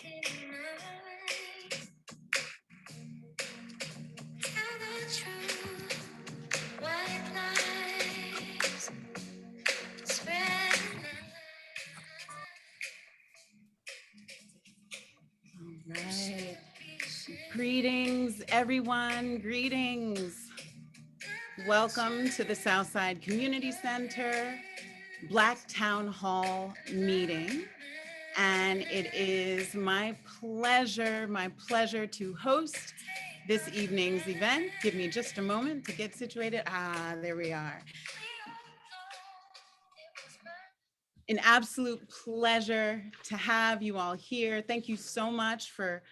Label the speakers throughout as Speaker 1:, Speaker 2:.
Speaker 1: Right. Greetings, everyone. Greetings. Welcome to the Southside Community Center Black Town Hall meeting. And it is my pleasure to host this evening's event. Give me just a moment to get situated. There we are. An absolute pleasure to have you all here. Thank you so much for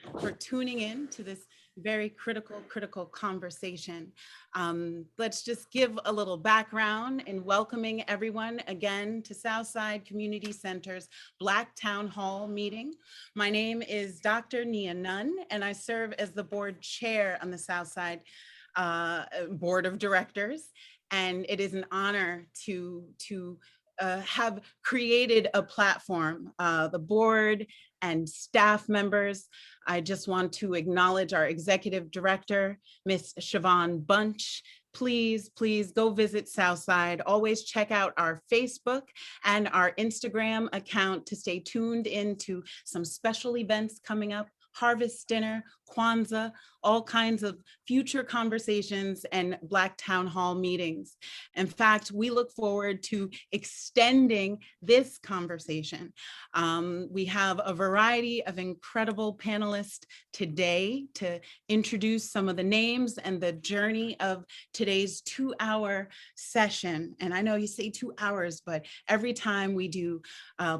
Speaker 1: tuning in to this very critical conversation. Let's just give a little background in welcoming everyone again to Southside Community Center's Black Town Hall meeting. My name is Dr. Nia Nunn, and I serve as the board chair on the Southside Board of Directors. And it is an honor to have created a platform, the board and staff members. I just want to acknowledge our executive director, Miss Siobhan Bunch. Please go visit Southside. Always check out our Facebook and our Instagram account to stay tuned into some special events coming up. Harvest Dinner, Kwanzaa, all kinds of future conversations and Black Town Hall meetings. In fact, we look forward to extending this conversation. We have a variety of incredible panelists today to introduce some of the names and the journey of today's 2-hour session. And I know you say 2 hours, but every time we do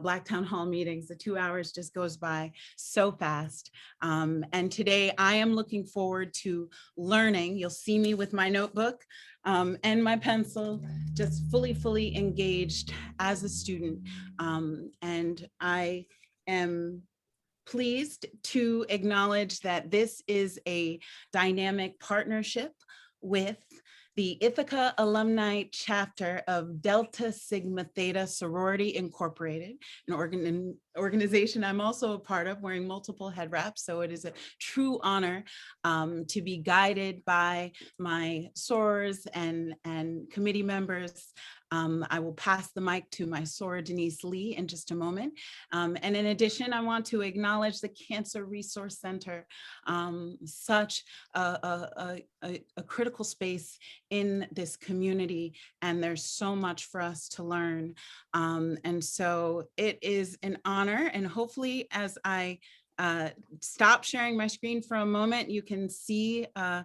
Speaker 1: Black Town Hall meetings, the 2 hours just goes by so fast. And today I am looking forward to learning. You'll see me with my notebook and my pencil, just fully engaged as a student. And I am pleased to acknowledge that this is a dynamic partnership with the Ithaca Alumni Chapter of Delta Sigma Theta Sorority Incorporated, an organization I'm also a part of, wearing multiple head wraps. So it is a true honor to be guided by my sorors and committee members. I will pass the mic to my soror, Denise Lee, in just a moment. And in addition, I want to acknowledge the Cancer Resource Center, such a critical space in this community, and there's so much for us to learn. And so it is an honor, and hopefully as I stop sharing my screen for a moment, you can see the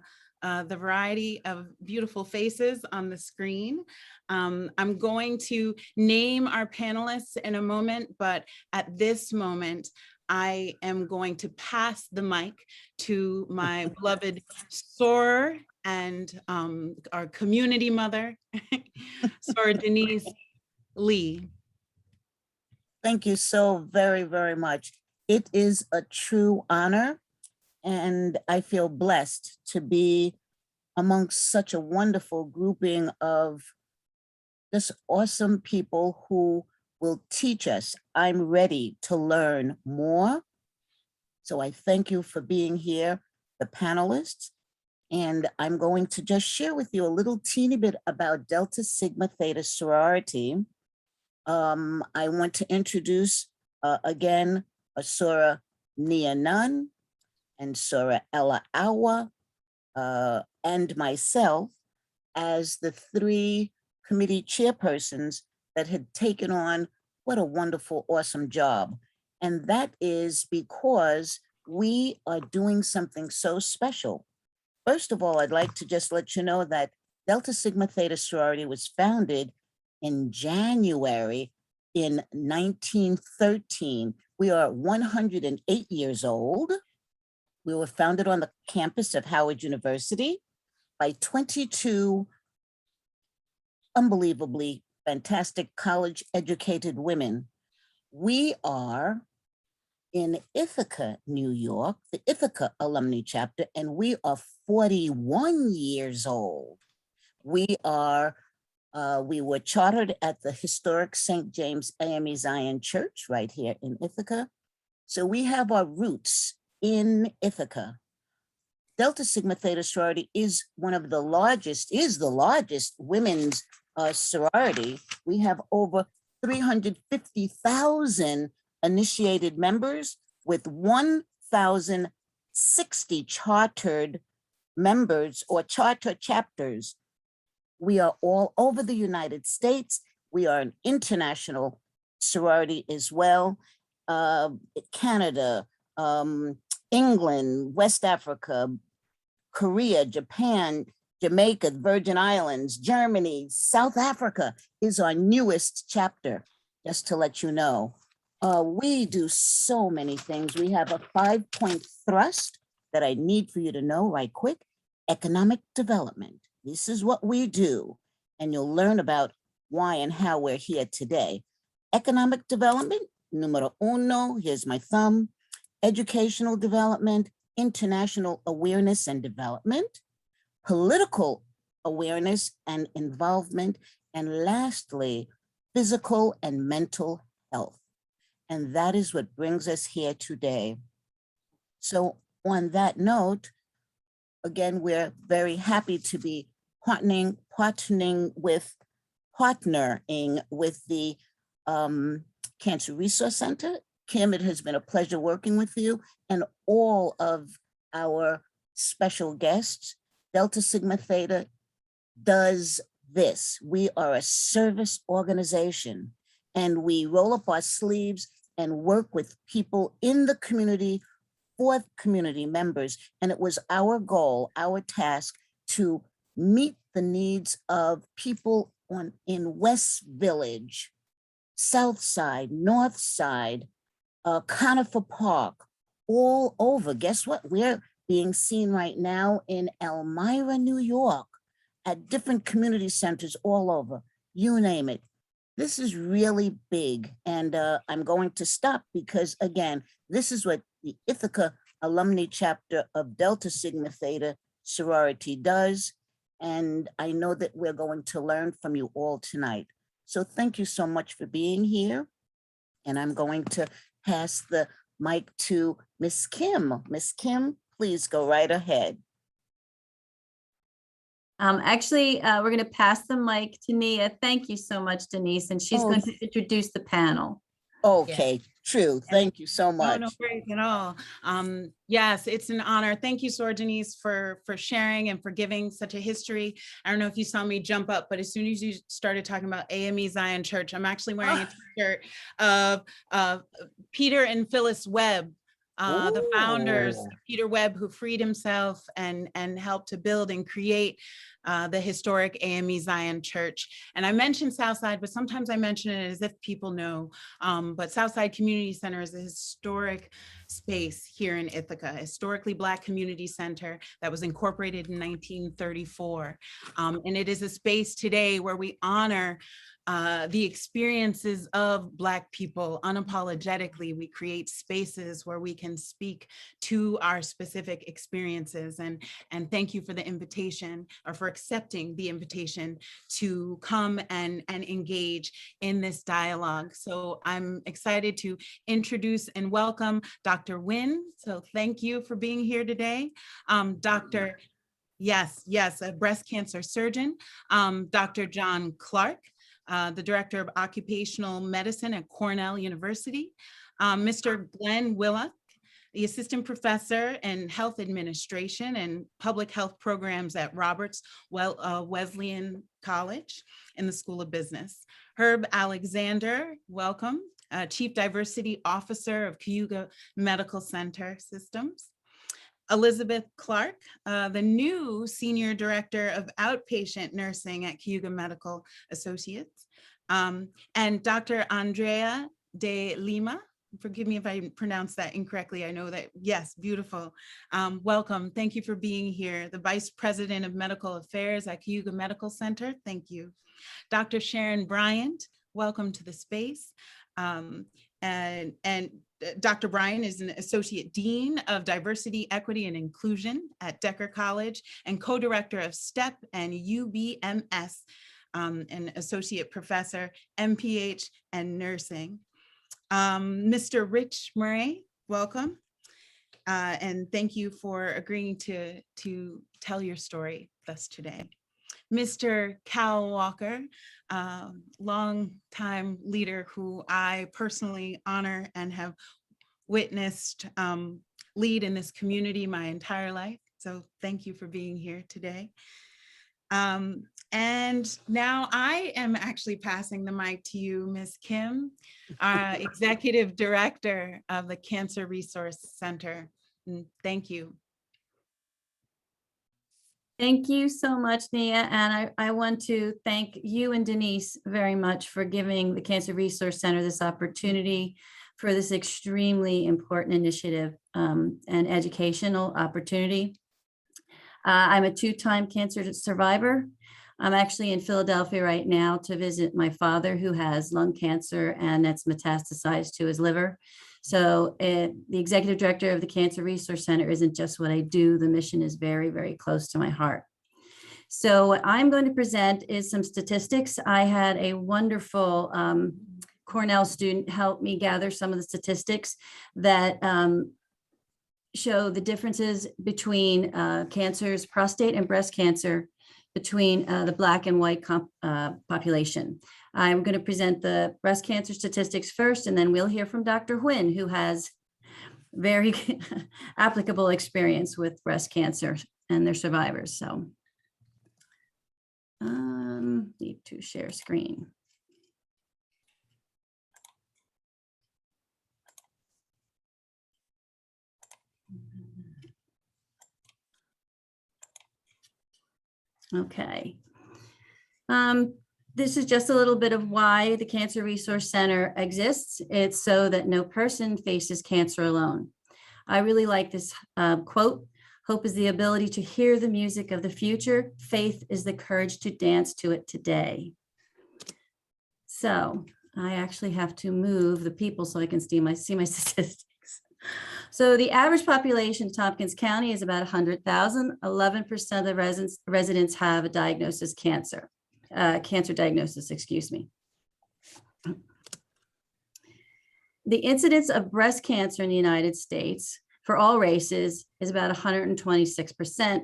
Speaker 1: variety of beautiful faces on the screen. I'm going to name our panelists in a moment, but at this moment, I am going to pass the mic to my beloved soror and our community mother, soror Denise Lee.
Speaker 2: Thank you so very much. It is a true honor, and I feel blessed to be amongst such a wonderful grouping of just awesome people who will teach us. I'm ready to learn more. So I thank you for being here, the panelists. And I'm going to just share with you a little teeny bit about Delta Sigma Theta sorority. I want to introduce again, soror Nia Nunn and soror Ella Awa, and myself as the 3 committee chairpersons that had taken on what a wonderful, awesome job. And that is because we are doing something so special. First of all, I'd like to just let you know that Delta Sigma Theta sorority was founded in January in 1913. We are 108 years old. We were founded on the campus of Howard University by 22 unbelievably fantastic college-educated women. We are in Ithaca, New York, the Ithaca Alumni Chapter, and we are 41 years old. We were chartered at the historic St. James AME Zion Church right here in Ithaca. So we have our roots in Ithaca. Delta Sigma Theta sorority is the largest women's sorority. We have over 350,000 initiated members with 1,060 chartered members or charter chapters. We are all over the United States. We are an international sorority as well. Canada, England, West Africa, Korea, Japan, Jamaica, Virgin Islands, Germany, South Africa is our newest chapter, just to let you know. We do so many things. We have a 5-point thrust that I need for you to know right quick. Economic development. This is what we do. And you'll learn about why and how we're here today. Economic development, numero uno, here's my thumb. Educational development, international awareness and development, political awareness and involvement, and lastly, physical and mental health. And that is what brings us here today. So on that note, again, we're very happy to be partnering with the Cancer Resource Center. Kim, it has been a pleasure working with you and all of our special guests. Delta Sigma Theta does this. We are a service organization and we roll up our sleeves and work with people in the community for community members. And it was our goal, our task to meet the needs of people in West Village, Southside, Northside, Conifer Park, all over. Guess what? We're being seen right now in Elmira, New York, at different community centers all over, you name it. This is really big. And I'm going to stop because again, this is what the Ithaca Alumni Chapter of Delta Sigma Theta sorority does. And I know that we're going to learn from you all tonight. So thank you so much for being here. And I'm going to pass the mic to Miss Kim. Miss Kim, please go right ahead.
Speaker 3: Actually, we're going to pass the mic to Nia. Thank you so much, Denise. And she's going to introduce the panel.
Speaker 2: Okay, true. Thank you so much.
Speaker 1: No worries at all. Yes, it's an honor. Thank you, Sor Denise, for sharing and for giving such a history. I don't know if you saw me jump up, but as soon as you started talking about AME Zion Church, I'm actually wearing a t-shirt of Peter and Phyllis Webb, the founders, Peter Webb, who freed himself and helped to build and create the historic AME Zion Church. And I mentioned Southside, but sometimes I mention it as if people know, but Southside Community Center is a historic space here in Ithaca, a historically Black community center that was incorporated in 1934. And it is a space today where we honor the experiences of Black people unapologetically. We create spaces where we can speak to our specific experiences. And thank you for the invitation, or for accepting the invitation to come and engage in this dialogue. So I'm excited to introduce and welcome Dr. Nguyen. So thank you for being here today. Dr. Yes, a breast cancer surgeon, Dr. John Clark, the Director of Occupational Medicine at Cornell University, Mr. Glenn Willock, the Assistant Professor in Health Administration and Public Health Programs at Roberts Wesleyan College in the School of Business. Herb Alexander, welcome, Chief Diversity Officer of Cayuga Medical Center Systems. Elizabeth Clark, the new Senior Director of Outpatient Nursing at Cayuga Medical Associates, and Dr. Andrea de Lima. Forgive me if I pronounced that incorrectly. I know that, yes, beautiful. Welcome, thank you for being here. The Vice President of Medical Affairs at Cayuga Medical Center, thank you. Dr. Sharon Bryant, welcome to the space. And Dr. Bryan is an Associate Dean of Diversity, Equity, and Inclusion at Decker College and co-director of STEP and UBMS, and Associate Professor, MPH, and Nursing. Mr. Rich Murray, welcome. And thank you for agreeing to tell your story with us today. Mr. Cal Walker, longtime leader who I personally honor and have witnessed lead in this community my entire life. So thank you for being here today. And now I am actually passing the mic to you, Ms. Kim, Executive Director of the Cancer Resource Center. Thank you.
Speaker 3: Thank you so much, Nia. And I want to thank you and Denise very much for giving the Cancer Resource Center this opportunity for this extremely important initiative and educational opportunity. I'm a two-time cancer survivor. I'm actually in Philadelphia right now to visit my father who has lung cancer and that's metastasized to his liver. So the executive director of the Cancer Resource Center isn't just what I do. The mission is very, very close to my heart. So what I'm going to present is some statistics. I had a wonderful Cornell student help me gather some of the statistics that show the differences between cancers, prostate and breast cancer, between the Black and white population. I'm going to present the breast cancer statistics first, and then we'll hear from Dr. Huynh, who has very applicable experience with breast cancer and their survivors. So need to share screen. Okay. This is just a little bit of why the Cancer Resource Center exists. It's so that no person faces cancer alone. I really like this quote. Hope is the ability to hear the music of the future. Faith is the courage to dance to it today. So I actually have to move the people so I can see my statistics. So the average population in Tompkins County is about 100,000. 11% of the residents have a diagnosis cancer diagnosis, excuse me. The incidence of breast cancer in the United States for all races is about 126%.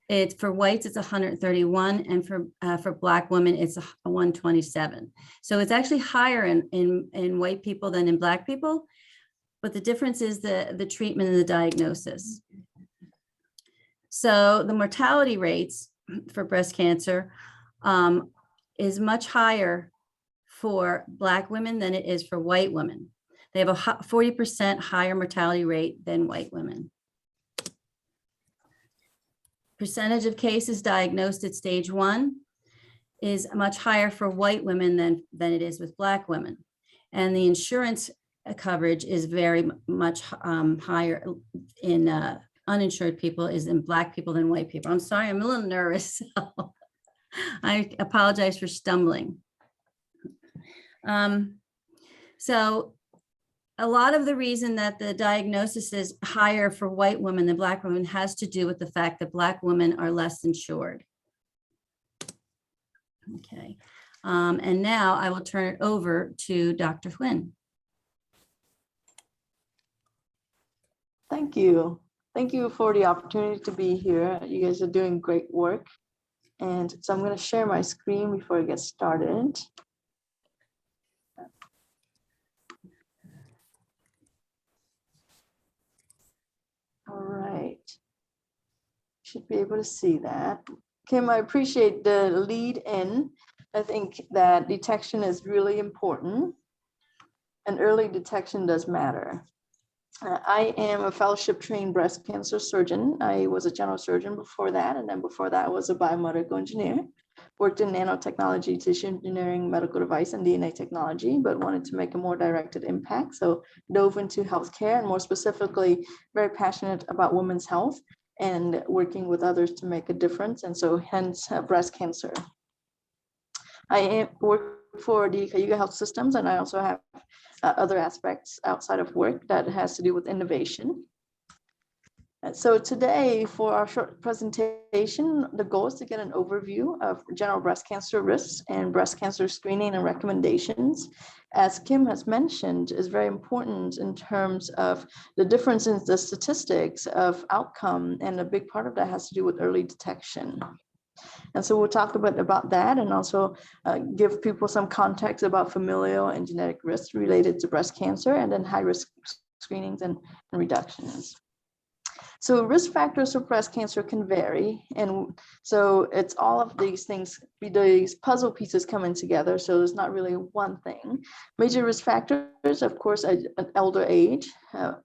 Speaker 3: It's for whites, it's 131, and for Black women, it's 127. So it's actually higher in white people than in Black people. But the difference is the treatment and the diagnosis. So the mortality rates for breast cancer is much higher for Black women than it is for white women. They have a 40% higher mortality rate than white women. Percentage of cases diagnosed at stage 1 is much higher for white women than it is with Black women. And the insurance coverage is very much higher in uninsured people is in Black people than white people. I'm sorry, I'm a little nervous. So I apologize for stumbling. So a lot of the reason that the diagnosis is higher for white women than Black women has to do with the fact that Black women are less insured. Okay, and now I will turn it over to Dr. Huynh.
Speaker 4: Thank you. Thank you for the opportunity to be here. You guys are doing great work. And so I'm going to share my screen before I get started. All right. Should be able to see that. Kim, I appreciate the lead in. I think that detection is really important and early detection does matter. I am a fellowship trained breast cancer surgeon. I was a general surgeon before that. And then before that I was a biomedical engineer. Worked in nanotechnology, tissue engineering, medical device, and DNA technology, but wanted to make a more directed impact. So dove into healthcare and more specifically, very passionate about women's health and working with others to make a difference. And so hence breast cancer. I work for the Cayuga Health Systems, and I also have other aspects outside of work that has to do with innovation. So today, for our short presentation, the goal is to get an overview of general breast cancer risks and breast cancer screening and recommendations. As Kim has mentioned, is very important in terms of the difference in the statistics of outcome, and a big part of that has to do with early detection. And so we'll talk a bit about that, and also give people some context about familial and genetic risks related to breast cancer, and then high-risk screenings and reductions. So risk factors for breast cancer can vary. And so it's all of these things, these puzzle pieces coming together. So there's not really one thing. Major risk factors, of course, an elder age,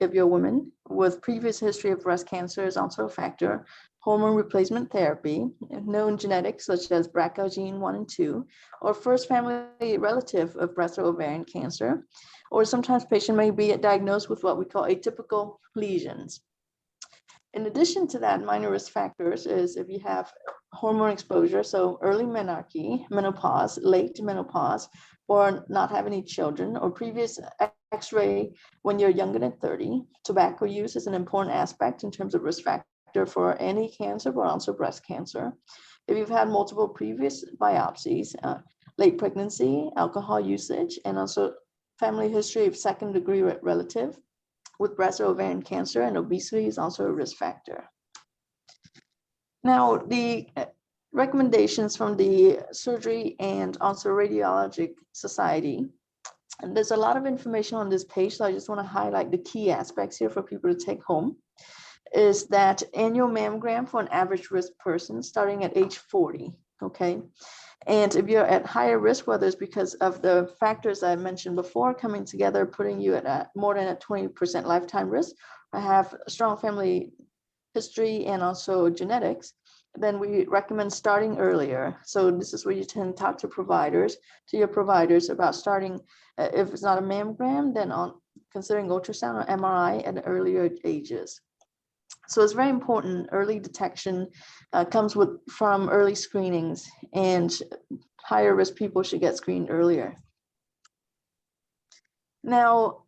Speaker 4: if you're a woman with previous history of breast cancer is also a factor. Hormone replacement therapy, known genetics such as BRCA gene 1 and 2, or first family relative of breast or ovarian cancer, or sometimes patient may be diagnosed with what we call atypical lesions. In addition to that, minor risk factors is if you have hormone exposure, so early menarche, menopause, late menopause, or not have any children, or previous X-ray when you're younger than 30. Tobacco use is an important aspect in terms of risk factor for any cancer, but also breast cancer. If you've had multiple previous biopsies, late pregnancy, alcohol usage, and also family history of second degree relative with breast or ovarian cancer, and obesity is also a risk factor. Now, the recommendations from the Surgery and also Radiologic Society, and there's a lot of information on this page, so I just want to highlight the key aspects here for people to take home, is that annual mammogram for an average risk person starting at age 40, okay? And if you're at higher risk, whether it's because of the factors I mentioned before coming together, putting you at more than a 20% lifetime risk, or have a strong family history and also genetics, then we recommend starting earlier. So this is where you tend to talk to your providers about starting, if it's not a mammogram, then on considering ultrasound or MRI at earlier ages. So it's very important. Early detection comes from early screenings, and higher risk people should get screened earlier. Now,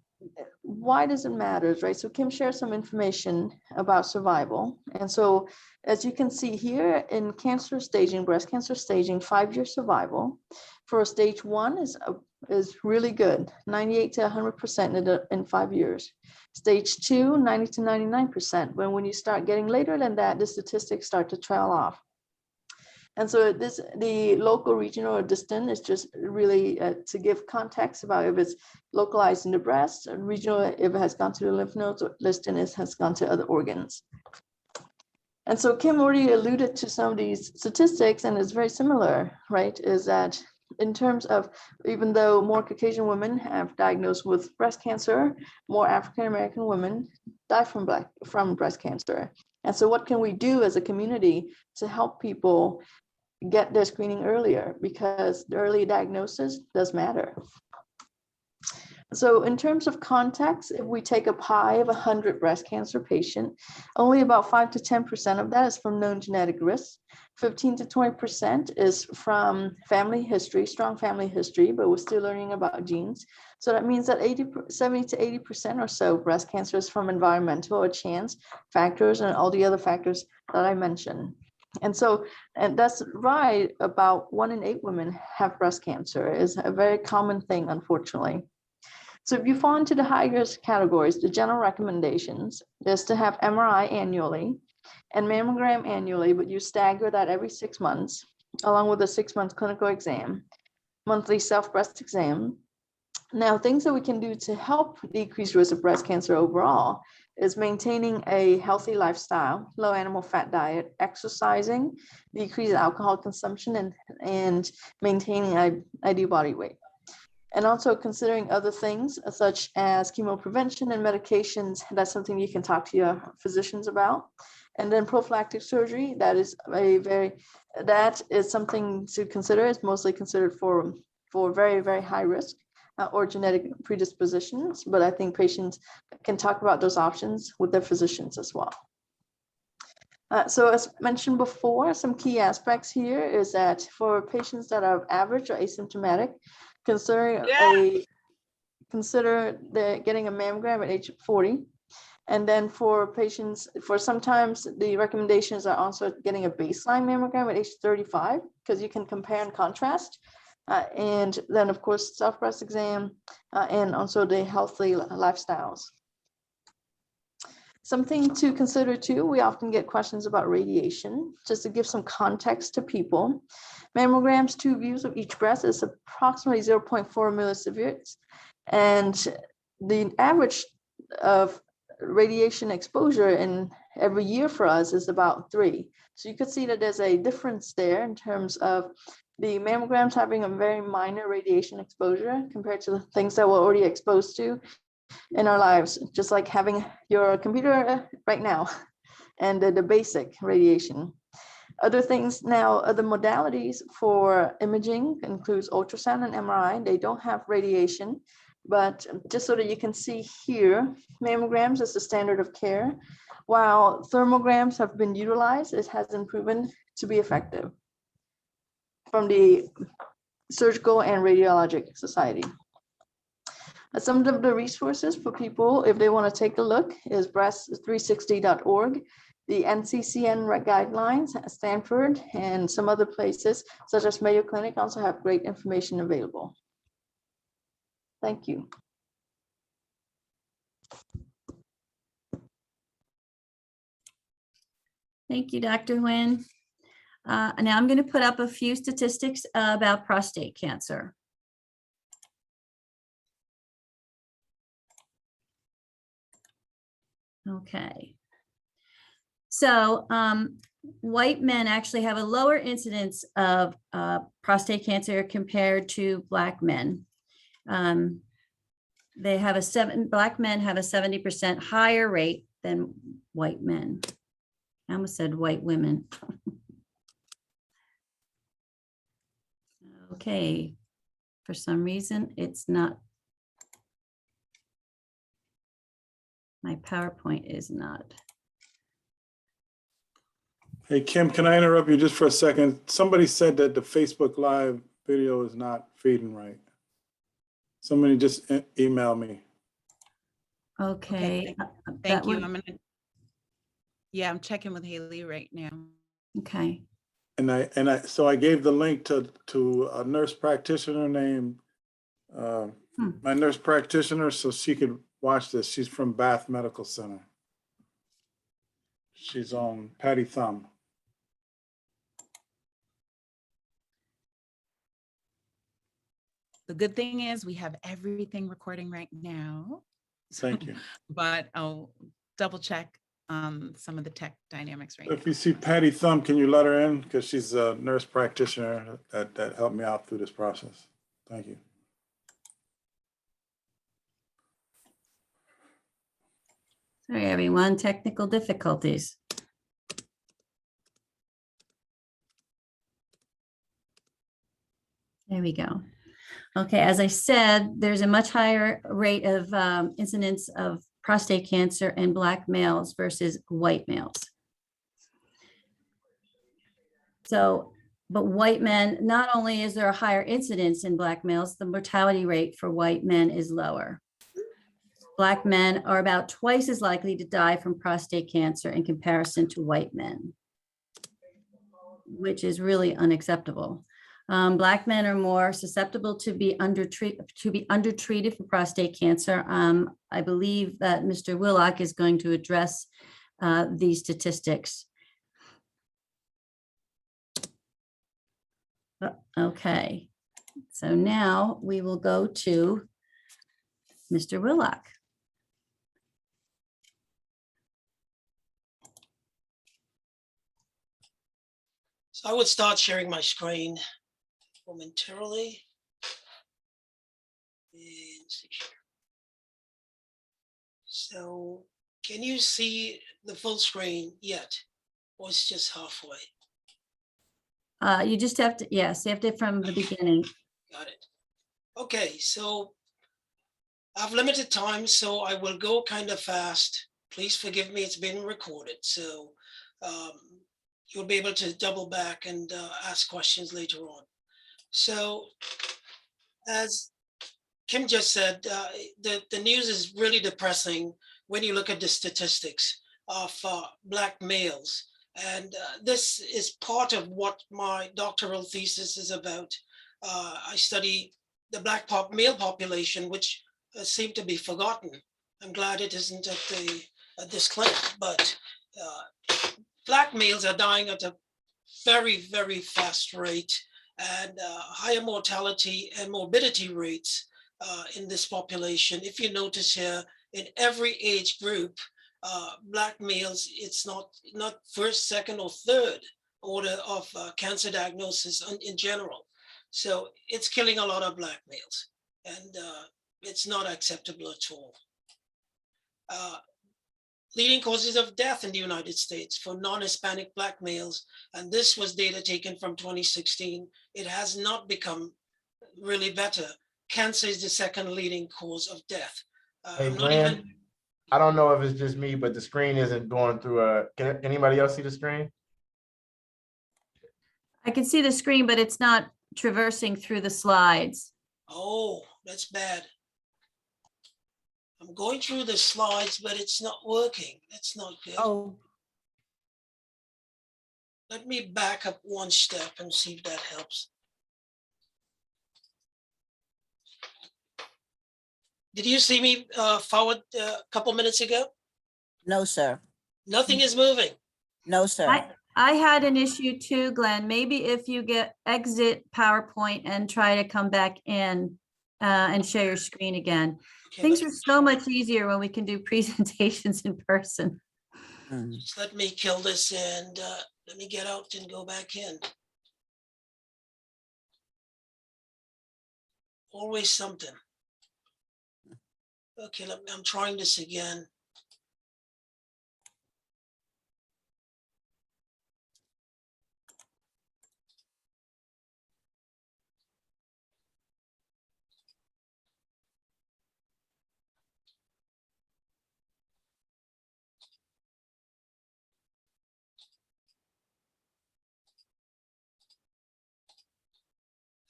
Speaker 4: why does it matter, right? So Kim shared some information about survival. And so as you can see here in cancer staging, breast cancer staging, 5-year survival for stage 1 is really good, 98 to 100% in 5 years. Stage 2, 90 to 99%. When you start getting later than that, the statistics start to trail off. And so the local, regional, or distant is just really to give context about if it's localized in the breast, and regional if it has gone to the lymph nodes, or distant has gone to other organs. And so Kim already alluded to some of these statistics, and it's very similar, right? Is that in terms of, even though more Caucasian women have diagnosed with breast cancer, more African-American women die from breast cancer. And so what can we do as a community to help people get their screening earlier? Because the early diagnosis does matter. So in terms of context, if we take a pie of 100 breast cancer patients, only about 5 to 10% of that is from known genetic risks. 15 to 20% is from family history, strong family history, but we're still learning about genes. So that means that 70 to 80% or so breast cancer is from environmental or chance factors and all the other factors that I mentioned. And so, and that's right, about 1 in 8 women have breast cancer. Is a very common thing, unfortunately. So if you fall into the high risk categories, the general recommendations is to have MRI annually and mammogram annually, but you stagger that every 6 months, along with a 6-month clinical exam, monthly self-breast exam. Now, things that we can do to help decrease risk of breast cancer overall is maintaining a healthy lifestyle, low animal fat diet, exercising, decrease alcohol consumption, and maintaining ideal body weight. And also considering other things such as chemoprevention and medications. That's something you can talk to your physicians about. And then prophylactic surgery, that is something to consider. It's mostly considered for very, very high risk or genetic predispositions, but I think patients can talk about those options with their physicians as well. So as mentioned before, some key aspects here is that for patients that are average or asymptomatic, consider getting a mammogram at age 40. And then for patients, for sometimes the recommendations are also getting a baseline mammogram at age 35, because you can compare and contrast. And then of course, self-breast exam and also the healthy lifestyles. Something to consider too, we often get questions about radiation, just to give some context to people. Mammograms, 2 views of each breast is approximately 0.4 millisieverts. And the average of radiation exposure in every year for us is about 3. So you could see that there's a difference there in terms of the mammograms having a very minor radiation exposure compared to the things that we're already exposed to in our lives, just like having your computer right now and the basic radiation. Other things now, other modalities for imaging includes ultrasound and MRI. They don't have radiation, but just so that you can see here, mammograms is the standard of care. While thermograms have been utilized, it hasn't proven to be effective from the Surgical and Radiologic Society. Some of the resources for people, if they want to take a look, is breast360.org, the NCCN guidelines at Stanford, and some other places, such as Mayo Clinic, also have great information available. Thank you.
Speaker 3: Thank you, Dr. Nguyen. Now I'm going to put up a few statistics about prostate cancer. Okay. So white men actually have a lower incidence of prostate cancer compared to Black men. They have Black men have a 70% higher rate than white men. I almost said white women. Okay, for some reason, it's not. My PowerPoint is not.
Speaker 5: Hey, Kim, can I interrupt you just for a second? Somebody said that the Facebook Live video is not feeding right. Somebody just emailed me.
Speaker 3: Okay.
Speaker 1: Thank you. I'm checking with Haley right now.
Speaker 3: Okay.
Speaker 5: So I gave the link to a nurse practitioner named my nurse practitioner, so she could watch this. She's from Bath Medical Center. She's on Patty Thumb.
Speaker 1: The good thing is we have everything recording right now.
Speaker 5: Thank you.
Speaker 1: But I'll double check some of the tech dynamics right
Speaker 5: If you see Patty Thumb, can you let her in? Because she's a nurse practitioner that helped me out through this process. Thank you.
Speaker 3: Sorry, everyone, technical difficulties. There we go. Okay, as I said, there's a much higher rate of incidence of prostate cancer in Black males versus white males. So, but white men, not only is there a higher incidence in Black males, the mortality rate for white men is lower. Black men are about twice as likely to die from prostate cancer in comparison to white men, which is really unacceptable. Black men are more susceptible to be undertreated for prostate cancer. I believe that Mr. Willock is going to address these statistics. Okay, so now we will go to Mr. Willock.
Speaker 6: So I would start sharing my screen momentarily. And see here. So can you see the full screen yet? Or it's just halfway?
Speaker 3: You just have to, yes, you have to from the beginning.
Speaker 6: Got it. Okay, so I've limited time, so I will go kind of fast. Please forgive me, it's been recorded. So you'll be able to double back and ask questions later on. So as Kim just said, the news is really depressing when you look at the statistics of Black males. And this is part of what my doctoral thesis is about. I study the Black male population, which seem to be forgotten. I'm glad it isn't at this clinic, but Black males are dying at a very, very fast rate, and higher mortality and morbidity rates in this population. If you notice here, in every age group, Black males, it's not first, second, or third order of cancer diagnosis in general. So it's killing a lot of Black males, and it's not acceptable at all. Leading causes of death in the United States for non-Hispanic Black males, and this was data taken from 2016. It has not become really better. Cancer is the second leading cause of death.
Speaker 7: Hey,
Speaker 6: I'm not
Speaker 7: Glenn,
Speaker 6: even,
Speaker 7: I don't know if it's just me, but the screen isn't going through. Can anybody else see the screen?
Speaker 3: I can see the screen, but it's not traversing through the slides.
Speaker 6: oh, that's bad. I'm going through the slides, but it's not working. That's not good.
Speaker 1: Oh,
Speaker 6: Let me back up one step and see if that helps. Did you see me forward a couple minutes ago?
Speaker 2: No, sir.
Speaker 6: Nothing is moving.
Speaker 2: No, sir.
Speaker 3: I had an issue too, Glenn. Maybe if you exit PowerPoint and try to come back in and share your screen again.
Speaker 6: Okay,
Speaker 3: Things are so much easier when we can do presentations in person.
Speaker 2: Mm.
Speaker 6: just let me kill this and let me get out and go back in. Always something. Okay, I'm trying this again.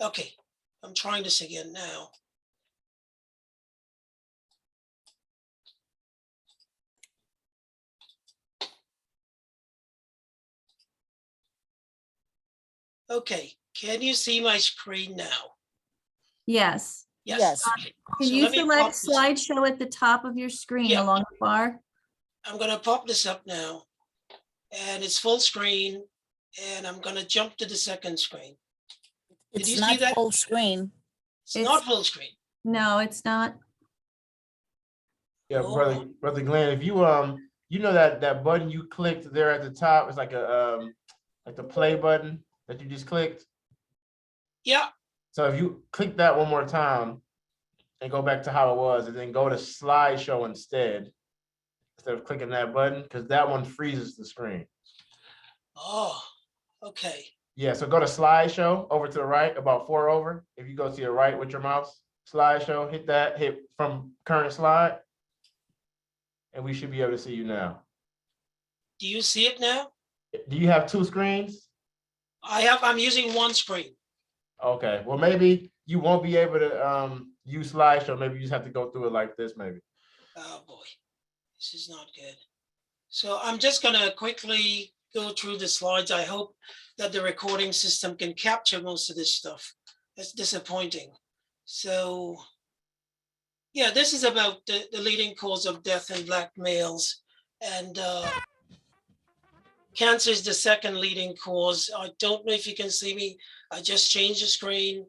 Speaker 6: Okay, I'm trying this again now. Okay, can you see my screen now?
Speaker 3: Yes.
Speaker 2: Yes.
Speaker 6: Okay.
Speaker 3: Can
Speaker 6: So
Speaker 3: you
Speaker 6: let me
Speaker 3: select
Speaker 6: pop this up.
Speaker 3: slideshow at the top of your screen
Speaker 6: Yeah.
Speaker 3: along the bar?
Speaker 6: I'm gonna pop this up now, and it's full screen, and I'm gonna jump to the second screen. Did you
Speaker 2: It's
Speaker 6: see
Speaker 2: not
Speaker 6: that?
Speaker 2: full screen.
Speaker 6: It's not full screen.
Speaker 3: No, it's not.
Speaker 7: Yeah,
Speaker 6: Oh.
Speaker 7: brother Glenn, if you you know that button you clicked there at the top, it's like a like the play button that you just clicked.
Speaker 6: Yeah,
Speaker 7: So if you click that one more time and go back to how it was, and then go to slideshow instead of clicking that button, because that one freezes the screen.
Speaker 6: oh, okay.
Speaker 7: Yeah, so go to slideshow over to the right, about 4 over. If you go to your right with your mouse, slideshow, hit that, hit from current slide, and we should be able to see you now.
Speaker 6: Do you see it now?
Speaker 7: Do you have 2 screens?
Speaker 6: I'm using one screen.
Speaker 7: Okay, well, maybe you won't be able to use slideshow. Maybe you just have to go through it like this, maybe.
Speaker 6: Oh boy, this is not good. So I'm just gonna quickly go through the slides. I hope that the recording system can capture most of this stuff. That's disappointing. So yeah, this is about the leading cause of death in Black males. And cancer is the second leading cause. I don't know if you can see me. I just changed the screen.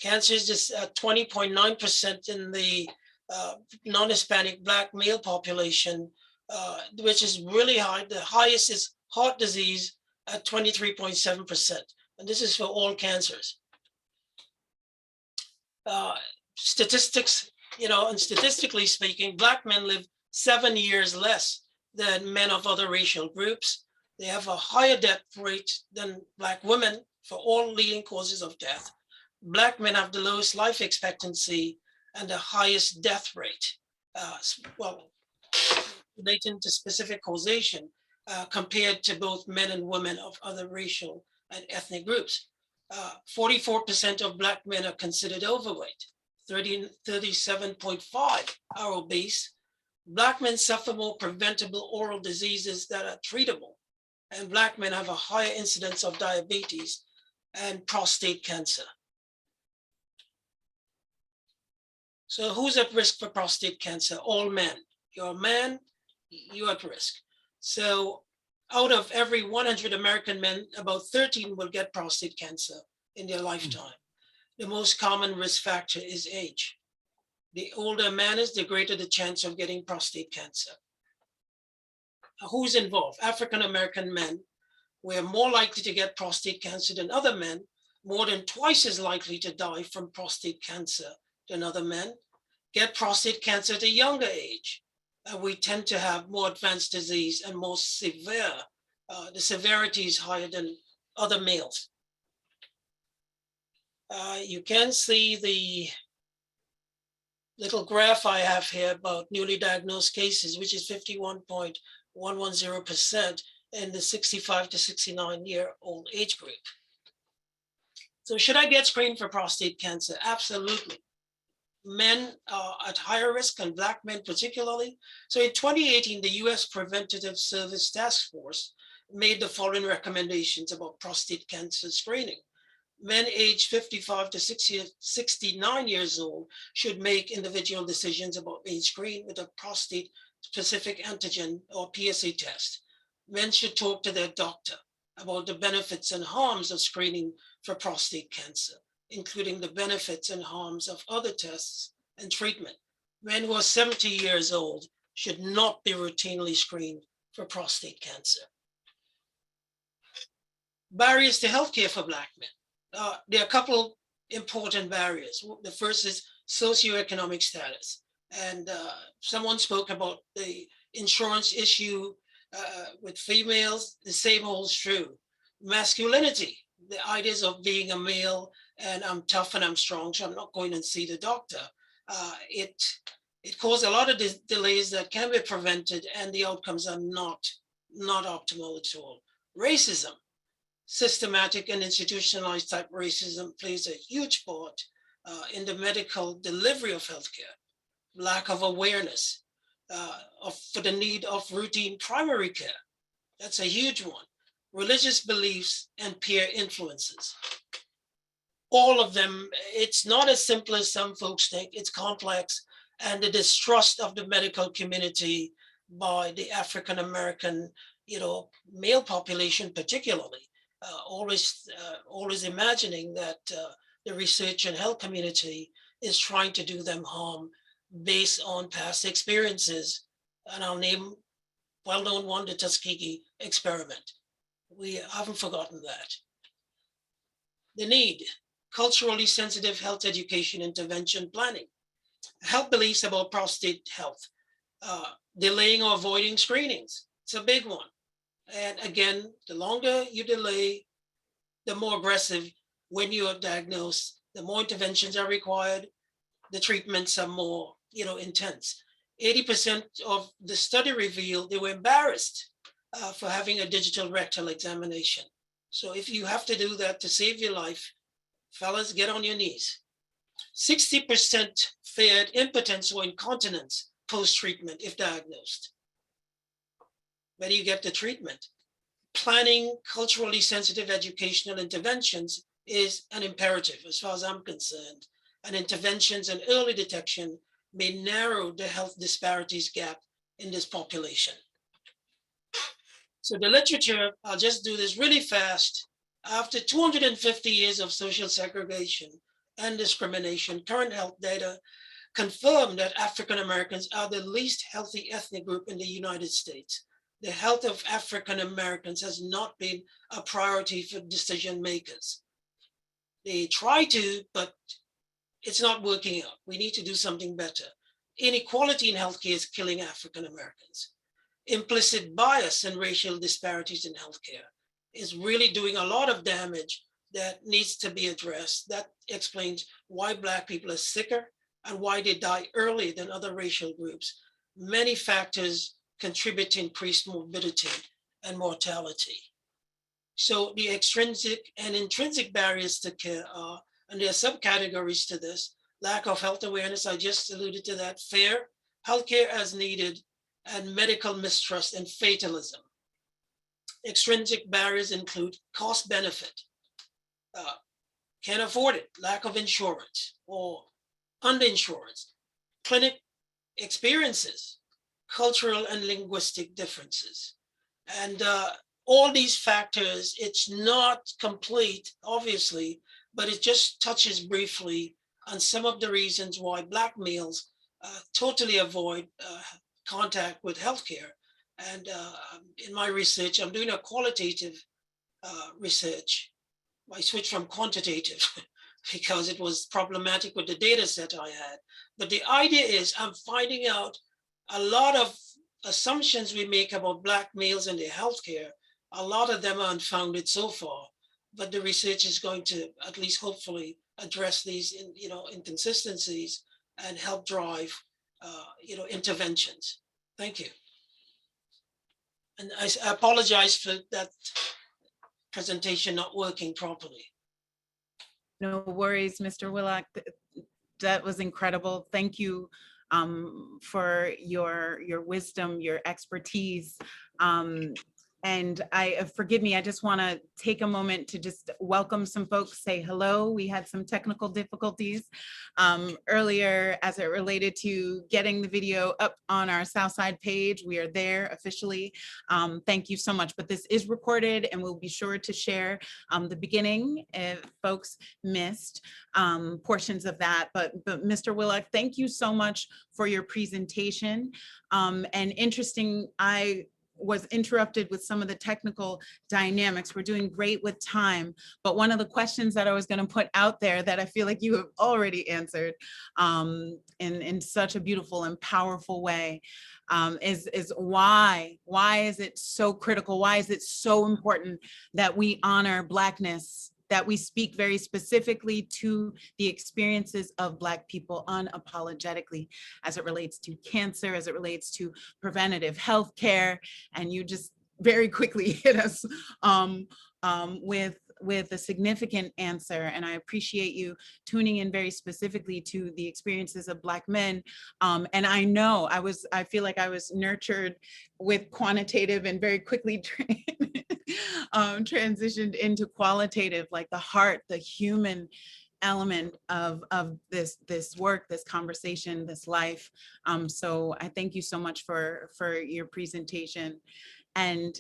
Speaker 6: Cancer is just 20.9% in the non-Hispanic Black male population, which is really high. The highest is heart disease at 23.7%. And this is for all cancers. Statistics, and statistically speaking, Black men live 7 years less than men of other racial groups. They have a higher death rate than Black women for all leading causes of death. Black men have the lowest life expectancy and the highest death rate, relating to specific causation compared to both men and women of other racial and ethnic groups. 44% of Black men are considered overweight, 37.5 are obese. Black men suffer more preventable oral diseases that are treatable, and Black men have a higher incidence of diabetes and prostate cancer. So who's at risk for prostate cancer? All men. You're a man, you're at risk. So out of every 100 American men, about 13 will get prostate cancer in their lifetime. The most common risk factor is age. The older a man is, the greater the chance of getting prostate cancer. Who's involved? African-American men were more likely to get prostate cancer than other men, more than twice as likely to die from prostate cancer than other men, get prostate cancer at a younger age. We tend to have more advanced disease and more severe. The severity is higher than other males. You can see the little graph I have here about newly diagnosed cases, which is 51.110% in the 65 to 69-year-old age group. So should I get screened for prostate cancer? Absolutely. Men are at higher risk, and Black men particularly. So in 2018, the US Preventative Service Task Force made the following recommendations about prostate cancer screening. Men aged 55 to 69 years old should make individual decisions about being screened with a prostate-specific antigen or PSA test. Men should talk to their doctor about the benefits and harms of screening for prostate cancer, including the benefits and harms of other tests and treatment. Men who are 70 years old should not be routinely screened for prostate cancer. Barriers to healthcare for Black men. There are a couple important barriers. The first is socioeconomic status. And someone spoke about the insurance issue with females. The same holds true. Masculinity, the ideas of being a male and I'm tough and I'm strong, so I'm not going and see the doctor. It caused a lot of delays that can be prevented, and the outcomes are not optimal at all. Racism. Systematic and institutionalized type racism plays a huge part in the medical delivery of healthcare. Lack of awareness for the need of routine primary care. That's a huge one. Religious beliefs and peer influences. All of them, it's not as simple as some folks think, it's complex, and the distrust of the medical community by the African-American, male population particularly. Always imagining that the research and health community is trying to do them harm based on past experiences. And I'll name well-known one, the Tuskegee experiment. We haven't forgotten that. The need, culturally sensitive health education intervention planning, health beliefs about prostate health, delaying or avoiding screenings. It's a big one. And again, the longer you delay, the more aggressive when you are diagnosed, the more interventions are required, the treatments are more, intense. 80% of the study revealed they were embarrassed for having a digital rectal examination. So if you have to do that to save your life, fellas, get on your knees. 60% feared impotence or incontinence post-treatment if diagnosed. Where do you get the treatment? Planning culturally sensitive educational interventions is an imperative as far as I'm concerned, and interventions and early detection may narrow the health disparities gap in this population. So the literature, I'll just do this really fast. After 250 years of social segregation and discrimination, current health data confirm that African Americans are the least healthy ethnic group in the United States. The health of African Americans has not been a priority for decision makers. They try to, but it's not working out. We need to do something better. Inequality in healthcare is killing African Americans. Implicit bias and racial disparities in healthcare is really doing a lot of damage that needs to be addressed. That explains why Black people are sicker and why they die earlier than other racial groups. Many factors contribute to increased morbidity and mortality. So the extrinsic and intrinsic barriers to care are, and there are subcategories to this, lack of health awareness, I just alluded to that, fear healthcare as needed, and medical mistrust and fatalism. Extrinsic barriers include cost benefit, can't afford it, lack of insurance or underinsurance, clinic experiences, cultural and linguistic differences. And all these factors, it's not complete, obviously, but it just touches briefly on some of the reasons why Black males totally avoid contact with healthcare. And in my research, I'm doing a qualitative research. I switched from quantitative because it was problematic with the data set I had. But the idea is I'm finding out a lot of assumptions we make about Black males and their healthcare. A lot of them are unfounded so far, but the research is going to at least hopefully address these inconsistencies and help drive interventions. Thank you. And I apologize for that presentation not working properly.
Speaker 1: No worries, Mr. Willock. That was incredible. Thank you for your wisdom, your expertise. And forgive me, I just want to take a moment to just welcome some folks, say hello. We had some technical difficulties earlier as it related to getting the video up on our Southside page. We are there officially. Thank you so much. But this is recorded and we'll be sure to share the beginning if folks missed portions of that. But Mr. Willock, thank you so much for your presentation. And interesting, I was interrupted with some of the technical dynamics. We're doing great with time, but one of the questions that I was going to put out there that I feel like you have already answered in such a beautiful and powerful way is why is it so critical? Why is it so important that we honor Blackness, that we speak very specifically to the experiences of Black people unapologetically as it relates to cancer, as it relates to preventative healthcare. And you just very quickly hit us with a significant answer. And I appreciate you tuning in very specifically to the experiences of Black men. And I know I feel like I was nurtured with quantitative and very quickly transitioned into qualitative, like the heart, the human element of this work, this conversation, this life. So I thank you so much for your presentation. And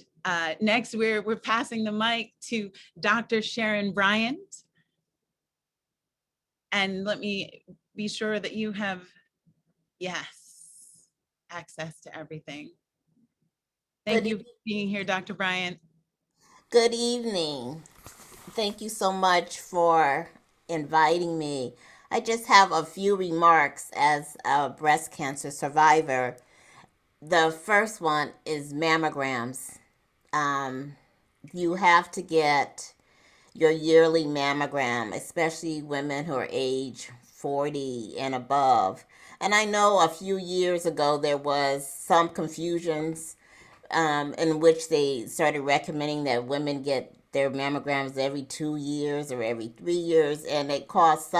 Speaker 1: next, we're passing the mic to Dr. Sharon Bryant. And let me be sure that you have, yes, access to everything. Thank you for being here, Dr. Bryant.
Speaker 8: Good evening. Thank you so much for inviting me. I just have a few remarks as a breast cancer survivor. The first one is mammograms. You have to get your yearly mammogram, especially women who are age 40 and above. And I know a few years ago there was some confusions in which they started recommending that women get their mammograms every 2 years or every 3 years, and it caused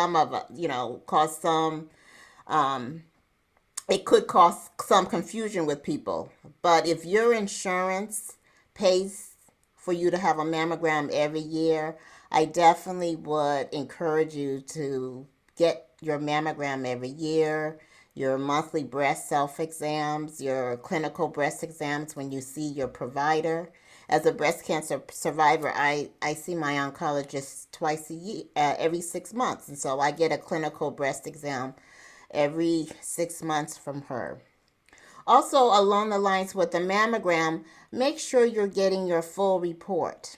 Speaker 8: it could cause some confusion with people. But if your insurance pays for you to have a mammogram every year, I definitely would encourage you to get your mammogram every year, your monthly breast self-exams, your clinical breast exams when you see your provider. As a breast cancer survivor, I see my oncologist twice a year, every 6 months. And so I get a clinical breast exam every 6 months from her. Also, along the lines with the mammogram, make sure you're getting your full report.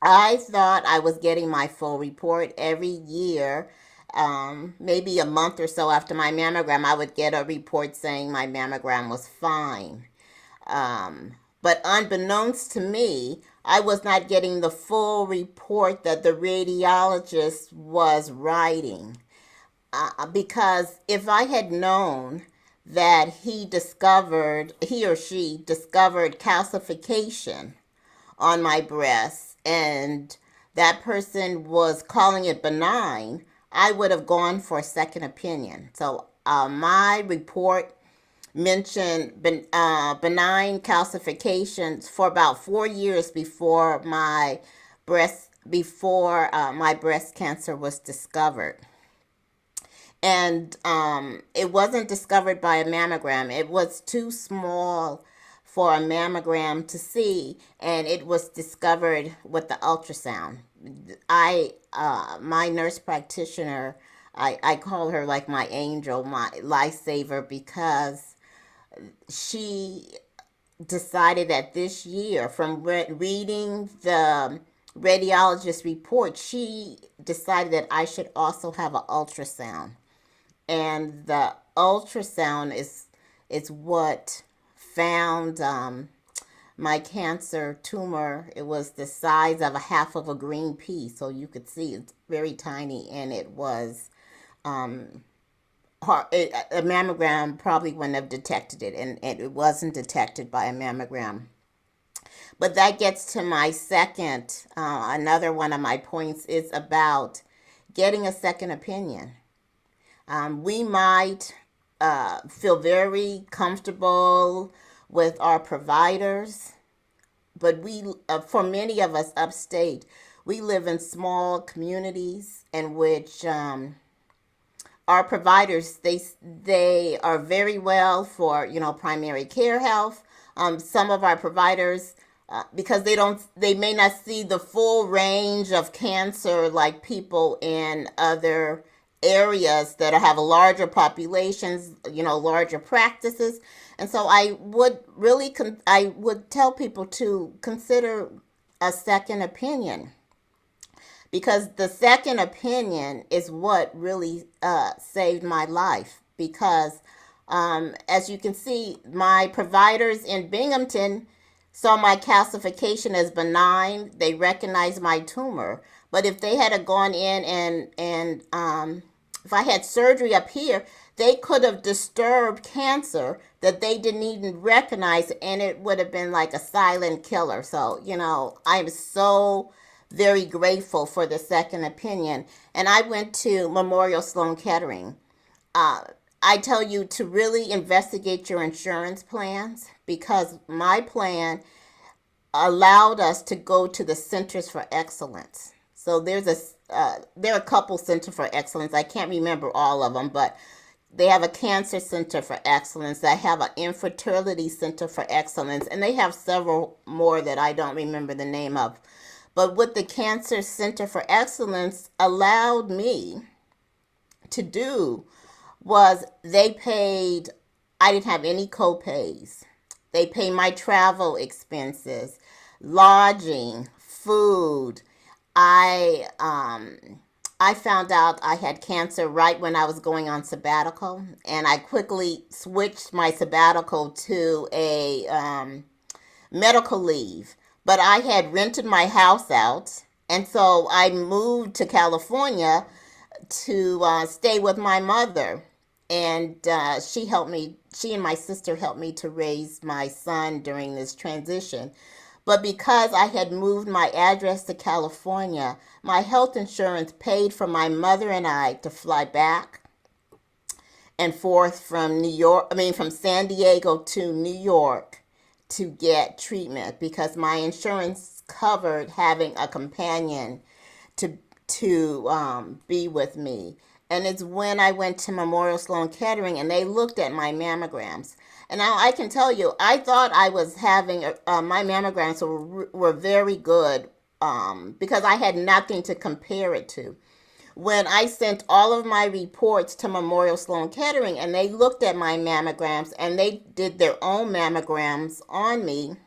Speaker 8: I thought I was getting my full report every year. Maybe a month or so after my mammogram, I would get a report saying my mammogram was fine. But unbeknownst to me, I was not getting the full report that the radiologist was writing. Because if I had known that he or she discovered calcification on my breast and that person was calling it benign, I would have gone for a second opinion. So my report mentioned benign calcifications for about 4 years before my breast cancer was discovered. And it wasn't discovered by a mammogram. It was too small for a mammogram to see, and it was discovered with the ultrasound. My nurse practitioner, I call her like my angel, my lifesaver, because she decided that this year, from reading the radiologist report, she decided that I should also have an ultrasound. And the ultrasound is what found my cancer tumor. It was the size of a half of a green pea, so you could see it's very tiny, and it was a mammogram probably wouldn't have detected it, and it wasn't detected by a mammogram. But that gets to my second, another one of my points is about getting a second opinion. We might feel very comfortable with our providers, but for many of us upstate, we live in small communities in which our providers, they are very well for primary care health. Some of our providers, because they may not see the full range of cancer like people in other areas that have larger populations, larger practices. And so I would tell people to consider a second opinion, because the second opinion is what really saved my life. Because as you can see, my providers in Binghamton saw my calcification as benign. They recognized my tumor. But if they had gone in and if I had surgery up here, they could have disturbed cancer that they didn't even recognize, and it would have been like a silent killer. So, I'm so very grateful for the second opinion. And I went to Memorial Sloan Kettering. I tell you to really investigate your insurance plans, because my plan allowed us to go to the Centers for Excellence. So there are a couple Center for Excellence. I can't remember all of them, but they have a Cancer Center for Excellence. They have an Infertility Center for Excellence, and they have several more that I don't remember the name of. But what the Cancer Center for Excellence allowed me to do was I didn't have any co-pays. They paid my travel expenses, lodging, food. I found out I had cancer right when I was going on sabbatical, and I quickly switched my sabbatical to a medical leave. But I had rented my house out, and so I moved to California to stay with my mother. And she and my sister helped me to raise my son during this transition. But because I had moved my address to California, my health insurance paid for my mother and I to fly back and forth from from San Diego to New York to get treatment, because my insurance covered having a companion to be with me. And it's when I went to Memorial Sloan Kettering and they looked at my mammograms. And now I can tell you, I thought I was having my mammograms were very good because I had nothing to compare it to. When I sent all of my reports to Memorial Sloan Kettering and they looked at my mammograms and they did their own mammograms on me,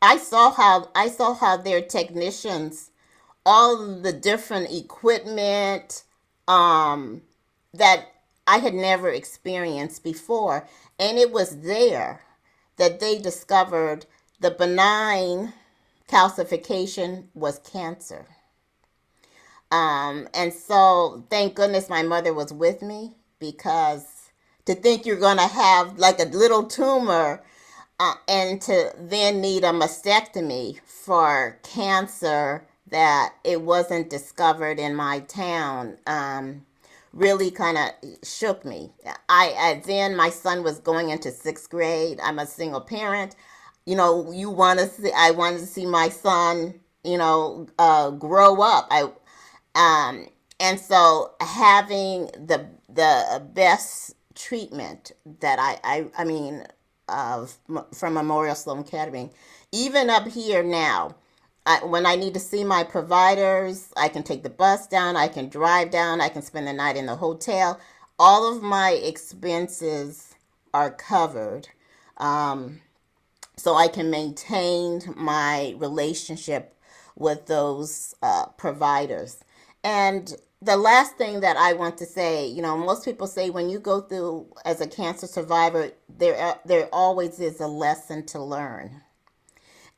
Speaker 8: I saw how their technicians, all the different equipment that I had never experienced before. And it was there that they discovered the benign calcification was cancer. And so thank goodness my mother was with me, because to think you're going to have like a little tumor and to then need a mastectomy for cancer that it wasn't discovered in my town really kind of shook me. I then my son was going into 6th grade. I'm a single parent. You know, I wanted to see my son, grow up. And so having the best treatment that I mean, from Memorial Sloan Kettering, even up here now, when I need to see my providers, I can take the bus down, I can drive down, I can spend the night in the hotel. All of my expenses are covered. So I can maintain my relationship with those providers. And the last thing that I want to say, most people say when you go through as a cancer survivor, there always is a lesson to learn.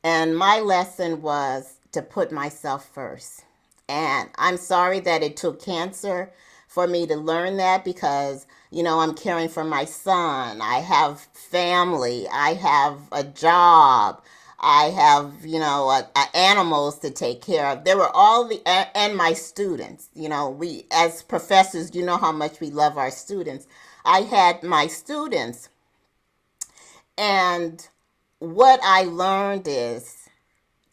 Speaker 8: And my lesson was to put myself first. And I'm sorry that it took cancer for me to learn that, because, I'm caring for my son. I have family. I have a job. I have, animals to take care of. There were and my students. We, as professors, you know how much we love our students. I had my students. And what I learned is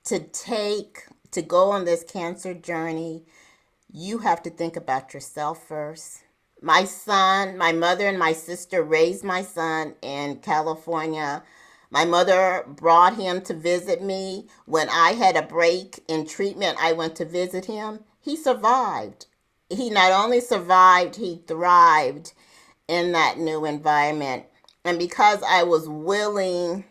Speaker 8: to go on this cancer journey, you have to think about yourself first. My son, my mother and my sister raised my son in California. My mother brought him to visit me. When I had a break in treatment, I went to visit him. He survived. He not only survived, he thrived in that new environment. And because I was willing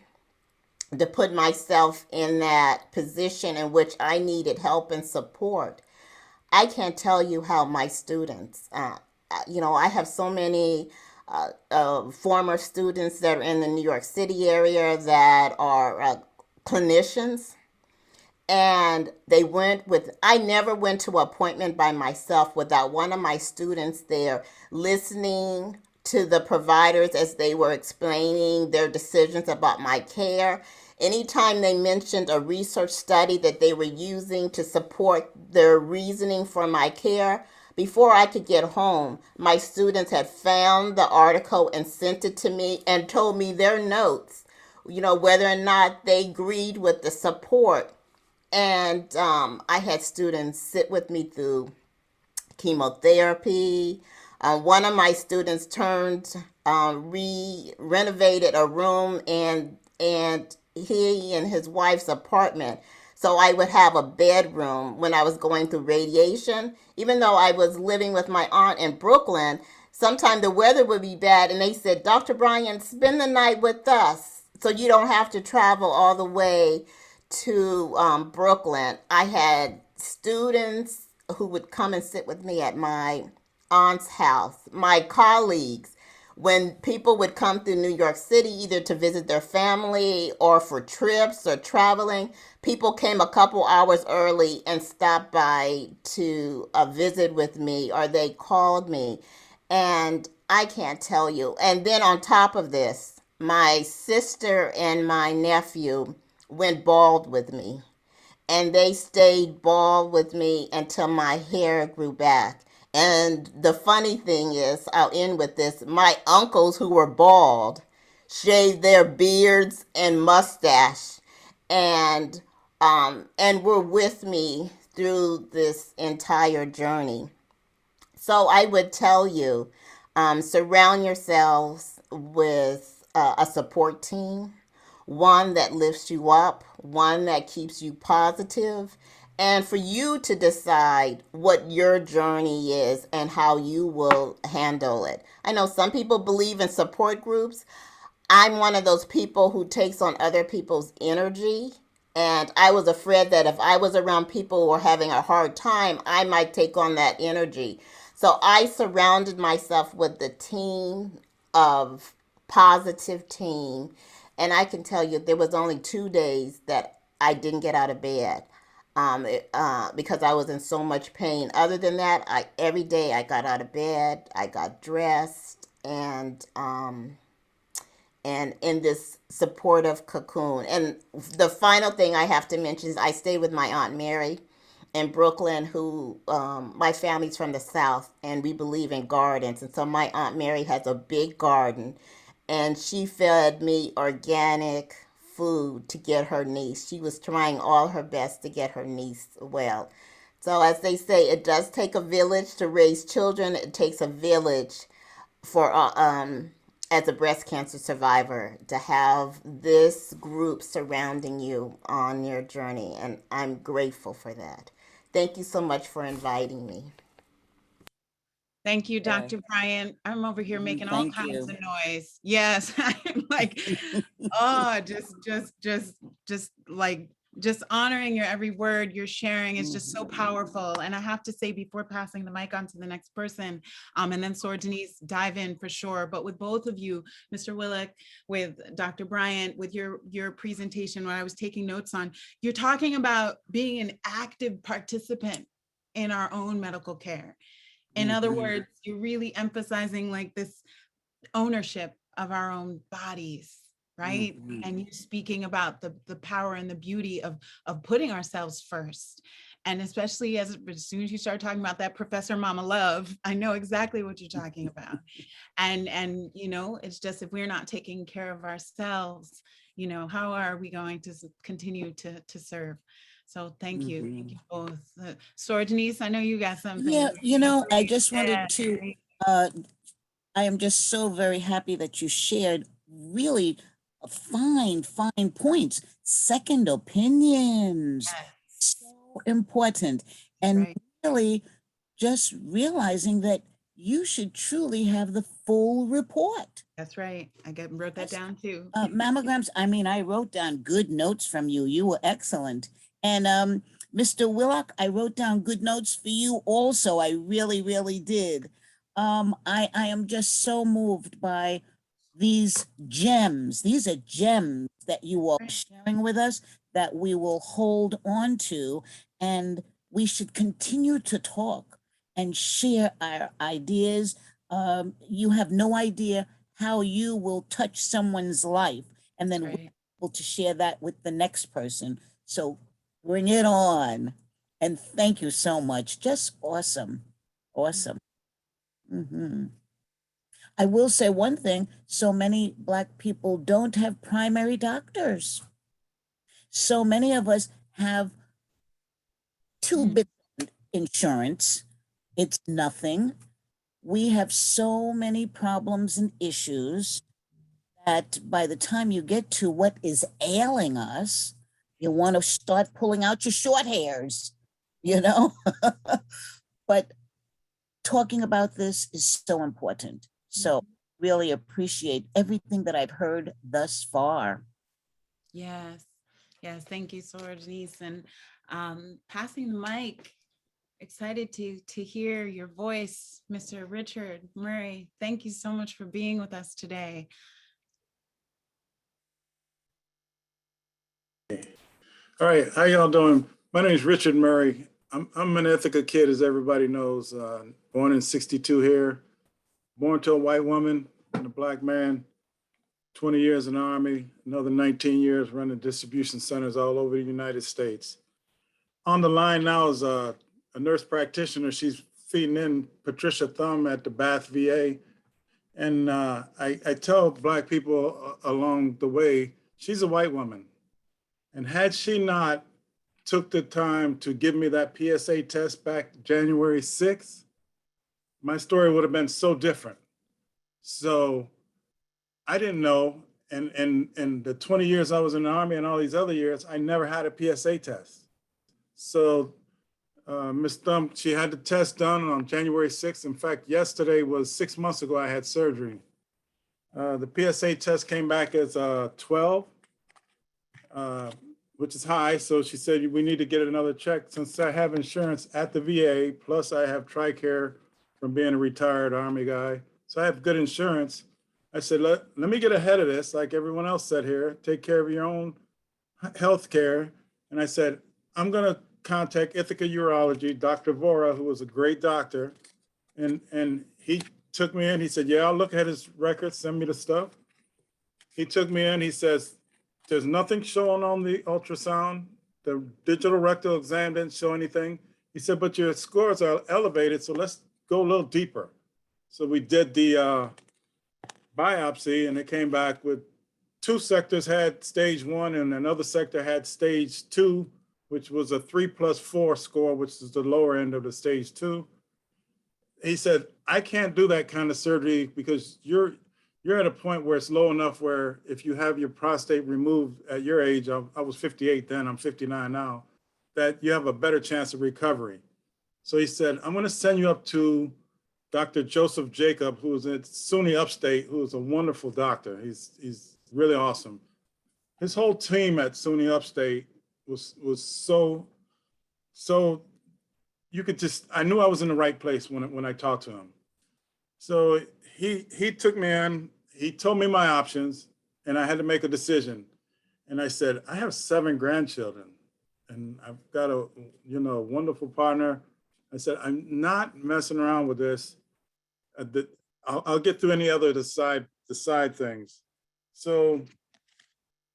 Speaker 8: to put myself in that position in which I needed help and support, I can't tell you how my students, I have so many former students that are in the New York City area that are clinicians. And I never went to an appointment by myself without one of my students there listening to the providers as they were explaining their decisions about my care. Anytime they mentioned a research study that they were using to support their reasoning for my care, before I could get home, my students had found the article and sent it to me and told me their notes, whether or not they agreed with the support. And I had students sit with me through chemotherapy. One of my students renovated a room and he and his wife's apartment. So I would have a bedroom when I was going through radiation. Even though I was living with my aunt in Brooklyn, sometimes the weather would be bad and they said, Dr. Bryan, spend the night with us so you don't have to travel all the way to Brooklyn. I had students who would come and sit with me at my aunt's house, my colleagues. When people would come through New York City, either to visit their family or for trips or traveling, people came a couple hours early and stopped by to visit with me, or they called me. And I can't tell you. And then on top of this, my sister and my nephew went bald with me. And they stayed bald with me until my hair grew back. And the funny thing is, I'll end with this, my uncles who were bald shaved their beards and mustache and were with me through this entire journey. So I would tell you, surround yourselves with a support team, one that lifts you up, one that keeps you positive, and for you to decide what your journey is and how you will handle it. I know some people believe in support groups. I'm one of those people who takes on other people's energy. And I was afraid that if I was around people who were having a hard time, I might take on that energy. So I surrounded myself with the team of positive team. And I can tell you there was only 2 days that I didn't get out of bed. Because I was in so much pain. Other than that, every day I got out of bed, I got dressed, and in this supportive cocoon. And the final thing I have to mention is I stayed with my Aunt Mary. in Brooklyn who, my family's from the South and we believe in gardens. And so my Aunt Mary has a big garden and she fed me organic food to get her niece. She was trying all her best to get her niece well. So as they say, it does take a village to raise children. It takes a village for as a breast cancer survivor to have this group surrounding you on your journey, and I'm grateful for that. Thank you so much for inviting me.
Speaker 1: Thank you,
Speaker 2: Yeah.
Speaker 1: Dr. Bryant. I'm over here making all
Speaker 2: Thank
Speaker 1: kinds
Speaker 2: you.
Speaker 1: of noise. Yes, I'm like, oh, just honoring your every word you're sharing is just so powerful. And I have to say, before passing the mic on to the next person, and then Sora Denise dive in for sure. But with both of you, Mr. Willick, with Dr. Bryant, with your presentation, what I was taking notes on, you're talking about being an active participant in our own medical care. In other words, you're really emphasizing like this ownership of our own bodies, right? And you speaking about the power and the beauty of putting ourselves first. And especially as soon as you start talking about that Professor Mama Love, I know exactly what you're talking about. And you know, it's just if we're not taking care of ourselves, you know, how are we going to continue to serve? So thank you. Thank you both. Sora Denise, I know you got something.
Speaker 2: Yeah, you know, I just wanted
Speaker 1: Yeah.
Speaker 2: to, I am just so very happy that you shared really fine points. Second opinions,
Speaker 1: Yes,
Speaker 2: so important. And
Speaker 1: right.
Speaker 2: really just realizing that you should truly have the full report.
Speaker 1: That's right. Wrote that down too.
Speaker 2: Mammograms, I mean, I wrote down good notes from you. You were excellent. And Mr. Willock, I wrote down good notes for you also. I really, really did. I am just so moved by these gems. These are gems that you are sharing with us that we will hold on to, and we should continue to talk and share our ideas. You have no idea how you will touch someone's life, and then we're
Speaker 1: Right.
Speaker 2: able to share that with the next person. So bring it on. And thank you so much. Just awesome. Awesome. I will say one thing, so many Black people don't have primary doctors. So many of us have two bits of insurance. It's nothing. We have so many problems and issues that by the time you get to what is ailing us, you want to start pulling out your short hairs, you know? But talking about this is so important. So really appreciate everything that I've heard thus far.
Speaker 1: Yes. Yes. Thank you, Sora Denise. And passing the mic, excited to hear your voice, Mr. Richard Murray. Thank you so much for being with us today.
Speaker 5: All right, how y'all doing? My name is Richard Murray. I'm an Ithaca kid, as everybody knows. Born in '62 here, born to a white woman and a Black man. 20 years in the Army, another 19 years running distribution centers all over the United States. On the line now is a nurse practitioner. She's feeding in Patricia Thumb at the Bath VA. And I tell Black people along the way, she's a white woman. And had she not took the time to give me that PSA test back January 6th, my story would have been so different. So I didn't know, and the 20 years I was in the Army and all these other years, I never had a PSA test. So Ms. Thumb, she had the test done on January 6th. In fact, yesterday was 6 months ago I had surgery. The PSA test came back as 12, which is high. So she said, we need to get another check since I have insurance at the VA, plus I have TRICARE from being a retired Army guy. So I have good insurance. I said, let me get ahead of this, like everyone else said here, take care of your own health care. And I said, I'm gonna contact Ithaca Urology, Dr. Vora, who was a great doctor. And he took me in, he said, yeah, I'll look at his records, send me the stuff. He took me in, he says, there's nothing showing on the ultrasound the digital rectal exam didn't show anything. He said, but your scores are elevated, so let's go a little deeper. So we did the biopsy, and it came back with 2 sectors had stage 1 and another sector had stage 2, which was a 3+4 score, which is the lower end of the stage 2. He said, I can't do that kind of surgery because you're at a point where it's low enough where if you have your prostate removed at your age, I was 58 then, I'm 59 now, that you have a better chance of recovery. So he said, I'm going to send you up to Dr. Joseph Jacob, who is at SUNY Upstate, who is a wonderful doctor. He's really awesome. His whole team at SUNY Upstate was so you could just, I knew I was in the right place when I talked to him. So he took me in, he told me my options, and I had to make a decision. And I said, I have 7 grandchildren, and I've got a wonderful partner. I said, I'm not messing around with this. I'll get through any other the side things. So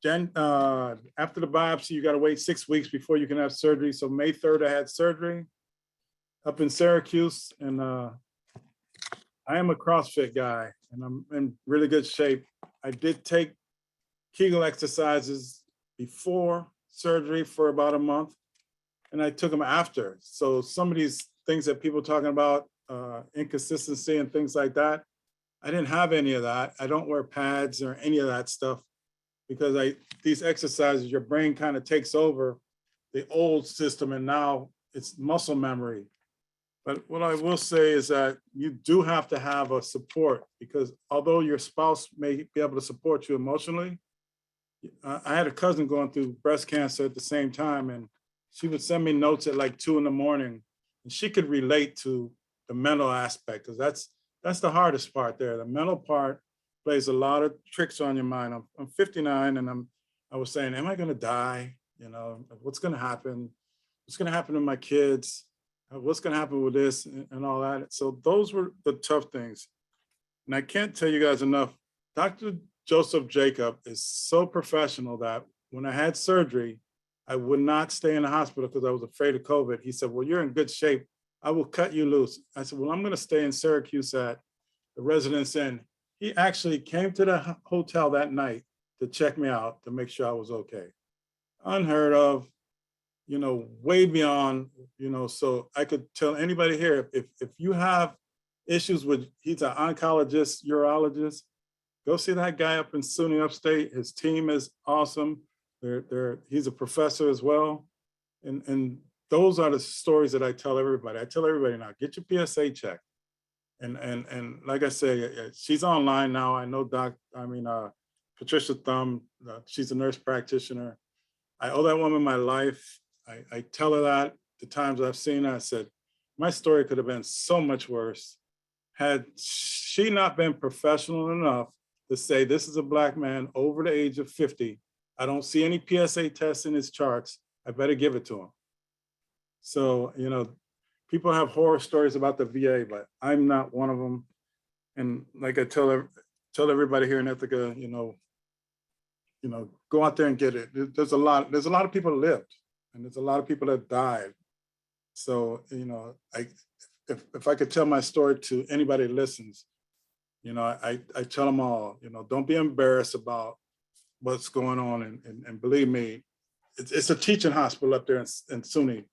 Speaker 5: after the biopsy, you got to wait 6 weeks before you can have surgery. So May 3rd, I had surgery up in Syracuse, and I am a CrossFit guy, and I'm in really good shape. I did take Kegel exercises before surgery for about a month, and I took them after. So some of these things that people are talking about, inconsistency and things like that, I didn't have any of that. I don't wear pads or any of that stuff because these exercises, your brain kind of takes over the old system, and now it's muscle memory. But what I will say is that you do have to have a support, because although your spouse may be able to support you emotionally, I had a cousin going through breast cancer at the same time, and she would send me notes at like 2 in the morning, and she could relate to the mental aspect, because that's the hardest part there. The mental part plays a lot of tricks on your mind. I'm 59, and I was saying, am I going to die? What's going to happen? What's going to happen to my kids? What's going to happen with this and all that? So those were the tough things. And I can't tell you guys enough. Dr. Joseph Jacob is so professional that when I had surgery, I would not stay in the hospital because I was afraid of COVID. He said, well, you're in good shape. I will cut you loose. I said, well, I'm going to stay in Syracuse at the Residence Inn. He actually came to the hotel that night to check me out to make sure I was okay. Unheard of, way beyond, so I could tell anybody here, if you have issues with, he's an oncologist, urologist, go see that guy up in SUNY Upstate. His team is awesome. He's a professor as well. And those are the stories that I tell everybody. I tell everybody now, get your PSA check. And like I say, she's online now. I know Patricia Thumb, she's a nurse practitioner. I owe that woman my life. I tell her that the times I've seen her, I said, my story could have been so much worse. Had she not been professional enough to say, this is a Black man over the age of 50. I don't see any PSA tests in his charts. I better give it to him. So, people have horror stories about the VA, but I'm not one of them. And like I tell everybody here in Ithaca, go out there and get it. There's a lot of people that lived, and there's a lot of people that died. So, if I could tell my story to anybody that listens, I tell them all, don't be embarrassed about what's going on. And believe me, it's a teaching hospital up there in SUNY.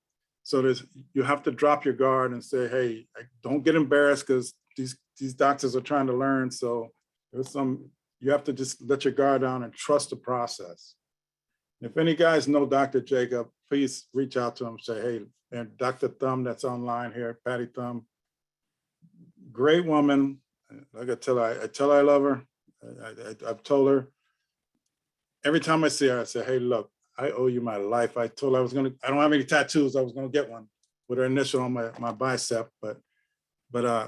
Speaker 5: So you have to drop your guard and say, hey, don't get embarrassed because these doctors are trying to learn. So you have to just let your guard down and trust the process. If any guys know Dr. Jacob, please reach out to him, say, hey, and Dr. Thumb that's online here, Patty Thumb, great woman. Like I tell her I love her. I've told her every time I see her, I say, hey, look, I owe you my life. I told her I don't have any tattoos. I was going to get one with her initial on my bicep. But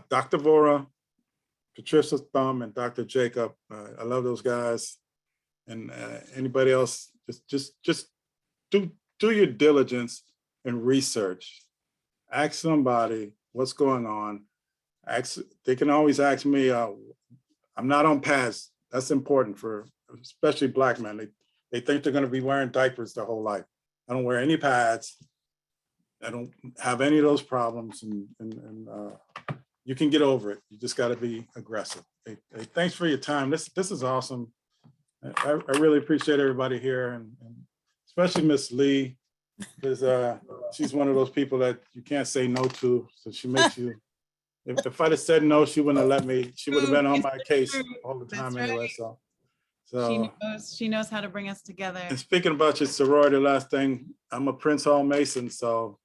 Speaker 5: Dr. Vora, Patricia Thumb, and Dr. Jacob, I love those guys. And anybody else, just do your diligence and research. Ask somebody what's going on. They can always ask me. I'm not on pads. That's important for especially Black men. They think they're going to be wearing diapers their whole life. I don't wear any pads. I don't have any of those problems, and you can get over it. You just got to be aggressive. Hey, thanks for your time. This is awesome. I really appreciate everybody here, and especially Miss Lee, because she's one of those people that you can't say no to. So she makes you. If I'd have said no, she wouldn't have let me. She would have been on my case all the time anyway. So
Speaker 1: She knows how to bring us together.
Speaker 5: and speaking about your sorority, last thing, I'm a Prince Hall Mason, so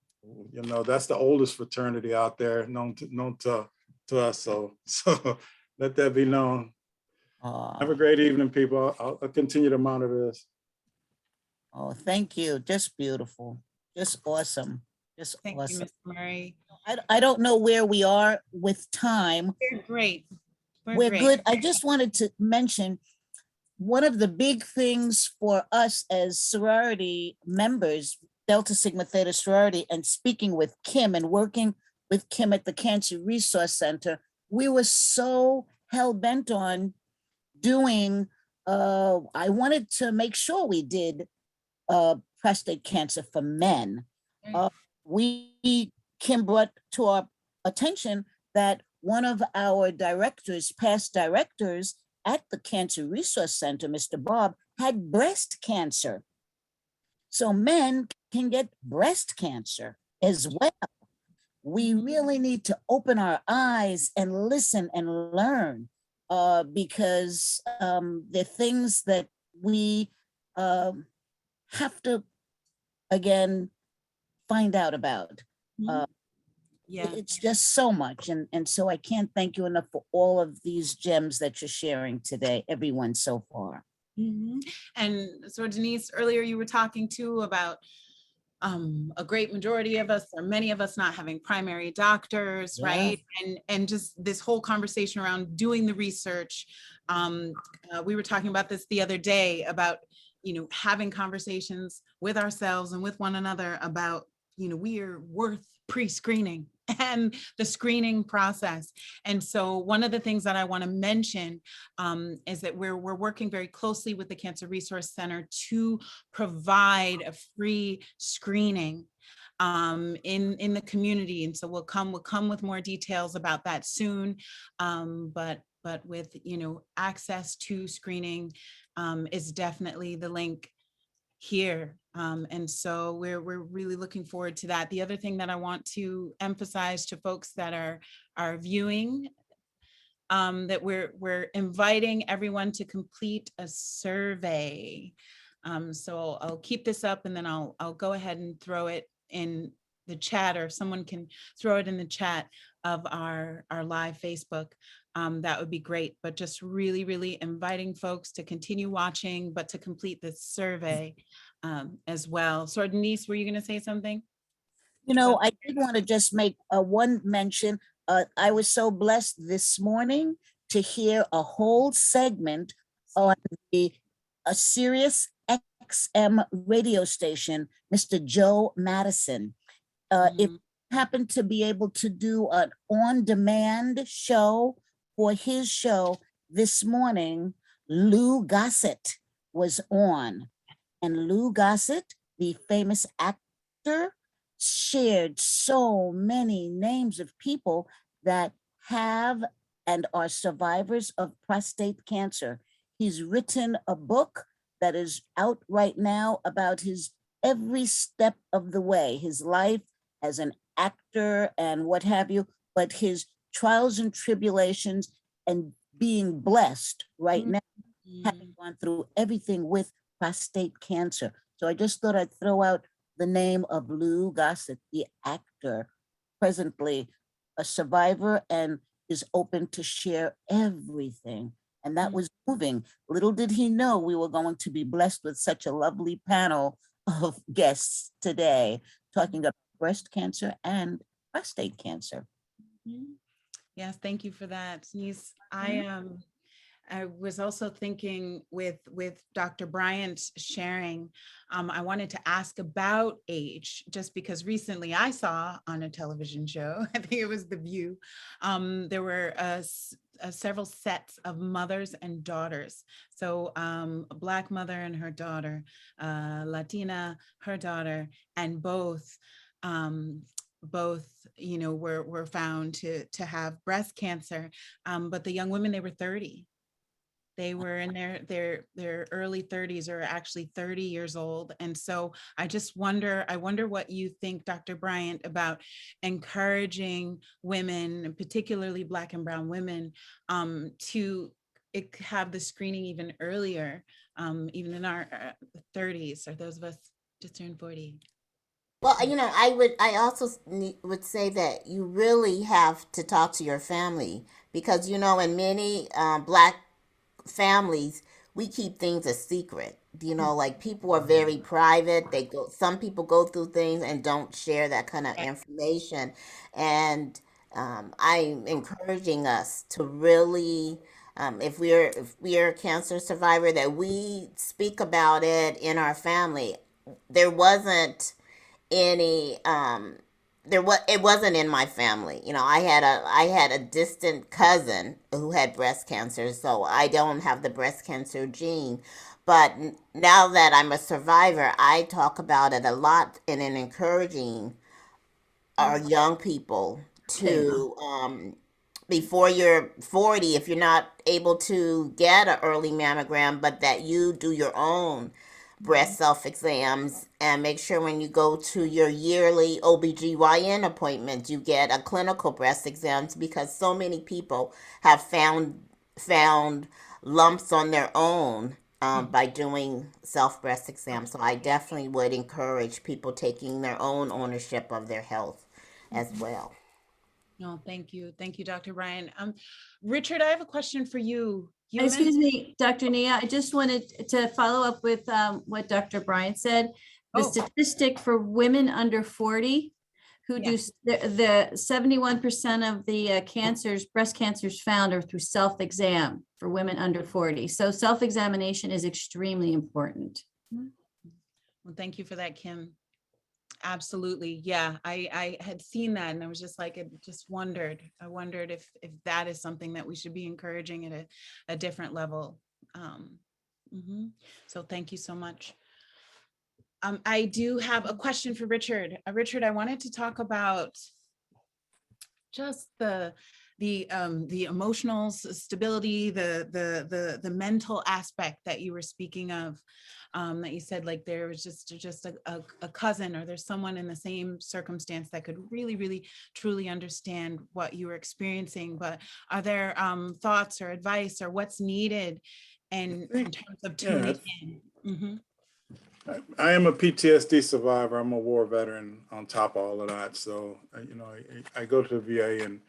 Speaker 5: you know that's the oldest fraternity out there known to us. So let that be known. Have a great evening, people. I'll continue to monitor this.
Speaker 2: Oh, thank you. Just beautiful. Just awesome. Just
Speaker 1: Thank you,
Speaker 2: awesome.
Speaker 1: Ms. Murray.
Speaker 2: I don't know where we are with time.
Speaker 1: We're great.
Speaker 2: We're
Speaker 1: great.
Speaker 2: good. I just wanted to mention one of the big things for us as sorority members, Delta Sigma Theta sorority, and speaking with Kim and working with Kim at the Cancer Resource Center, we were so hell-bent on doing, I wanted to make sure we did prostate cancer for men. Kim brought to our attention that one of our directors, past directors at the Cancer Resource Center, Mr. Bob, had breast cancer. So men can get breast cancer as well. We really need to open our eyes and listen and learn because the things that we have to, again, find out about.
Speaker 1: Yeah.
Speaker 2: It's just so much. And so I can't thank you enough for all of these gems that you're sharing today, everyone so far.
Speaker 1: And so Denise, earlier you were talking too about a great majority of us, or many of us, not having primary doctors,
Speaker 2: Yeah.
Speaker 1: right? And just this whole conversation around doing the research. We were talking about this the other day about, having conversations with ourselves and with one another about, we are worth pre-screening and the screening process. And so one of the things that I want to mention is that we're working very closely with the Cancer Resource Center to provide a free screening in the community. And so we'll come with more details about that soon. But with, access to screening is definitely the link here. And so we're really looking forward to that. The other thing that I want to emphasize to folks that are viewing, that we're inviting everyone to complete a survey. So I'll keep this up and then I'll go ahead and throw it in the chat, or if someone can throw it in the chat of our live Facebook. That would be great, but just really, really inviting folks to continue watching, but to complete this survey as well. So Denise, were you going to say something?
Speaker 2: I did want to just make one mention. I was so blessed this morning to hear a whole segment on a Sirius XM radio station, Mr. Joe Madison. If you happen to be able to do an on-demand show for his show this morning, Lou Gossett was on. And Lou Gossett, the famous actor, shared so many names of people that have and are survivors of prostate cancer. He's written a book that is out right now about his every step of the way, his life as an actor and what have you, but his trials and tribulations and being blessed right now, having gone through everything with prostate cancer. So I just thought I'd throw out the name of Lou Gossett, the actor, presently a survivor and is open to share everything. And that was moving. Little did he know we were going to be blessed with such a lovely panel of guests today, talking about breast cancer and prostate cancer.
Speaker 1: Yes, thank you for that, Denise. I was also thinking with Dr. Bryant sharing, I wanted to ask about age, just because recently I saw on a television show, I think it was The View, there were several sets of mothers and daughters. So a Black mother and her daughter, Latina, her daughter, and both, were found to have breast cancer. But the young women, they were 30. They were in their early 30s, or actually 30 years old. And so I wonder what you think, Dr. Bryant, about encouraging women, particularly Black and Brown women, to have the screening even earlier, even in our 30s, or those of us just turned 40.
Speaker 8: Well, I also would say that you really have to talk to your family because, in many Black families, we keep things a secret. Like people are very private. Some people go through things and don't share that kind of information. And I'm encouraging us to really, if we are a cancer survivor, that we speak about it in our family. There wasn't any it wasn't in my family. I had a distant cousin who had breast cancer, so I don't have the breast cancer gene. But now that I'm a survivor, I talk about it a lot and in encouraging our young people to before you're 40, if you're not able to get an early mammogram, but that you do your own breast self exams and make sure when you go to your yearly OBGYN appointment, you get a clinical breast exams because so many people have found lumps on their own by doing self breast exams. So I definitely would encourage people taking their own ownership of their health as well.
Speaker 1: No, thank you. Thank you, Dr. Ryan. Richard, I have a question for you.
Speaker 3: Excuse me, Dr. Nia, I just wanted to follow up with what Dr. Bryant said. The statistic for women under 40 who do the 71% of the breast cancers found are through self-exam for women under 40. So self-examination is extremely important.
Speaker 1: Well, thank you for that, Kim. Absolutely. Yeah, I had seen that and I was just like, I wondered if that is something that we should be encouraging at a different level. So thank you so much. I do have a question for Richard. Richard, I wanted to talk about just the emotional stability, the mental aspect that you were speaking of, that you said like there was just a cousin, or there's someone in the same circumstance that could really, really, truly understand what you were experiencing. But are there thoughts or advice or what's needed in terms of tuning in?
Speaker 5: I am a PTSD survivor. I'm a war veteran on top of all of that. So, I go to the VA and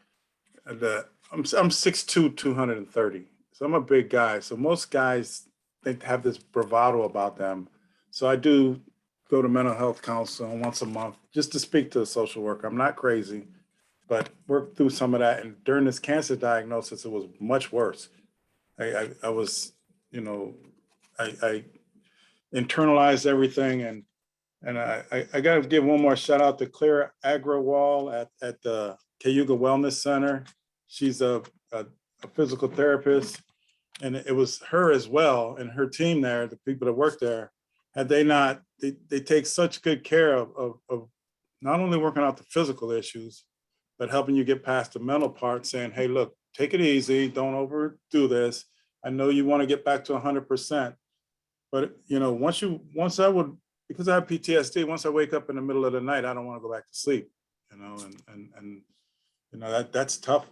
Speaker 5: I'm 6'2", 230. So I'm a big guy. So most guys, they have this bravado about them. So I do go to mental health counseling once a month just to speak to a social worker. I'm not crazy, but work through some of that. And during this cancer diagnosis, it was much worse. I was, I internalized everything, and I got to give one more shout out to Claire Agrawal at the Cayuga Wellness Center. She's a physical therapist, and it was her as well and her team there, the people that work there. Had they not, they take such good care of not only working out the physical issues, but helping you get past the mental part, saying, hey, look, take it easy, don't overdo this. I know you want to get back to 100%. But because I have PTSD, once I wake up in the middle of the night, I don't want to go back to sleep, and that's tough.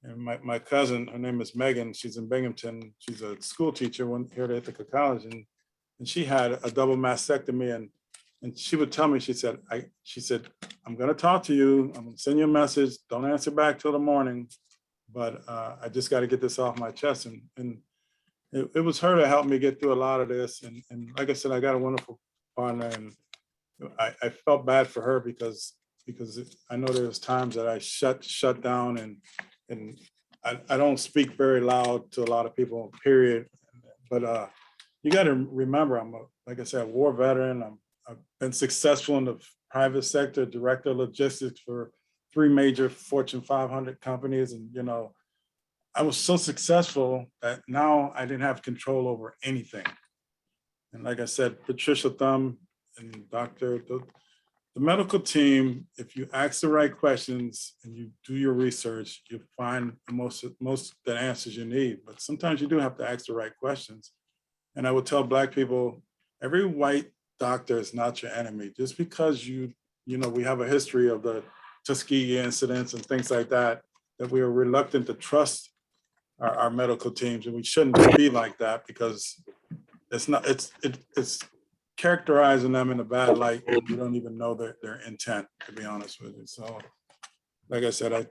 Speaker 5: And my cousin, her name is Megan, she's in Binghamton. She's a school teacher here at Ithaca College, and she had a double mastectomy, and she would tell me, she said, I'm going to talk to you. I'm going to send you a message. Don't answer back till the morning, but I just got to get this off my chest. And it was her that helped me get through a lot of this. And like I said, I got a wonderful partner, and I felt bad for her because I know there was times that I shut down, and I don't speak very loud to a lot of people, period. But you got to remember, like I said, a war veteran. I've been successful in the private sector, director of logistics for 3 major Fortune 500 companies. And, I was so successful that now I didn't have control over anything. And like I said, Patricia Thumb and the medical team, if you ask the right questions and you do your research, you find most the answers you need. But sometimes you do have to ask the right questions. And I would tell Black people, every white doctor is not your enemy. Just because we have a history of the Tuskegee incidents and things like that, that we are reluctant to trust our medical teams, and we shouldn't be like that, because it's characterizing them in a bad light, and you don't even know their intent, to be honest with you. So, like I said,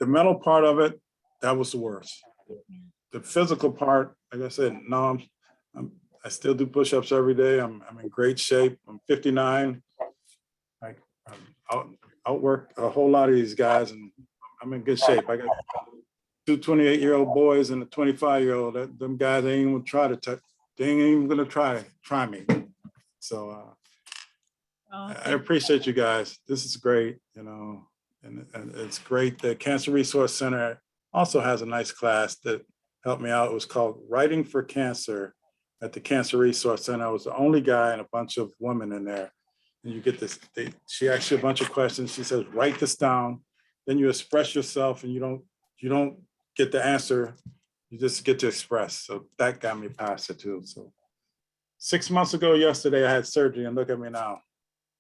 Speaker 5: the mental part of it, that was the worst. The physical part, like I said, no, I still do push-ups every day. I'm in great shape. I'm 59. I outwork a whole lot of these guys, and I'm in good shape. I got two 28-year-old boys and a 25-year-old. Them guys ain't even try to touch. They ain't even gonna try me. So I appreciate you guys. This is great, and it's great. The Cancer Resource Center also has a nice class that helped me out. It was called Writing for Cancer at the Cancer Resource Center. I was the only guy and a bunch of women in there. And you get this, she asks you a bunch of questions. She says, write this down. Then you express yourself, and you don't get the answer. You just get to express. So that got me past it too. So 6 months ago yesterday, I had surgery, and look at me now.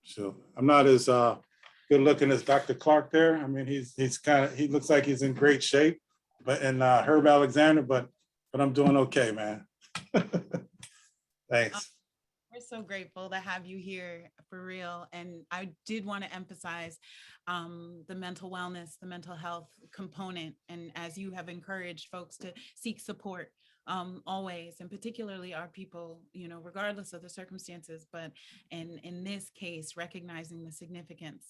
Speaker 5: So I'm not as good looking as Dr. Clark there. I mean, he looks like he's in great shape, and Herb Alexander, but I'm doing okay, man. Thanks.
Speaker 1: We're so grateful to have you here, for real. And I did want to emphasize the mental wellness, the mental health component. And as you have encouraged folks to seek support always, and particularly our people, regardless of the circumstances, but in this case, recognizing the significance.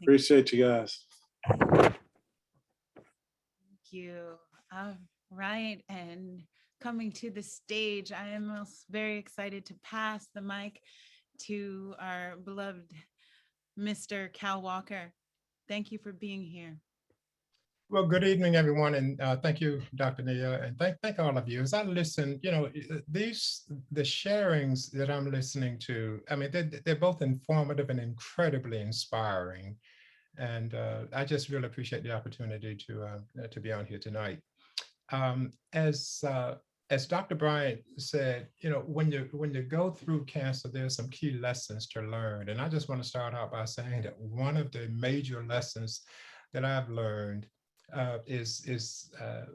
Speaker 5: Appreciate you guys.
Speaker 1: Thank you. All right. And coming to the stage, I am very excited to pass the mic to our beloved Mr. Cal Walker. Thank you for being here.
Speaker 9: Well, good evening, everyone, and thank you, Dr. Nia, and thank all of you. As I listen, the sharings that I'm listening to, I mean, they're both informative and incredibly inspiring, and I just really appreciate the opportunity to be on here tonight. As Dr. Bryant said, when you go through cancer, there's some key lessons to learn. And I just want to start out by saying that one of the major lessons that I've learned is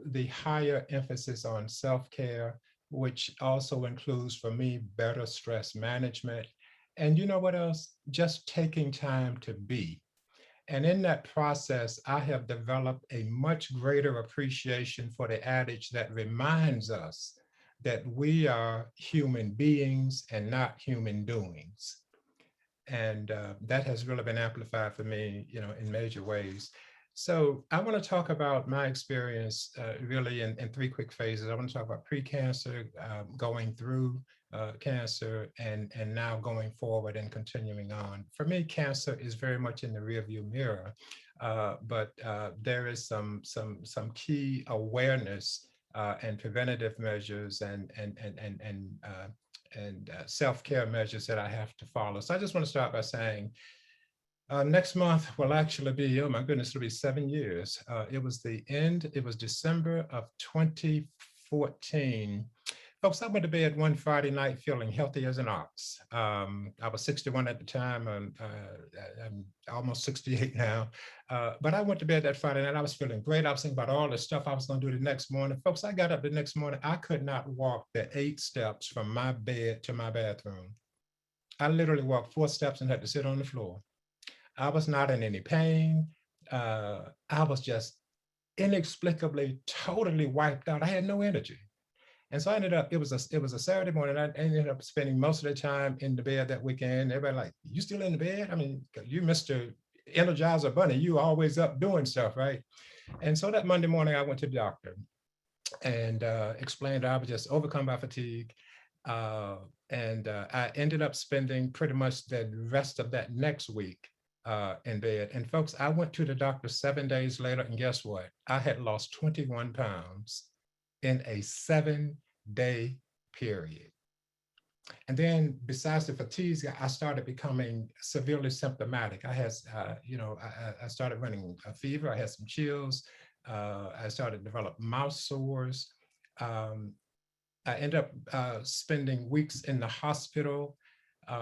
Speaker 9: the higher emphasis on self-care, which also includes, for me, better stress management. And you know what else? Just taking time to be. And in that process, I have developed a much greater appreciation for the adage that reminds us that we are human beings and not human doings. And that has really been amplified for me, in major ways. So I want to talk about my experience really in three quick phases. I want to talk about pre-cancer, going through cancer, and now going forward and continuing on. For me, cancer is very much in the rearview mirror, but there is some key awareness and preventative measures and self-care measures that I have to follow. So I just want to start by saying, next month will actually be, oh my goodness, it'll be 7 years. It was December of 2014. Folks, I went to bed one Friday night feeling healthy as an ox. I was 61 at the time. I'm almost 68 now. But I went to bed that Friday night. I was feeling great. I was thinking about all the stuff I was going to do the next morning. Folks, I got up the next morning. I could not walk the 8 steps from my bed to my bathroom. I literally walked 4 steps and had to sit on the floor. I was not in any pain. I was just inexplicably, totally wiped out. I had no energy. And so I ended up, it was a Saturday morning. I ended up spending most of the time in the bed that weekend. Everybody like, you still in the bed? I mean, you Mr. Energizer Bunny, you always up doing stuff, right? And so that Monday morning, I went to the doctor and explained I was just overcome by fatigue. I ended up spending pretty much the rest of that next week in bed. And folks, I went to the doctor 7 days later, and guess what? I had lost 21 pounds in a 7-day period. And then besides the fatigue, I started becoming severely symptomatic. I had, I started running a fever. I had some chills. I started to develop mouth sores. I ended up spending weeks in the hospital.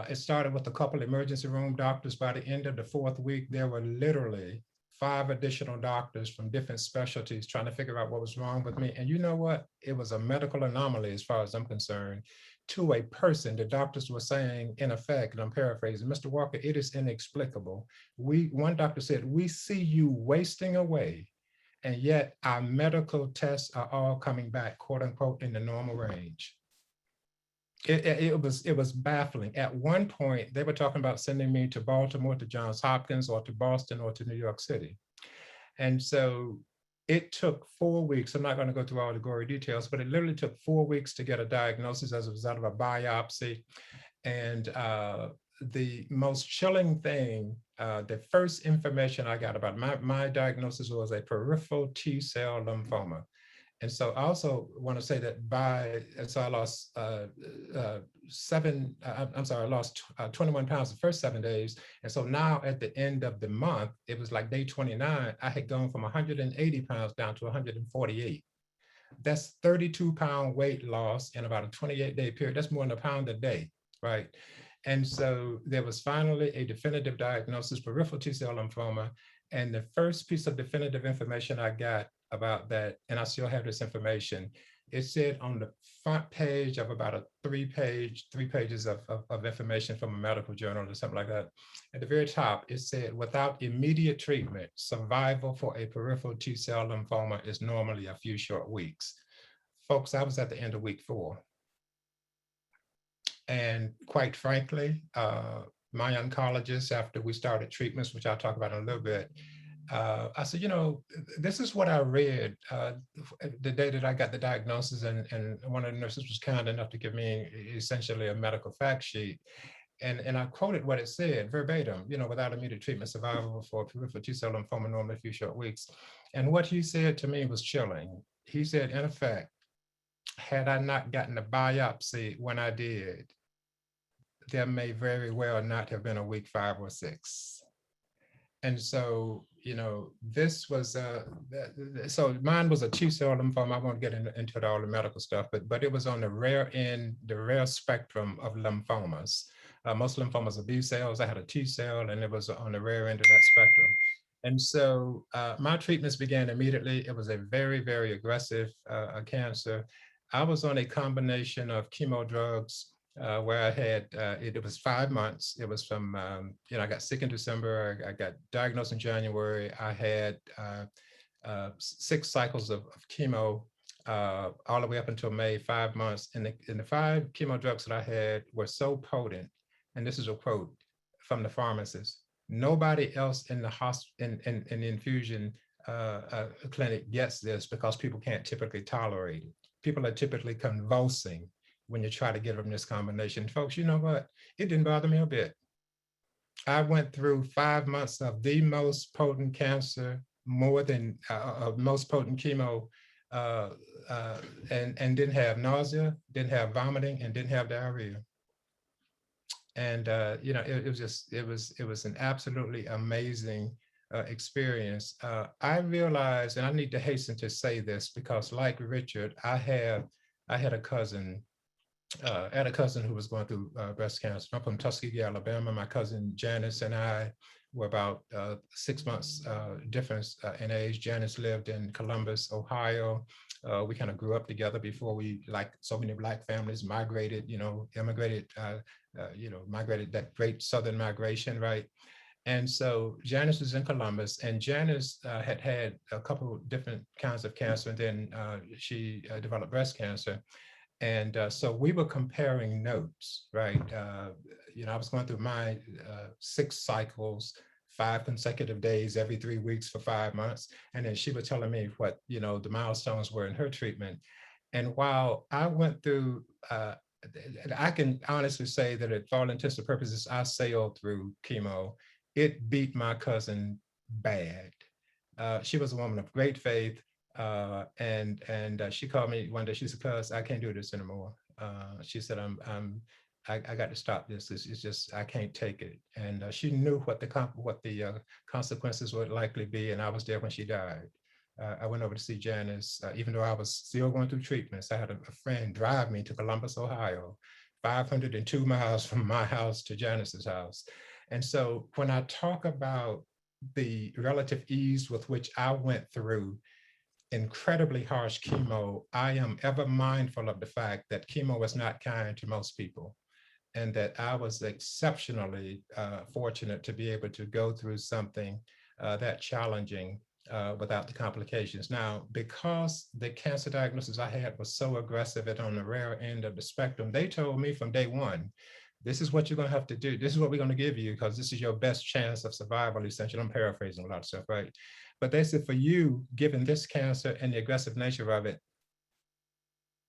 Speaker 9: It started with a couple emergency room doctors. By the end of the 4th week, there were literally 5 additional doctors from different specialties trying to figure out what was wrong with me. And you know what? It was a medical anomaly as far as I'm concerned. To a person, the doctors were saying, in effect, and I'm paraphrasing, Mr. Walker, it is inexplicable. One doctor said, we see you wasting away, and yet our medical tests are all coming back, quote unquote, in the normal range. It was baffling. At one point, they were talking about sending me to Baltimore, to Johns Hopkins, or to Boston, or to New York City. And so it took 4 weeks. I'm not going to go through all the gory details, but it literally took 4 weeks to get a diagnosis as a result of a biopsy. And the most chilling thing, the first information I got about my diagnosis was a peripheral T-cell lymphoma. And so I also want to say that I lost I lost 21 pounds the first 7 days. And so now at the end of the month, it was like day 29, I had gone from 180 pounds down to 148. That's 32-pound weight loss in about a 28-day period. That's more than a pound a day, right? And so there was finally a definitive diagnosis, peripheral T-cell lymphoma. And the first piece of definitive information I got about that, and I still have this information, it said on the front page of about a 3 pages of information from a medical journal or something like that. At the very top, it said, without immediate treatment, survival for a peripheral T-cell lymphoma is normally a few short weeks. Folks, I was at the end of week 4. And quite frankly, my oncologist, after we started treatments, which I'll talk about in a little bit, I said, this is what I read the day that I got the diagnosis, and one of the nurses was kind enough to give me essentially a medical fact sheet. And I quoted what it said verbatim, without immediate treatment, survival for peripheral T-cell lymphoma, normally a few short weeks. And what he said to me was chilling. He said, in effect, had I not gotten a biopsy when I did, there may very well not have been a week 5 or 6. And so, this was, so mine was a T-cell lymphoma. I won't get into all the medical stuff, but it was on the rare end, the rare spectrum of lymphomas. Most lymphomas are B cells. I had a T-cell, and it was on the rare end of that spectrum. And so my treatments began immediately. It was a very, very aggressive cancer. I was on a combination of chemo drugs, where I had, it was 5 months. It was from, I got sick in December. I got diagnosed in January. I had 6 cycles of chemo all the way up until May, 5 months. And the 5 chemo drugs that I had were so potent, and this is a quote from the pharmacist, nobody else in the hospital, in the infusion clinic gets this because people can't typically tolerate it. People are typically convulsing when you try to give them this combination. Folks, you know what? It didn't bother me a bit. I went through 5 months of the most potent cancer, more than most potent chemo, and didn't have nausea, didn't have vomiting, and didn't have diarrhea. And it was an absolutely amazing experience. I realized, and I need to hasten to say this because, like Richard, I had a cousin. I had a cousin who was going through breast cancer. I'm from Tuskegee, Alabama. My cousin Janice and I were about 6 months difference in age. Janice lived in Columbus, Ohio. We kind of grew up together before we, like so many Black families, migrated, immigrated, migrated, that great Southern migration, right? And so Janice was in Columbus, and Janice had had a couple of different kinds of cancer, and then she developed breast cancer. And so we were comparing notes, right? I was going through my 6 cycles, 5 consecutive days every 3 weeks for 5 months. And then she was telling me what, the milestones were in her treatment. And while I went through, I can honestly say that for all intents and purposes, I sailed through chemo. it beat my cousin bad. She was a woman of great faith. And she called me one day. She said, "Cuz, I can't do this anymore." She said, I got to stop this. It's just, I can't take it." And she knew what the consequences would likely be. And I was there when she died. I went over to see Janice, even though I was still going through treatments. I had a friend drive me to Columbus, Ohio, 502 miles from my house to Janice's house. And so when I talk about the relative ease with which I went through incredibly harsh chemo, I am ever mindful of the fact that chemo is not kind to most people, and that I was exceptionally fortunate to be able to go through something that challenging without the complications. Now, because the cancer diagnosis I had was so aggressive and on the rare end of the spectrum, they told me from day one, this is what you're going to have to do. This is what we're going to give you, because this is your best chance of survival, essentially. I'm paraphrasing a lot of stuff, right? But they said, for you, given this cancer and the aggressive nature of it,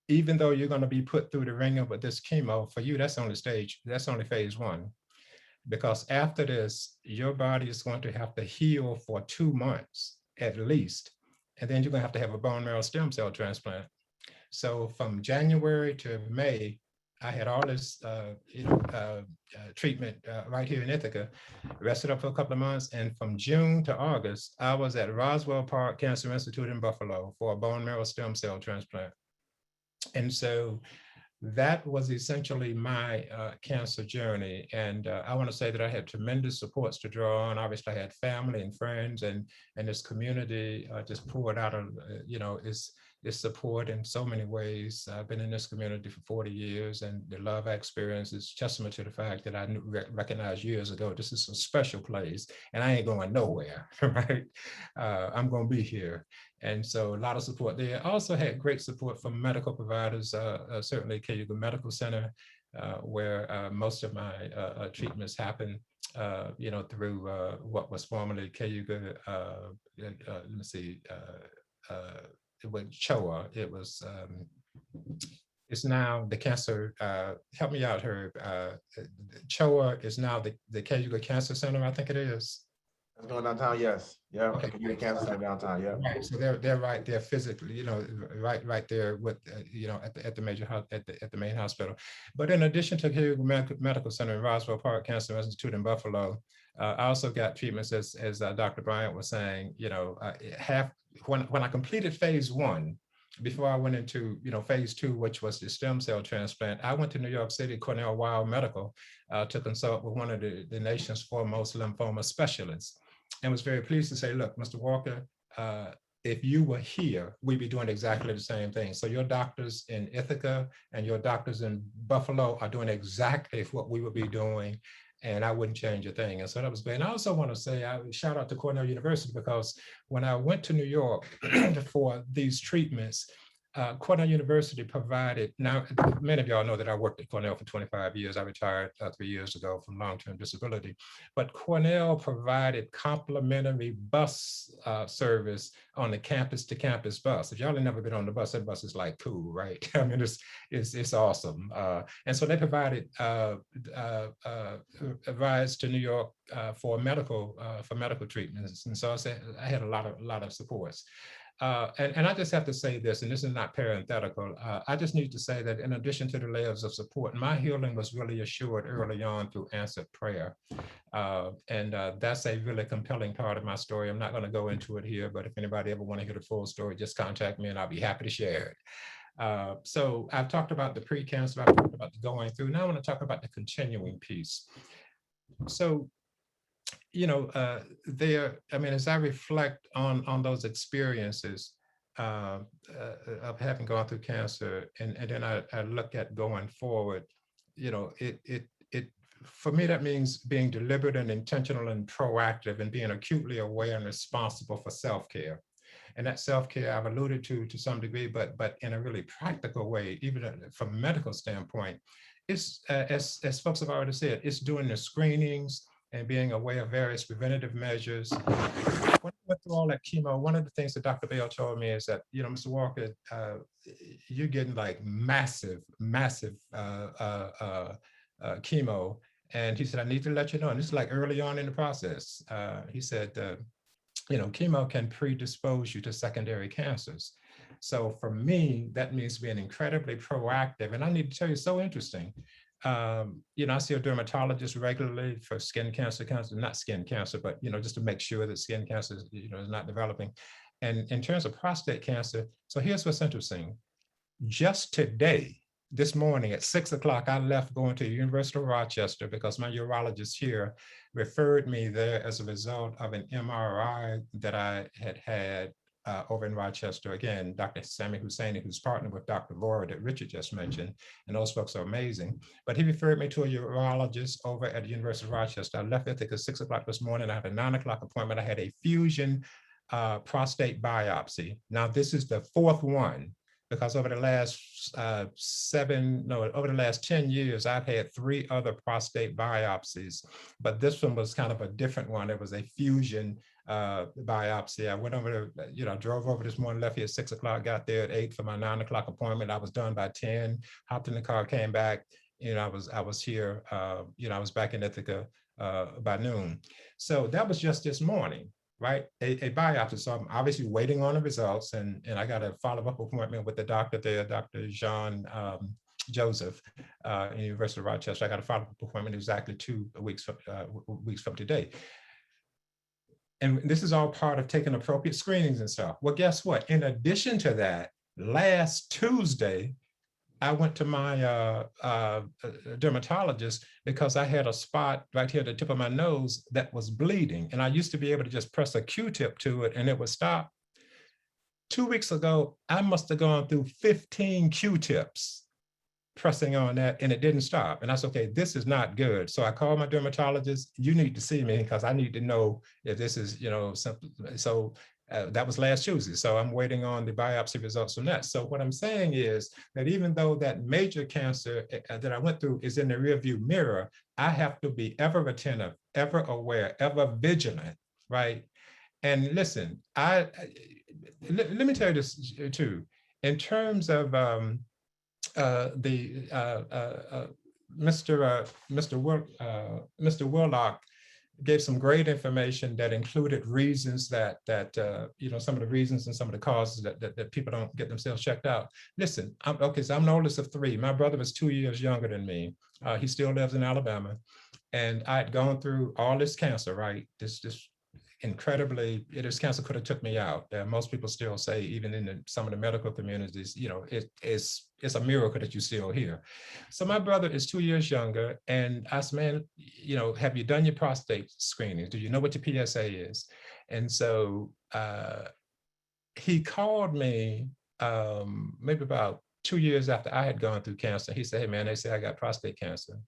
Speaker 9: even though you're going to be put through the ringer with this chemo, for you, that's only phase 1. Because after this, your body is going to have to heal for 2 months at least. And then you're going to have a bone marrow stem cell transplant. So from January to May, I had all this treatment right here in Ithaca, rested up for a couple of months. And from June to August, I was at Roswell Park Cancer Institute in Buffalo for a bone marrow stem cell transplant. And so that was essentially my cancer journey. And I want to say that I had tremendous supports to draw on. Obviously, I had family and friends, and this community just poured out of, its support in so many ways. I've been in this community for 40 years, and the love I experience is testament to the fact that I recognized years ago, this is a special place, and I ain't going nowhere, right? I'm going to be here. And so a lot of support there. I also had great support from medical providers, certainly Cayuga Medical Center, where most of my treatments happened, through what was formerly Cayuga, it was CHOA. It was, it's now the cancer, help me out here. CHOA is now the Cayuga Cancer Center, I think it is.
Speaker 7: That's going downtown, yes. Yeah,
Speaker 9: Okay.
Speaker 7: Cayuga Cancer Center downtown, yeah.
Speaker 9: Right, so they're right there physically, right there with, at the major at the main hospital. But in addition to Cayuga Medical Center in Roswell Park Cancer Institute in Buffalo, I also got treatments, as Dr. Bryant was saying. When I completed phase 1, before I went into phase 2, which was the stem cell transplant, I went to New York City, Cornell Weill Medical, to consult with one of the nation's foremost lymphoma specialists, and was very pleased to say, look, Mr. Walker, if you were here, we'd be doing exactly the same thing. So your doctors in Ithaca and your doctors in Buffalo are doing exactly what we would be doing, and I wouldn't change a thing. And so that was great. And I also want to say, I shout out to Cornell University, because when I went to New York for these treatments, Cornell University provided, now many of y'all know that I worked at Cornell for 25 years. I retired 3 years ago from long-term disability, but Cornell provided complimentary bus service on the campus-to-campus bus. If y'all have never been on the bus, that bus is like cool, right? I mean, it's awesome. And so they provided rides to New York for medical treatments. And so I had a lot of supports. And I just have to say this, and this is not parenthetical. I just need to say that in addition to the layers of support, my healing was really assured early on through answered prayer. And that's a really compelling part of my story. I'm not going to go into it here, but if anybody ever want to hear the full story, just contact me and I'll be happy to share it. So I've talked about the pre-cancer, I've talked about the going through. Now I want to talk about the continuing piece. So as I reflect on those experiences of having gone through cancer, and then I look at going forward, for me, that means being deliberate and intentional and proactive, and being acutely aware and responsible for self-care. And that self-care I've alluded to some degree, but in a really practical way, even from a medical standpoint, it's, as folks have already said, it's doing the screenings and being aware of various preventative measures. When I went through all that chemo, one of the things that Dr. Bell told me is that, Mr. Walker, you're getting like massive chemo, And he said, I need to let you know. And this is like early on in the process. He said, chemo can predispose you to secondary cancers. So for me, that means being incredibly proactive. And I need to tell you, so interesting. I see a dermatologist regularly for skin cancer, not skin cancer, but, just to make sure that skin cancer, is not developing. And in terms of prostate cancer, so here's what's interesting. Just today, this morning at 6 o'clock, I left going to the University of Rochester because my urologist here referred me there as a result of an MRI that I had over in Rochester. Again, Dr. Sami Husseini, who's partnered with Dr. Vora that Richard just mentioned, and those folks are amazing. But he referred me to a urologist over at the University of Rochester. I left Ithaca at 6 o'clock this morning. I had a 9 o'clock appointment. I had a fusion prostate biopsy. Now, this is the fourth one, because over the last 10 years, I've had 3 other prostate biopsies, but this one was kind of a different one. It was a fusion biopsy. I went over to, drove over this morning, left here at 6 o'clock, got there at 8 for my 9 o'clock appointment. I was done by 10, hopped in the car, came back. I was here, I was back in Ithaca by noon. So that was just this morning. Right, a biopsy. So I'm obviously waiting on the results, and I got a follow-up appointment with the doctor there, Dr. Jean Joseph, in the University of Rochester. I got a follow-up appointment exactly 2 weeks from today. And this is all part of taking appropriate screenings and stuff. Well, guess what? In addition to that, last Tuesday, I went to my dermatologist because I had a spot right here at the tip of my nose that was bleeding. And I used to be able to just press a Q-tip to it and it would stop. 2 weeks ago, I must have gone through 15 Q-tips pressing on that, and it didn't stop. And I said, okay, this is not good. So I called my dermatologist. You need to see me because I need to know if this is, something. So that was last Tuesday. So I'm waiting on the biopsy results from that. So what I'm saying is that even though that major cancer that I went through is in the rearview mirror, I have to be ever attentive, ever aware, ever vigilant, right? And listen, let me tell you this too. In terms of Mr. Warlock gave some great information that included reasons that some of the reasons and some of the causes that people don't get themselves checked out. Listen, so I'm the oldest of 3. My brother was 2 years younger than me. He still lives in Alabama, and I had gone through all this cancer, right? This incredibly, this cancer could have took me out. Most people still say, even in some of the medical communities, it's a miracle that you're still here. So my brother is 2 years younger, and I said, man, have you done your prostate screening? Do you know what your PSA is? And so he called me maybe about 2 years after I had gone through cancer. He said, hey man, they say I got prostate cancer.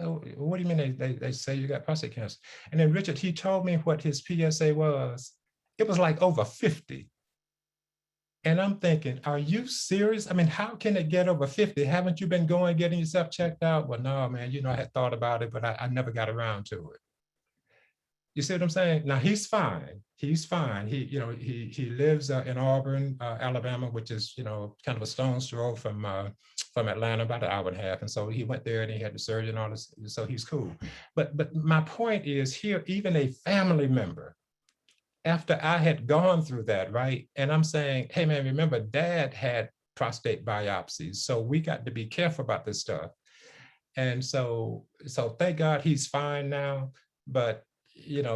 Speaker 9: Oh, what do you mean they say you got prostate cancer? And then Richard, he told me what his PSA was. It was like over 50. And I'm thinking, are you serious? I mean, how can it get over 50? Haven't you been getting yourself checked out? Well, no, man, I had thought about it, but I never got around to it. You see what I'm saying? Now he's fine. He's fine. He lives in Auburn, Alabama, which is kind of a stone's throw from Atlanta, about an hour and a half. And so he went there and he had the surgery and all this. So he's cool. But my point is here, even a family member, after I had gone through that, right? And I'm saying, hey man, remember Dad had prostate biopsies, so we got to be careful about this stuff. And so thank God he's fine now. But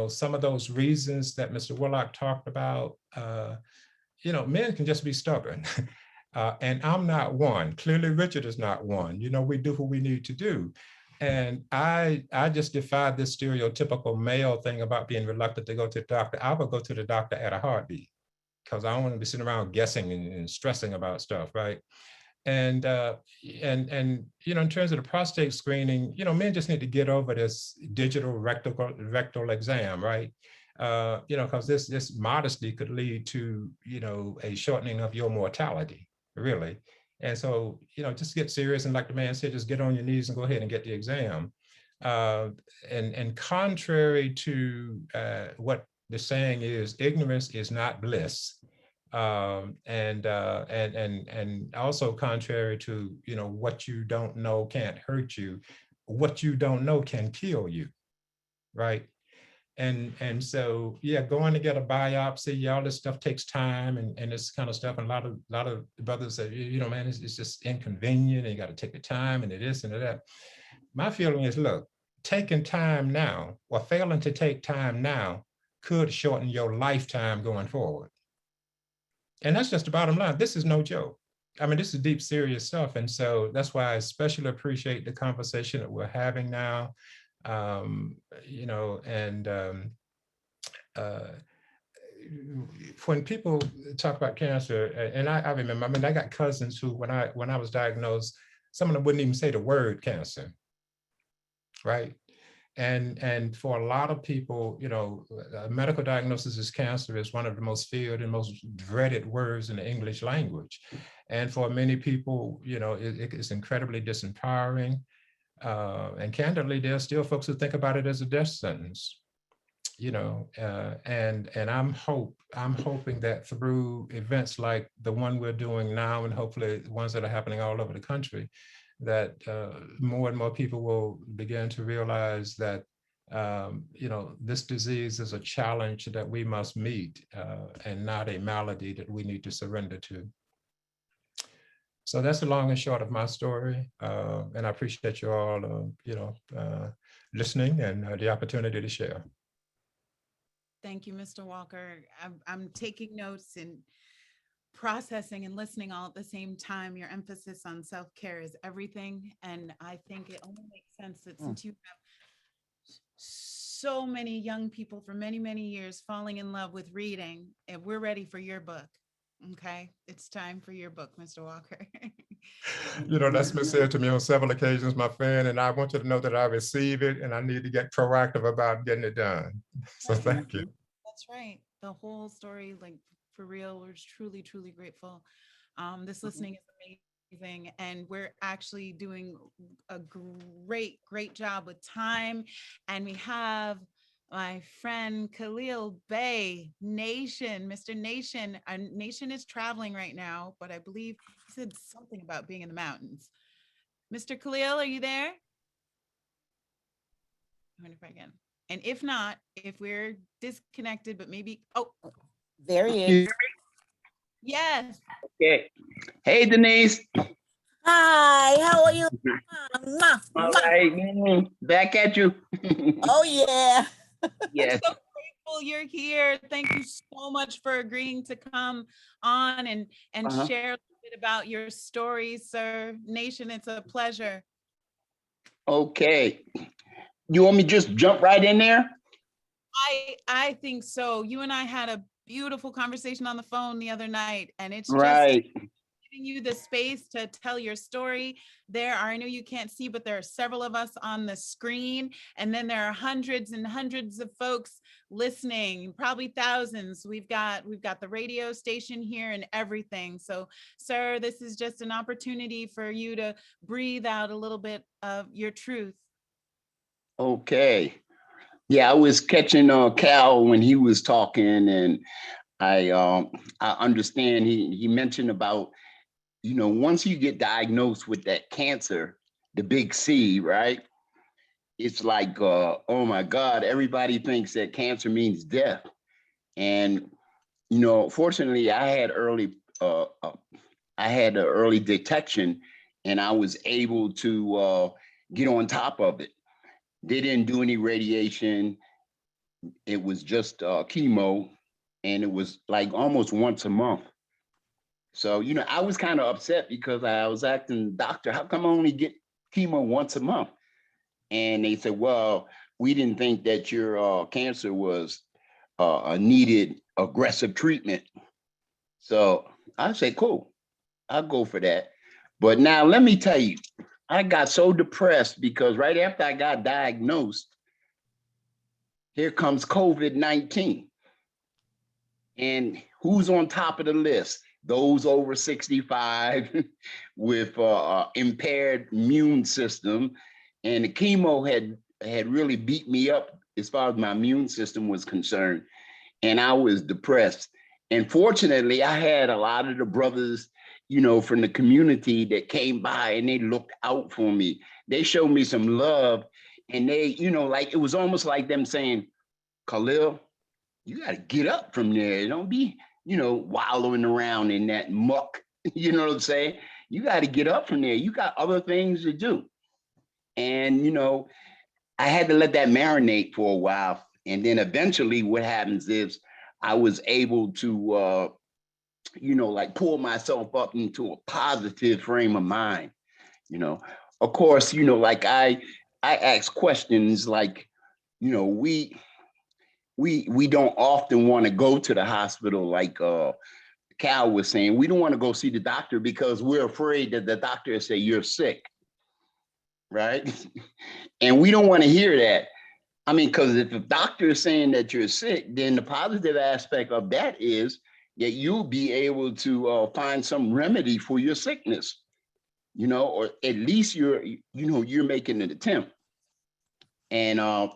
Speaker 9: some of those reasons that Mr. Warlock talked about, men can just be stubborn. And I'm not one. Clearly, Richard is not one. We do what we need to do. And I just defied this stereotypical male thing about being reluctant to go to the doctor. I would go to the doctor at a heartbeat because I don't want to be sitting around guessing and stressing about stuff, right? And in terms of the prostate screening, men just need to get over this digital rectal exam, right? Because this modesty could lead to a shortening of your mortality, really. And so just get serious, and like the man said, just get on your knees and go ahead and get the exam. And contrary to what the saying is, ignorance is not bliss. And also contrary to what you don't know can't hurt you. what you don't know can kill you, right? And so, yeah, going to get a biopsy, yeah, all this stuff takes time and this kind of stuff. And a lot of brothers say, you know, man, it's just inconvenient and you got to take the time and it is and that. My feeling is, look, taking time now or failing to take time now could shorten your lifetime going forward. And that's just the bottom line. This is no joke. I mean, this is deep, serious stuff. And so that's why I especially appreciate the conversation that we're having now. You know, and when people talk about cancer, and I remember, I mean, I got cousins who, when I was diagnosed, some of them wouldn't even say the word cancer, right? And for a lot of people, you know, medical diagnosis as cancer is one of the most feared and most dreaded words in the English language. And for many people, you know, it's incredibly disempowering. And candidly, there are still folks who think about it as a death sentence, you know, and I'm hoping that through events like the one we're doing now, and hopefully the ones that are happening all over the country, that more and more people will begin to realize that, you know, this disease is a challenge that we must meet and not a malady that we need to surrender to. So that's the long and short of my story. And I appreciate you all, you know, listening and the opportunity to share.
Speaker 1: Thank you, Mr. Walker. I'm taking notes and processing and listening all at the same time. Your emphasis on self-care is everything. And I think it only makes sense that since you have so many young people for many, many years falling in love with reading, and we're ready for your book. Okay, it's time for your book, Mr. Walker.
Speaker 9: You know, that's been said to me on several occasions, my friend, and I want you to know that I receive it and I need to get proactive about getting it done. So thank you.
Speaker 1: That's right. The whole story, like for real, we're truly, truly grateful. This listening is amazing. And we're actually doing a great job with time. And we have my friend Khalil Bey, Nation, Mr. Nation. Nation is traveling right now, but I believe he said something about being in the mountains. Mr. Khalil, are you there? I wonder if I can. And if not, if we're disconnected, but maybe, oh.
Speaker 2: There he is.
Speaker 1: Yes.
Speaker 10: Okay. Hey, Denise.
Speaker 2: Hi, how are you?
Speaker 10: All right. Back at you.
Speaker 2: Oh, yeah.
Speaker 10: Yes.
Speaker 1: I'm so grateful you're here. Thank you so much for agreeing to come on and share a little bit about your story, sir. Nation, it's a pleasure.
Speaker 10: Okay. You want me to just jump right in there?
Speaker 1: I think so. You and I had a beautiful conversation on the phone the other night, and it's
Speaker 10: Right.
Speaker 1: just giving you the space to tell your story. There are, I know you can't see, but there are several of us on the screen, and then there are hundreds and hundreds of folks listening, probably thousands. We've got the radio station here and everything. So, sir, this is just an opportunity for you to breathe out a little bit of your truth.
Speaker 10: Okay. Yeah, I was catching Cal when he was talking, and I understand he mentioned about, you know, once you get diagnosed with that cancer, the big C, right? It's like, oh my God, everybody thinks that cancer means death. And, you know, fortunately, I had an early detection, and I was able to get on top of it. They didn't do any radiation. It was just chemo, and it was like almost once a month. So, you know, I was kind of upset because I was asking, doctor, how come I only get chemo once a month? And they said, well, we didn't think that your cancer was a needed aggressive treatment. So I said, cool, I'll go for that. But now let me tell you, I got so depressed because right after I got diagnosed, here comes COVID-19. And who's on top of the list? Those over 65 with impaired immune system. And the chemo had really beat me up as far as my immune system was concerned. And I was depressed. And fortunately, I had a lot of the brothers, from the community that came by and they looked out for me. They showed me some love, and they, like, it was almost like them saying, Khalil, you got to get up from there. Don't be, wallowing around in that muck. You know what I'm saying? You got to get up from there. You got other things to do. And, I had to let that marinate for a while. And then eventually what happens is I was able to, like pull myself up into a positive frame of mind. Of course, like I ask questions like, we don't often want to go to the hospital, like Cal was saying. We don't want to go see the doctor because we're afraid that the doctor will say you're sick, right? And we don't want to hear that. I mean, because if the doctor is saying that you're sick, then the positive aspect of that is that you'll be able to find some remedy for your sickness, or at least you're making an attempt. And of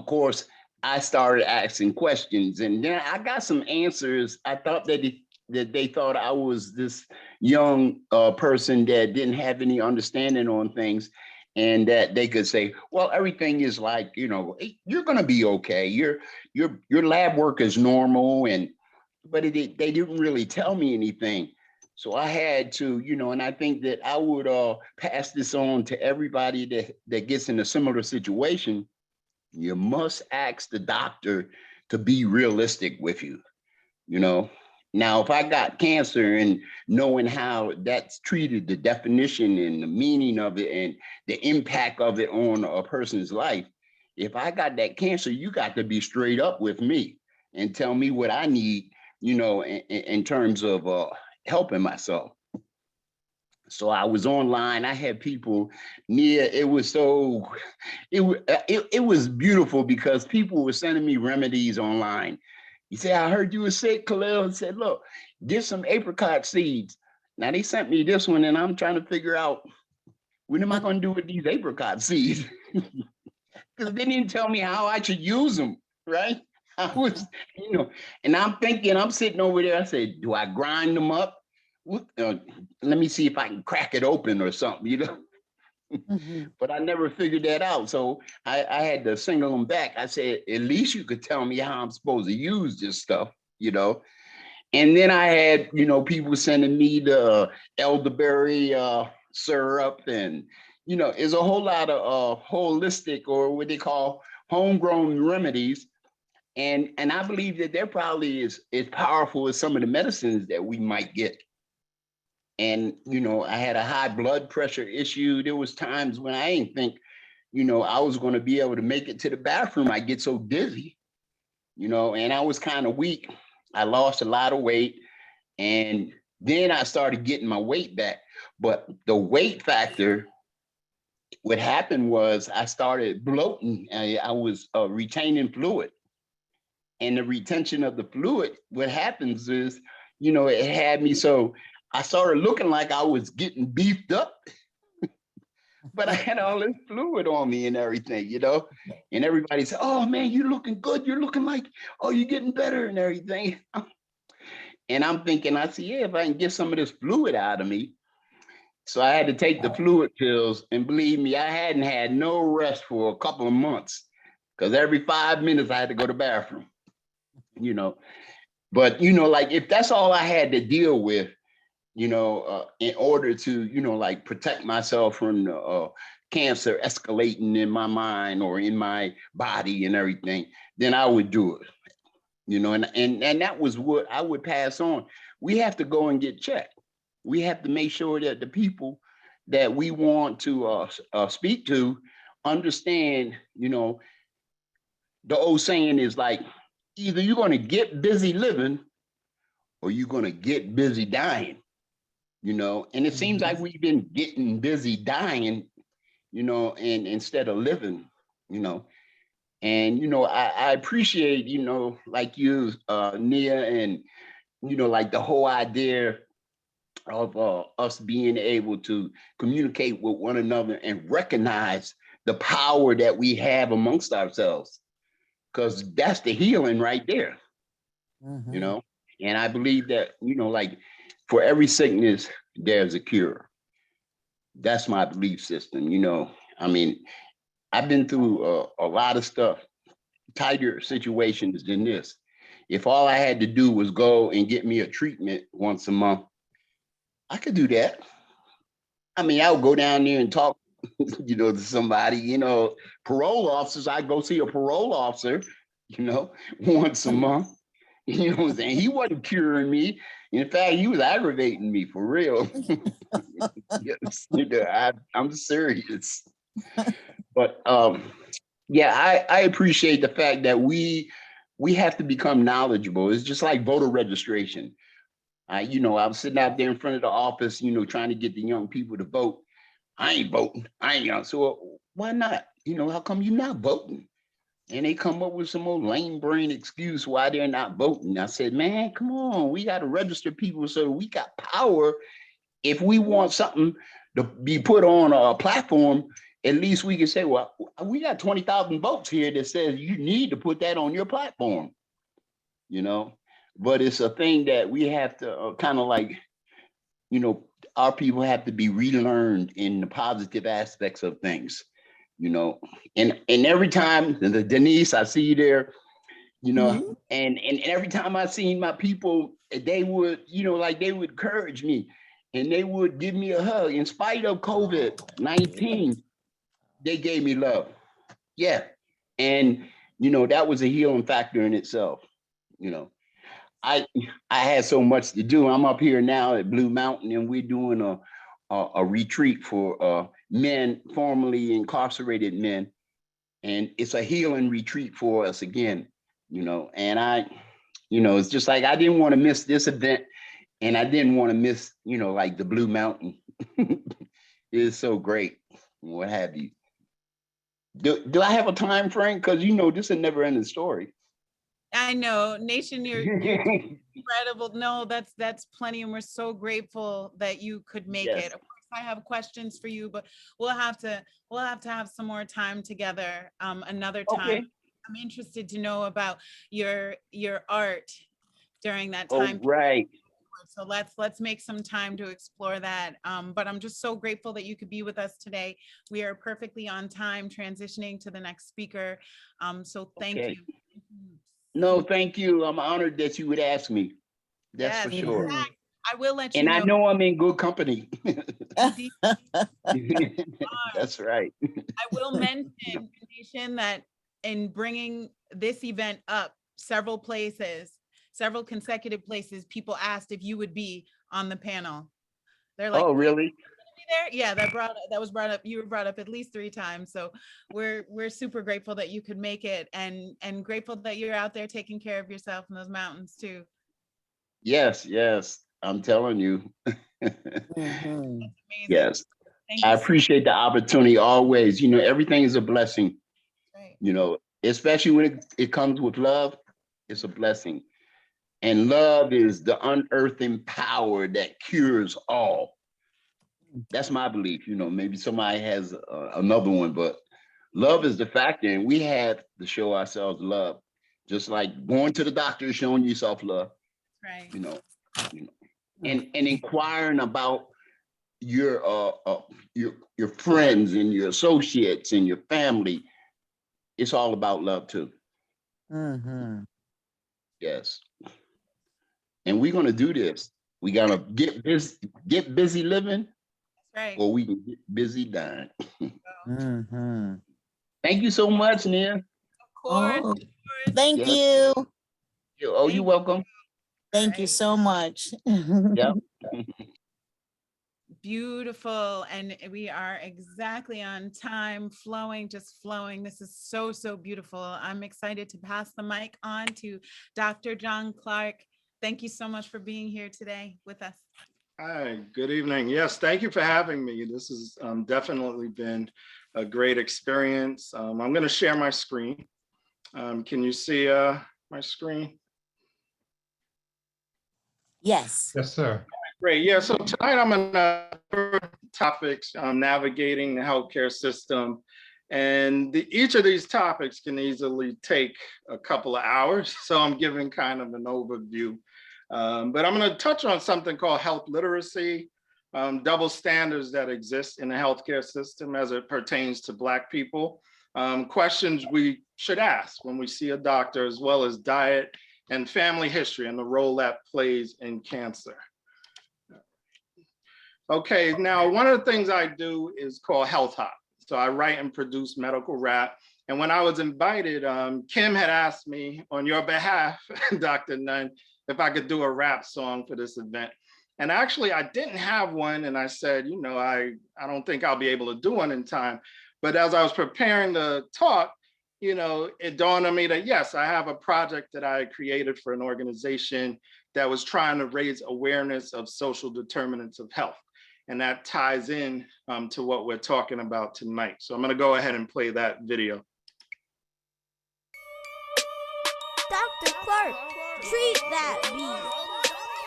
Speaker 10: course, I started asking questions, and then I got some answers. I thought that they thought I was this young person that didn't have any understanding on things, and that they could say, well, everything is like, you're going to be okay. Your lab work is normal, but they didn't really tell me anything. So I had to, and I think that I would pass this on to everybody that gets in a similar situation. You must ask the doctor to be realistic with you, Now, if I got cancer and knowing how that's treated, the definition and the meaning of it and the impact of it on a person's life, if I got that cancer, you got to be straight up with me and tell me what I need, in terms of helping myself. So I was online. I had people near. It was it was beautiful because people were sending me remedies online. You say, I heard you were sick, Khalil, and said, look, get some apricot seeds. Now they sent me this one, and I'm trying to figure out what am I going to do with these apricot seeds? Because they didn't tell me how I should use them, right? I was, and I'm thinking, I'm sitting over there. I said, do I grind them up? Let me see if I can crack it open or something,
Speaker 2: Mhm.
Speaker 10: But I never figured that out. So I had to single them back. I said, at least you could tell me how I'm supposed to use this stuff, And then I had, people sending me the elderberry syrup, and, it's a whole lot of holistic, or what they call homegrown remedies. And I believe that they're probably as powerful as some of the medicines that we might get. And, I had a high blood pressure issue. There was times when I didn't think, I was going to be able to make it to the bathroom. I get so dizzy, and I was kind of weak. I lost a lot of weight. And then I started getting my weight back. But the weight factor, what happened was I started bloating. I was retaining fluid. And the retention of the fluid, what happens is, it had me so I started looking like I was getting beefed up, but I had all this fluid on me and everything, and everybody said, oh man, you're looking good. You're looking like, oh, you're getting better and everything. And I'm thinking, I said, yeah, if I can get some of this fluid out of me. So I had to take the fluid pills, and believe me, I hadn't had no rest for a couple of months because every 5 minutes I had to go to the bathroom, But, like if that's all I had to deal with, in order to, like protect myself from cancer escalating in my mind or in my body and everything, then I would do it, and that was what I would pass on. We have to go and get checked. We have to make sure that the people that we want to speak to understand, the old saying is like, either you're going to get busy living or you're going to get busy dying. And it seems like we've been getting busy dying, and instead of living, and, I appreciate, like you, Nia, and, like the whole idea of us being able to communicate with one another and recognize the power that we have amongst ourselves, because that's the healing right there,
Speaker 2: Mhm.
Speaker 10: And I believe that, like for every sickness, there's a cure. That's my belief system. I mean, I've been through a lot of stuff, tighter situations than this. If all I had to do was go and get me a treatment once a month, I could do that. I mean, I would go down there and talk, to somebody, parole officers. I go see a parole officer, once a month. You know what I'm saying? He wasn't curing me. In fact, he was aggravating me for real. Yes, I'm serious. But yeah, I appreciate the fact that we have to become knowledgeable. It's just like voter registration. I was sitting out there in front of the office, trying to get the young people to vote. I ain't voting. I ain't young. So why not? How come you're not voting? And they come up with some old lame brain excuse why they're not voting. I said, man, come on. We got to register people so we got power. If we want something to be put on a platform, at least we can say, well, we got 20,000 votes here that says you need to put that on your platform, But it's a thing that we have to kind of like, our people have to be relearned in the positive aspects of things. And every time, Denise, I see you there, and every time I seen my people, they would, they would encourage me and they would give me a hug. In spite of COVID-19, they gave me love. Yeah. And, that was a healing factor in itself. I had so much to do. I'm up here now at Blue Mountain and we're doing a retreat for men, formerly incarcerated men. And it's a healing retreat for us again, and it's just like, I didn't want to miss this event and I didn't want to miss, like the Blue Mountain. It's so great. What have you? Do I have a time frame? Because, this is a never ending story.
Speaker 1: I know, Nation, you're incredible. No, that's plenty, and we're so grateful that you could make
Speaker 10: Yes.
Speaker 1: it. Of course, I have questions for you, but we'll have to have some more time together another time.
Speaker 10: Okay.
Speaker 1: I'm interested to know about your art during that
Speaker 10: Oh,
Speaker 1: time.
Speaker 10: right.
Speaker 1: So let's make some time to explore that. But I'm just so grateful that you could be with us today. We are perfectly on time transitioning to the next speaker. So thank
Speaker 10: Okay.
Speaker 1: you.
Speaker 10: No, thank you. I'm honored that you would ask me. That's for
Speaker 1: Yes,
Speaker 10: sure.
Speaker 1: I will let you
Speaker 10: And
Speaker 1: know.
Speaker 10: I know I'm in good company.
Speaker 1: Indeed.
Speaker 10: That's right.
Speaker 1: I will mention, Nation, that in bringing this event up several consecutive places, people asked if you would be on the panel. They're like,
Speaker 10: Oh, really?
Speaker 1: "Be there?" Yeah, that was brought up. You were brought up at least 3 times. So we're super grateful that you could make it, and grateful that you're out there taking care of yourself in those mountains too.
Speaker 10: Yes, yes. I'm telling you.
Speaker 2: Mhm.
Speaker 1: Amazing.
Speaker 10: Yes.
Speaker 1: Thank
Speaker 10: I
Speaker 1: you so
Speaker 10: appreciate the opportunity always. Everything is a blessing,
Speaker 1: much.
Speaker 10: especially when it comes with love. It's a blessing. And love is the unearthing power that cures all. That's my belief. Maybe somebody has another one, but love is the factor. And we have to show ourselves love, just like going to the doctor, showing yourself love,
Speaker 1: Right.
Speaker 10: and inquiring about your friends and your associates and your family. It's all about love too.
Speaker 2: Mhm.
Speaker 10: Yes. And we're gonna do this. We gotta get busy living,
Speaker 1: Right.
Speaker 10: or we can get busy dying.
Speaker 2: Mhm.
Speaker 10: Thank you so much, Nia.
Speaker 1: Of course.
Speaker 2: Oh,
Speaker 1: Of course.
Speaker 2: thank
Speaker 10: Yes.
Speaker 2: you.
Speaker 10: Oh, you're welcome.
Speaker 2: Thank you
Speaker 1: Right.
Speaker 2: so much.
Speaker 10: Yep.
Speaker 1: Beautiful. And we are exactly on time, flowing, just flowing. This is so, so beautiful. I'm excited to pass the mic on to Dr. John Clark. Thank you so much for being here today with us.
Speaker 11: Hi, good evening. Yes, thank you for having me. This has definitely been a great experience. I'm going to share my screen. Can you see my screen?
Speaker 2: Yes.
Speaker 9: Yes, sir.
Speaker 11: Great. Yeah, so tonight I'm going to cover topics navigating the healthcare system. And each of these topics can easily take a couple of hours. So I'm giving kind of an overview But I'm going to touch on something called health literacy, double standards that exist in the healthcare system as it pertains to Black people, questions we should ask when we see a doctor, as well as diet and family history and the role that plays in cancer. Okay, now one of the things I do is called Health Hop. So I write and produce medical rap. And when I was invited, Kim had asked me on your behalf, Dr. Nunn, if I could do a rap song for this event. And actually I didn't have one. And I said, you know, I don't think I'll be able to do one in time. But as I was preparing the talk, you know, it dawned on me that yes, I have a project that I created for an organization that was trying to raise awareness of social determinants of health. And that ties in to what we're talking about tonight. So I'm gonna go ahead and play that video.
Speaker 12: Dr. Clark, treat that beat.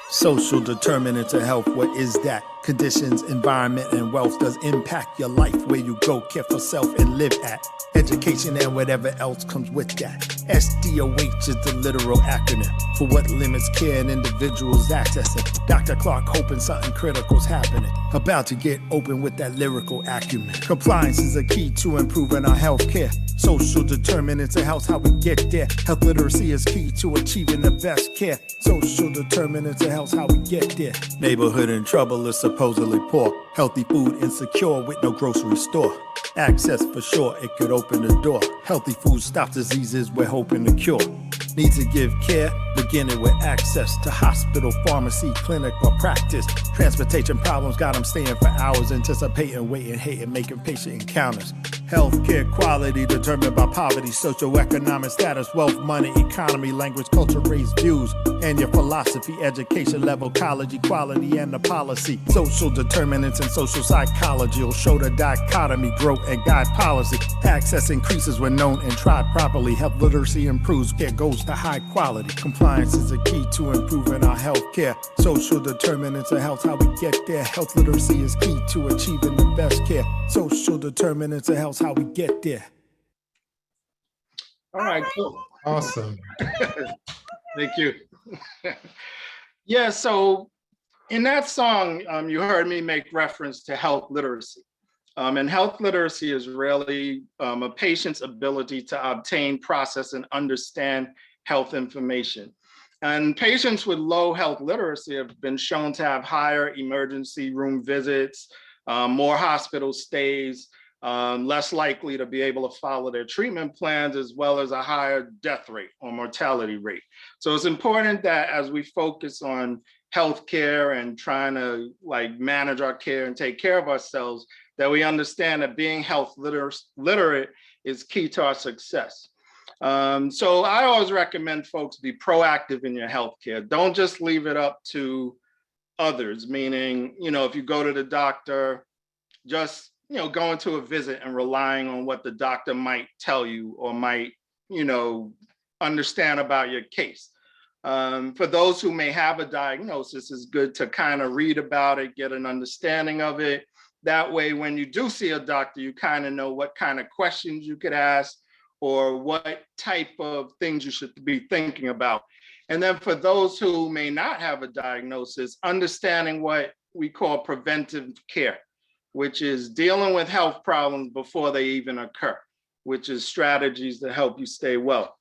Speaker 13: Social determinants of health, what is that? Conditions, environment, and wealth does impact your life, where you go, care for self, and live at. Education and whatever else comes with that. SDOH is the literal acronym for what limits care and individuals accessing. Dr. Clark hoping something critical's happening. About to get open with that lyrical acumen. Compliance is a key to improving our health care. Social determinants of health, how we get there. Health literacy is key to achieving the best care. Social determinants of health, how we get there. Neighborhood in trouble is supposedly poor. Healthy food insecure with no grocery store. Access for sure, it could open the door. Healthy food stops diseases we're hoping to cure. Need to give care, beginning with access to hospital, pharmacy, clinic, or practice. Transportation problems got them staying for hours, anticipating, waiting, hating, making patient encounters. Healthcare quality determined by poverty, socioeconomic status, wealth, money, economy, language, culture, race, views, and your philosophy, education level, college equality, and the policy. Social determinants and social psychology will show the dichotomy, growth, and guide policy. Access increases when known and tried properly. Health literacy improves, care goes to high quality. Compliance is a key to improving our health care. Social determinants of health, how we get there. Health literacy is key to achieving the best care. Social determinants of health, how we get there.
Speaker 11: All right, cool.
Speaker 9: Awesome.
Speaker 11: Thank you. Yeah, so in that song, you heard me make reference to health literacy. And health literacy is really a patient's ability to obtain, process, and understand health information. And patients with low health literacy have been shown to have higher emergency room visits, more hospital stays, less likely to be able to follow their treatment plans, as well as a higher death rate or mortality rate. So it's important that as we focus on healthcare and trying to manage our care and take care of ourselves, that we understand that being health literate is key to our success. So I always recommend folks be proactive in your healthcare. Don't just leave it up to others, meaning, if you go to the doctor, just, going to a visit and relying on what the doctor might tell you or might, understand about your case. For those who may have a diagnosis, it's good to kind of read about it, get an understanding of it. That way, when you do see a doctor, you kind of know what kind of questions you could ask or what type of things you should be thinking about. And then for those who may not have a diagnosis, understanding what we call preventive care, which is dealing with health problems before they even occur, which is strategies to help you stay well.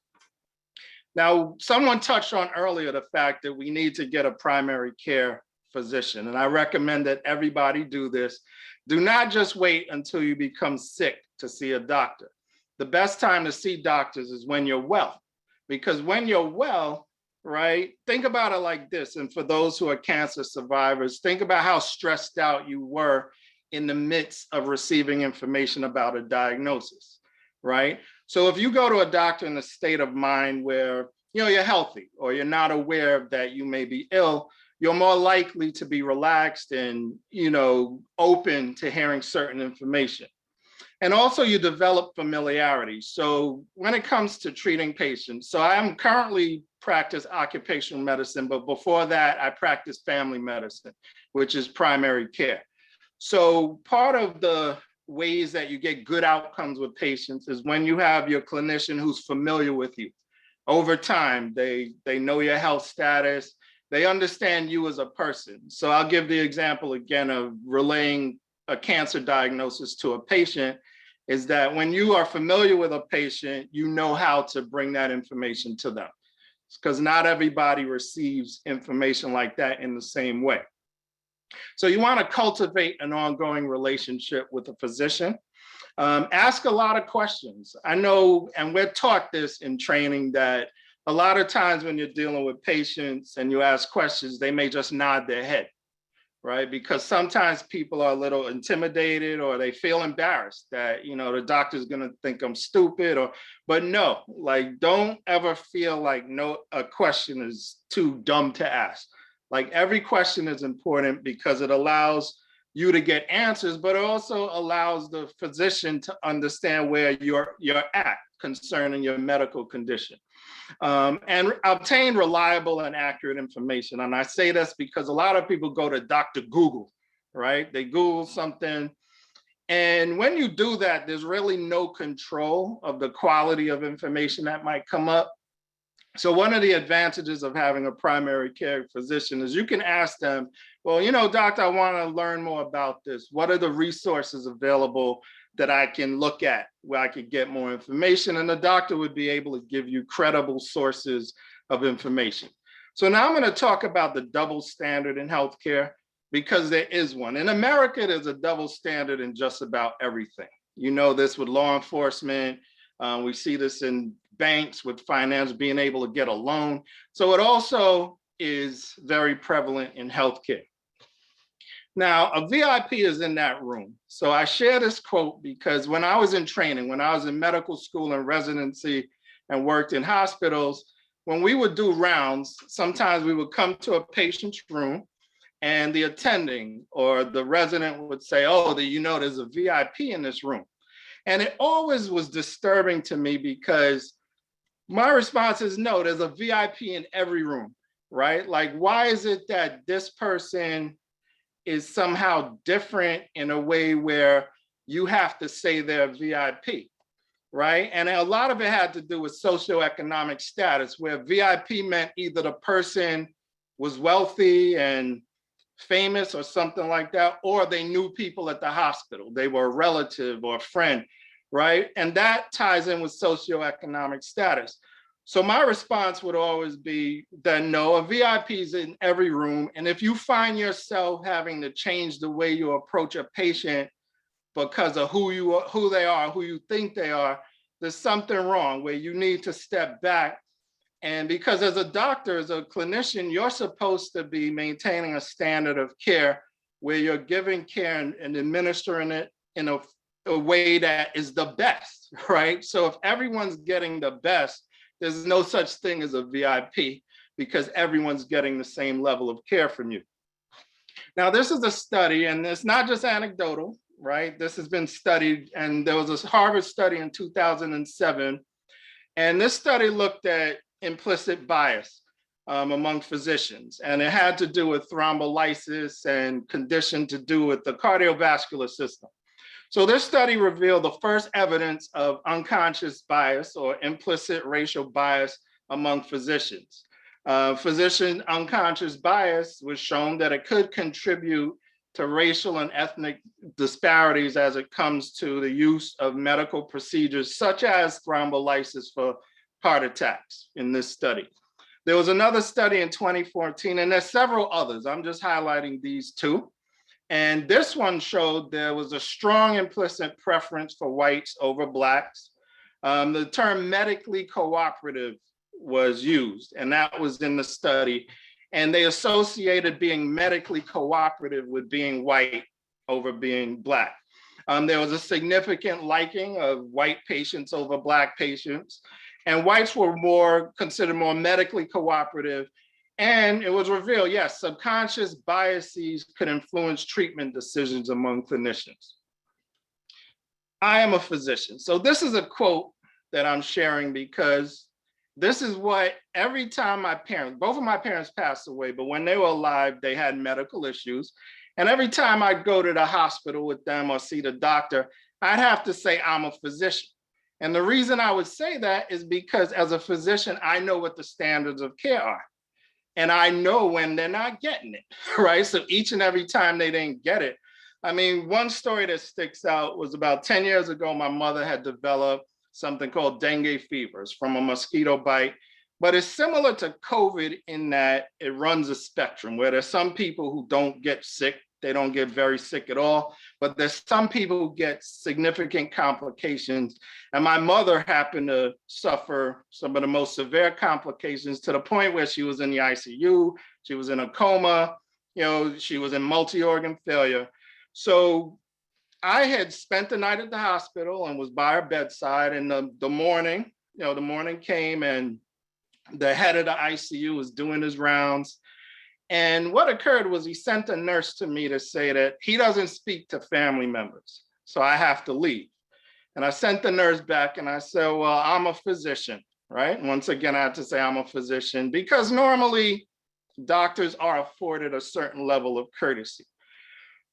Speaker 11: Now, someone touched on earlier the fact that we need to get a primary care physician, and I recommend that everybody do this. Do not just wait until you become sick to see a doctor. The best time to see doctors is when you're well, because when you're well, right, think about it like this. And for those who are cancer survivors, think about how stressed out you were in the midst of receiving information about a diagnosis, right? So if you go to a doctor in a state of mind where, you're healthy or you're not aware that you may be ill, you're more likely to be relaxed and, open to hearing certain information. And also you develop familiarity. So when it comes to treating patients, so I am currently practice occupational medicine, but before that I practiced family medicine, which is primary care. So part of the ways that you get good outcomes with patients is when you have your clinician who's familiar with you. Over time, they know your health status, They understand you as a person. So I'll give the example again of relaying a cancer diagnosis to a patient, is that when you are familiar with a patient, you know how to bring that information to them, because not everybody receives information like that in the same way. So you want to cultivate an ongoing relationship with a physician. Ask a lot of questions. I know, and we're taught this in training, that a lot of times when you're dealing with patients and you ask questions, they may just nod their head, right? Because sometimes people are a little intimidated, or they feel embarrassed that, you know, the doctor's gonna think I'm stupid, but no, like, don't ever feel like a question is too dumb to ask. Like, every question is important because it allows you to get answers, but it also allows the physician to understand where you're at concerning your medical condition. And obtain reliable and accurate information. And I say this because a lot of people go to Dr. Google, right? They Google something. And when you do that, there's really no control of the quality of information that might come up. So one of the advantages of having a primary care physician is you can ask them, well, you know, doctor, I want to learn more about this. What are the resources available that I can look at where I could get more information? And the doctor would be able to give you credible sources of information. So now I'm going to talk about the double standard in healthcare, because there is one. In America, there's a double standard in just about everything. You know this with law enforcement. We see this in banks with finance, being able to get a loan. So it also is very prevalent in healthcare. Now, a VIP is in that room. So I share this quote because when I was in training, when I was in medical school and residency and worked in hospitals, when we would do rounds, sometimes we would come to a patient's room and the attending or the resident would say, oh, you know, there's a VIP in this room. And it always was disturbing to me because my response is, no, there's a VIP in every room, right? Like, why is it that this person is somehow different in a way where you have to say they're VIP, right? And a lot of it had to do with socioeconomic status, where VIP meant either the person was wealthy and famous or something like that, or they knew people at the hospital. They were a relative or a friend, right? And that ties in with socioeconomic status. So my response would always be that no, a VIP is in every room. And if you find yourself having to change the way you approach a patient because of who they are, who you think they are, there's something wrong where you need to step back. And because as a doctor, as a clinician, you're supposed to be maintaining a standard of care where you're giving care and administering it in a way that is the best, right? So if everyone's getting the best, there's no such thing as a VIP because everyone's getting the same level of care from you. Now, this is a study, and it's not just anecdotal, right? This has been studied, and there was a Harvard study in 2007, and this study looked at implicit bias among physicians, and it had to do with thrombolysis and condition to do with the cardiovascular system. So this study revealed the first evidence of unconscious bias or implicit racial bias among physicians. Physician unconscious bias was shown that it could contribute to racial and ethnic disparities as it comes to the use of medical procedures such as thrombolysis for heart attacks in this study. There was another study in 2014, and there's several others. I'm just highlighting these two. And this one showed there was a strong implicit preference for whites over blacks. The term medically cooperative was used, and that was in the study. And they associated being medically cooperative with being white over being black. There was a significant liking of white patients over black patients, and whites were considered more medically cooperative. And it was revealed, yes, subconscious biases could influence treatment decisions among clinicians. I am a physician. So this is a quote that I'm sharing because this is what every time both of my parents passed away, but when they were alive, they had medical issues. And every time I'd go to the hospital with them or see the doctor, I'd have to say, I'm a physician. And the reason I would say that is because as a physician, I know what the standards of care are. And I know when they're not getting it, right? So each and every time they didn't get it. I mean, one story that sticks out was about 10 years ago, my mother had developed something called dengue fevers from a mosquito bite. But it's similar to COVID in that it runs a spectrum where there's some people who don't get sick. They don't get very sick at all, but there's some people who get significant complications. And my mother happened to suffer some of the most severe complications to the point where she was in the ICU, she was in a coma, she was in multi-organ failure. So I had spent the night at the hospital and was by her bedside, and the morning came and the head of the ICU was doing his rounds. And what occurred was he sent a nurse to me to say that he doesn't speak to family members, so I have to leave. And I sent the nurse back and I said, well, I'm a physician, right? Once again, I had to say I'm a physician because normally doctors are afforded a certain level of courtesy.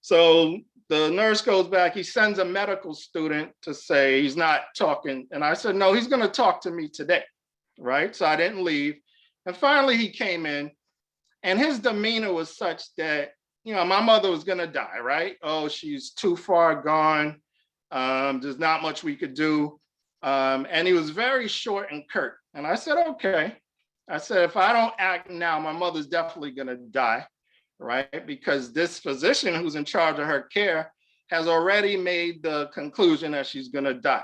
Speaker 11: So the nurse goes back, he sends a medical student to say he's not talking. And I said, no, he's gonna talk to me today, right? So I didn't leave. And finally he came in. And his demeanor was such that, my mother was gonna die, right? Oh, she's too far gone. There's not much we could do. And he was very short and curt. And I said, okay. I said, if I don't act now, my mother's definitely gonna die, right? Because this physician who's in charge of her care has already made the conclusion that she's gonna die.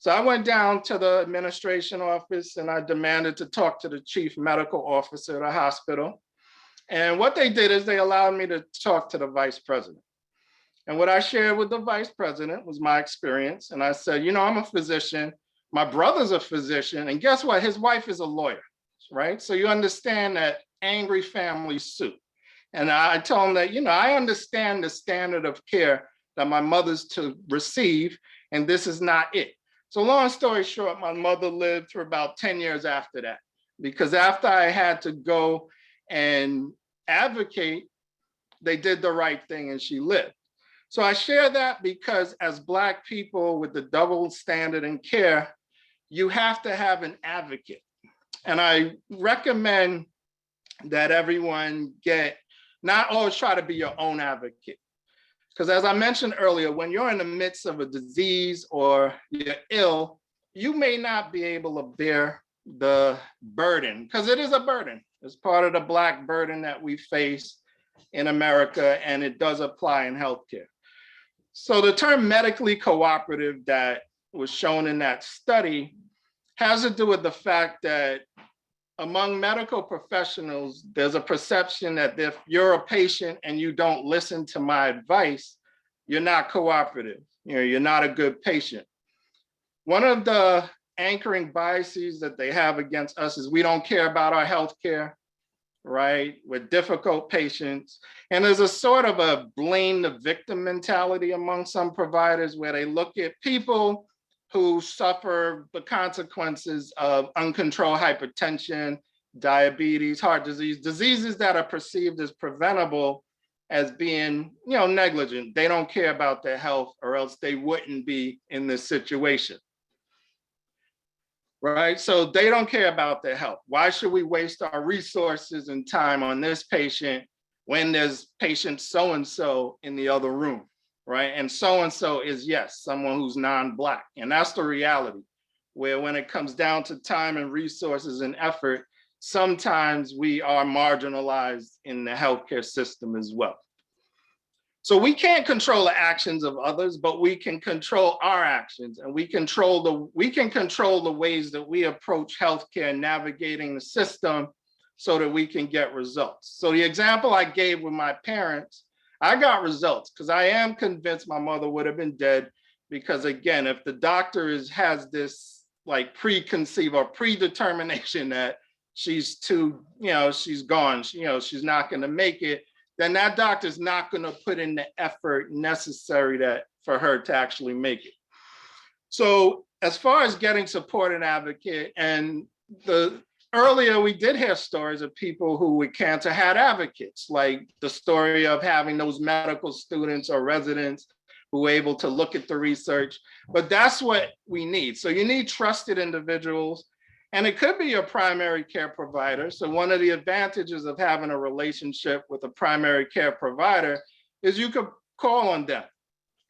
Speaker 11: So I went down to the administration office and I demanded to talk to the chief medical officer of the hospital. And what they did is they allowed me to talk to the vice president. And what I shared with the vice president was my experience. And I said, I'm a physician, my brother's a physician, and guess what? His wife is a lawyer, right? So you understand that angry families sue. And I told him that, I understand the standard of care that my mother's to receive, and this is not it. So long story short, my mother lived for about 10 years after that, because after I had to go and advocate, they did the right thing and she lived. So I share that because as Black people with the double standard in care, you have to have an advocate. And I recommend that everyone not always try to be your own advocate. Because as I mentioned earlier, when you're in the midst of a disease or you're ill, you may not be able to bear the burden, because it is a burden. It's part of the Black burden that we face in America, and it does apply in healthcare. So the term medically cooperative that was shown in that study has to do with the fact that among medical professionals, there's a perception that if you're a patient and you don't listen to my advice, you're not cooperative. You're not a good patient. One of the anchoring biases that they have against us is we don't care about our healthcare, right? We're difficult patients. And there's a sort of a blame the victim mentality among some providers where they look at people who suffer the consequences of uncontrolled hypertension, diabetes, heart disease, diseases that are perceived as preventable as being, negligent. They don't care about their health or else they wouldn't be in this situation. Right? So they don't care about their health. Why should we waste our resources and time on this patient when there's patient so-and-so in the other room? Right? And so-and-so is, yes, someone who's non-Black. And that's the reality, where when it comes down to time and resources and effort, sometimes we are marginalized in the healthcare system as well. So we can't control the actions of others, but we can control our actions, and we can control the ways that we approach healthcare, navigating the system so that we can get results. So the example I gave with my parents, I got results because I am convinced my mother would have been dead, because again, if the doctor has this like preconceived or predetermination that she's she's gone, she's not going to make it, then that doctor's not going to put in the effort necessary for her to actually make it. So as far as getting support and advocate, and earlier we did hear stories of people who with cancer had advocates, like the story of having those medical students or residents who were able to look at the research, but that's what we need. So you need trusted individuals. And it could be your primary care provider. So one of the advantages of having a relationship with a primary care provider is you could call on them,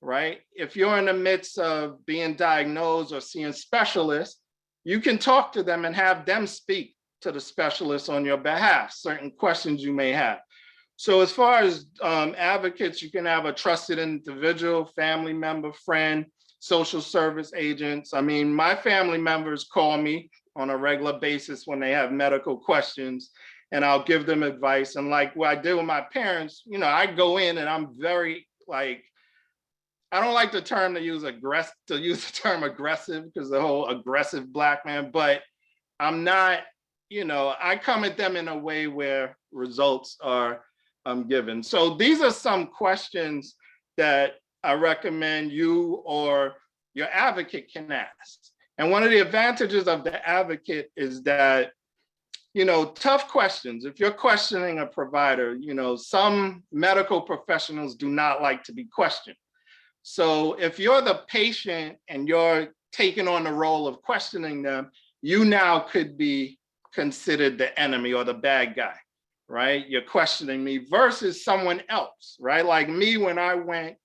Speaker 11: right? If you're in the midst of being diagnosed or seeing specialists, you can talk to them and have them speak to the specialists on your behalf, certain questions you may have. So as far as advocates, you can have a trusted individual, family member, friend, social service agents. I mean, my family members call me on a regular basis when they have medical questions, and I'll give them advice. And like what I did with my parents, you know, I go in and I'm very like, I don't like the term to use the term aggressive, because the whole aggressive Black man, but I'm not, you know, I come at them in a way where results are given. So these are some questions that I recommend you or your advocate can ask. And one of the advantages of the advocate is that, you know, tough questions. If you're questioning a provider, you know, some medical professionals do not like to be questioned. So if you're the patient and you're taking on the role of questioning them, you now could be considered the enemy or the bad guy, right? You're questioning me versus someone else, right? Like me, when I went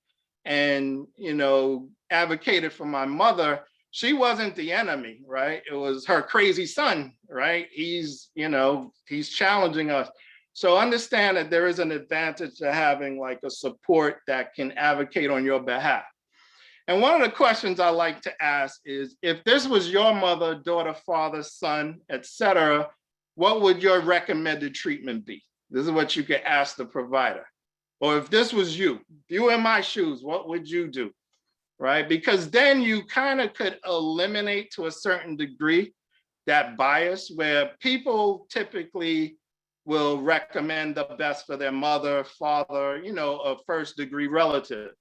Speaker 11: and, you know, advocated for my mother, she wasn't the enemy, right? It was her crazy son, right? He's, you know, he's challenging us. So understand that there is an advantage to having like a support that can advocate on your behalf. And one of the questions I like to ask is, if this was your mother, daughter, father, son, etc., what would your recommended treatment be? This is what you could ask the provider. Or if this was you, if you were in my shoes, what would you do? Right? Because then you kind of could eliminate to a certain degree that bias where people typically will recommend the best for their mother, father, you know, a first degree relative.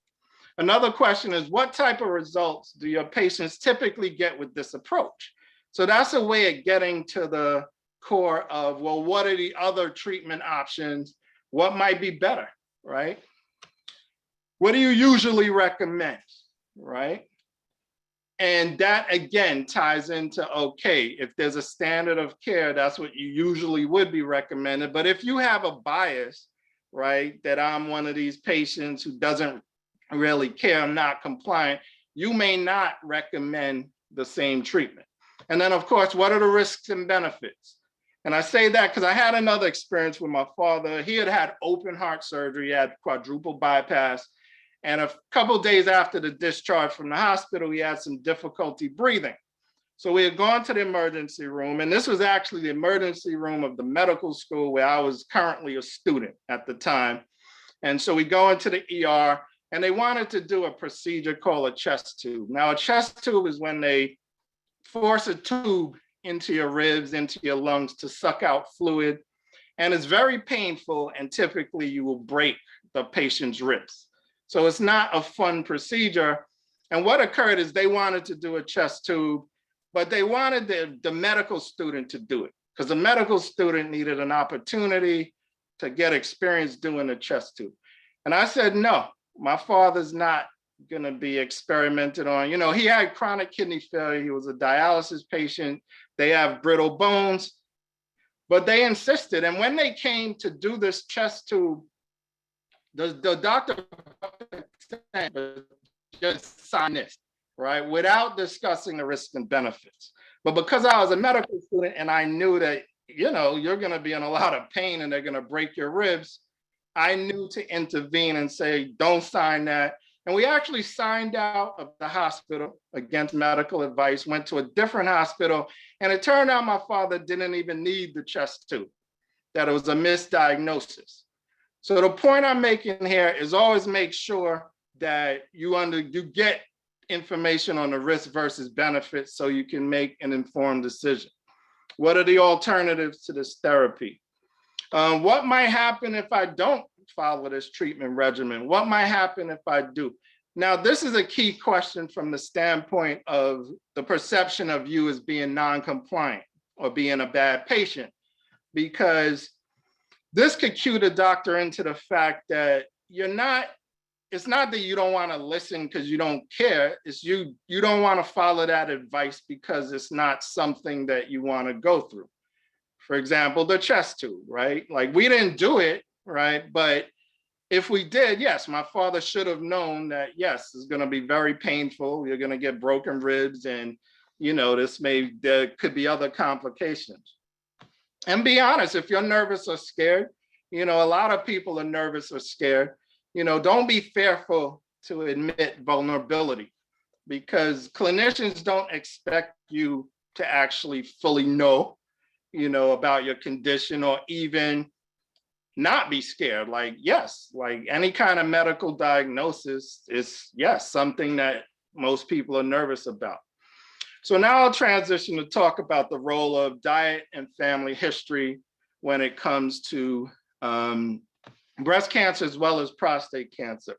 Speaker 11: Another question is, what type of results do your patients typically get with this approach? So that's a way of getting to the core of, well, what are the other treatment options? What might be better, right? What do you usually recommend, right? And that again ties into, okay, if there's a standard of care, that's what you usually would be recommended. But if you have a bias, right, that I'm one of these patients who doesn't really care, I'm not compliant, you may not recommend the same treatment. And then of course, what are the risks and benefits? And I say that because I had another experience with my father. He had open heart surgery, he had quadruple bypass. And a couple of days after the discharge from the hospital, he had some difficulty breathing. So we had gone to the emergency room, and this was actually the emergency room of the medical school where I was currently a student at the time. And so we go into the ER, and they wanted to do a procedure called a chest tube. Now, a chest tube is when they force a tube into your ribs, into your lungs to suck out fluid. And it's very painful, and typically you will break the patient's ribs. So it's not a fun procedure. And what occurred is they wanted to do a chest tube, but they wanted the medical student to do it because the medical student needed an opportunity to get experience doing a chest tube. And I said, no, my father's not gonna be experimented on. You know, he had chronic kidney failure. He was a dialysis patient. They have brittle bones, but they insisted. And when they came to do this chest tube, the doctor just signed this, right? Without discussing the risks and benefits. But because I was a medical student and I knew that, you know, you're gonna be in a lot of pain and they're gonna break your ribs, I knew to intervene and say, don't sign that. And we actually signed out of the hospital against medical advice, went to a different hospital, and it turned out my father didn't even need the chest tube, that it was a misdiagnosis. So the point I'm making here is always make sure that you get information on the risk versus benefits so you can make an informed decision. What are the alternatives to this therapy? What might happen if I don't follow this treatment regimen? What might happen if I do? Now, this is a key question from the standpoint of the perception of you as being non-compliant or being a bad patient, because this could cue the doctor into the fact that you're not it's not that you don't want to listen because you don't care. It's you don't want to follow that advice because it's not something that you want to go through. For example, the chest tube, right? Like we didn't do it, right? But if we did, yes, my father should have known that, yes, it's going to be very painful. You're going to get broken ribs and, there could be other complications. And be honest, if you're nervous or scared, a lot of people are nervous or scared. Don't be fearful to admit vulnerability because clinicians don't expect you to actually fully know, about your condition or even not be scared. Like, yes, like any kind of medical diagnosis is, yes, something that most people are nervous about. So now I'll transition to talk about the role of diet and family history when it comes to breast cancer as well as prostate cancer.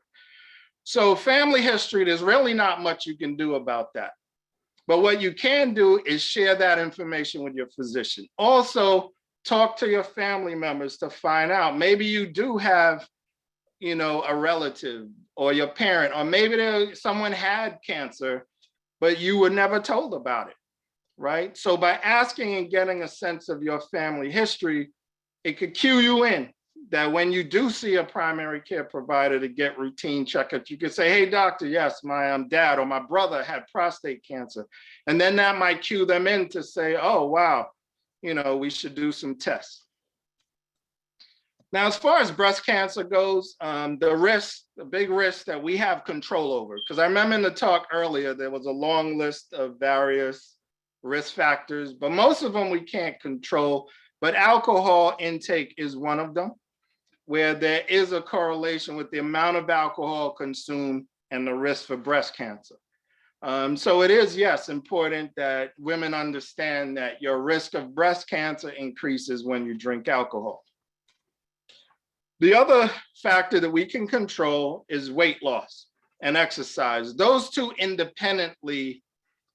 Speaker 11: So family history, there's really not much you can do about that. But what you can do is share that information with your physician. Also, talk to your family members to find out. Maybe you do have, a relative or your parent, or maybe someone had cancer, but you were never told about it, right? So by asking and getting a sense of your family history, it could cue you in that when you do see a primary care provider to get routine checkups, you could say, hey, doctor, yes, my dad or my brother had prostate cancer. And then that might cue them in to say, oh, wow, we should do some tests. Now, as far as breast cancer goes, the big risk that we have control over, because I remember in the talk earlier, there was a long list of various risk factors, but most of them we can't control, but alcohol intake is one of them, where there is a correlation with the amount of alcohol consumed and the risk for breast cancer. So it is, yes, important that women understand that your risk of breast cancer increases when you drink alcohol. The other factor that we can control is weight loss and exercise. Those two independently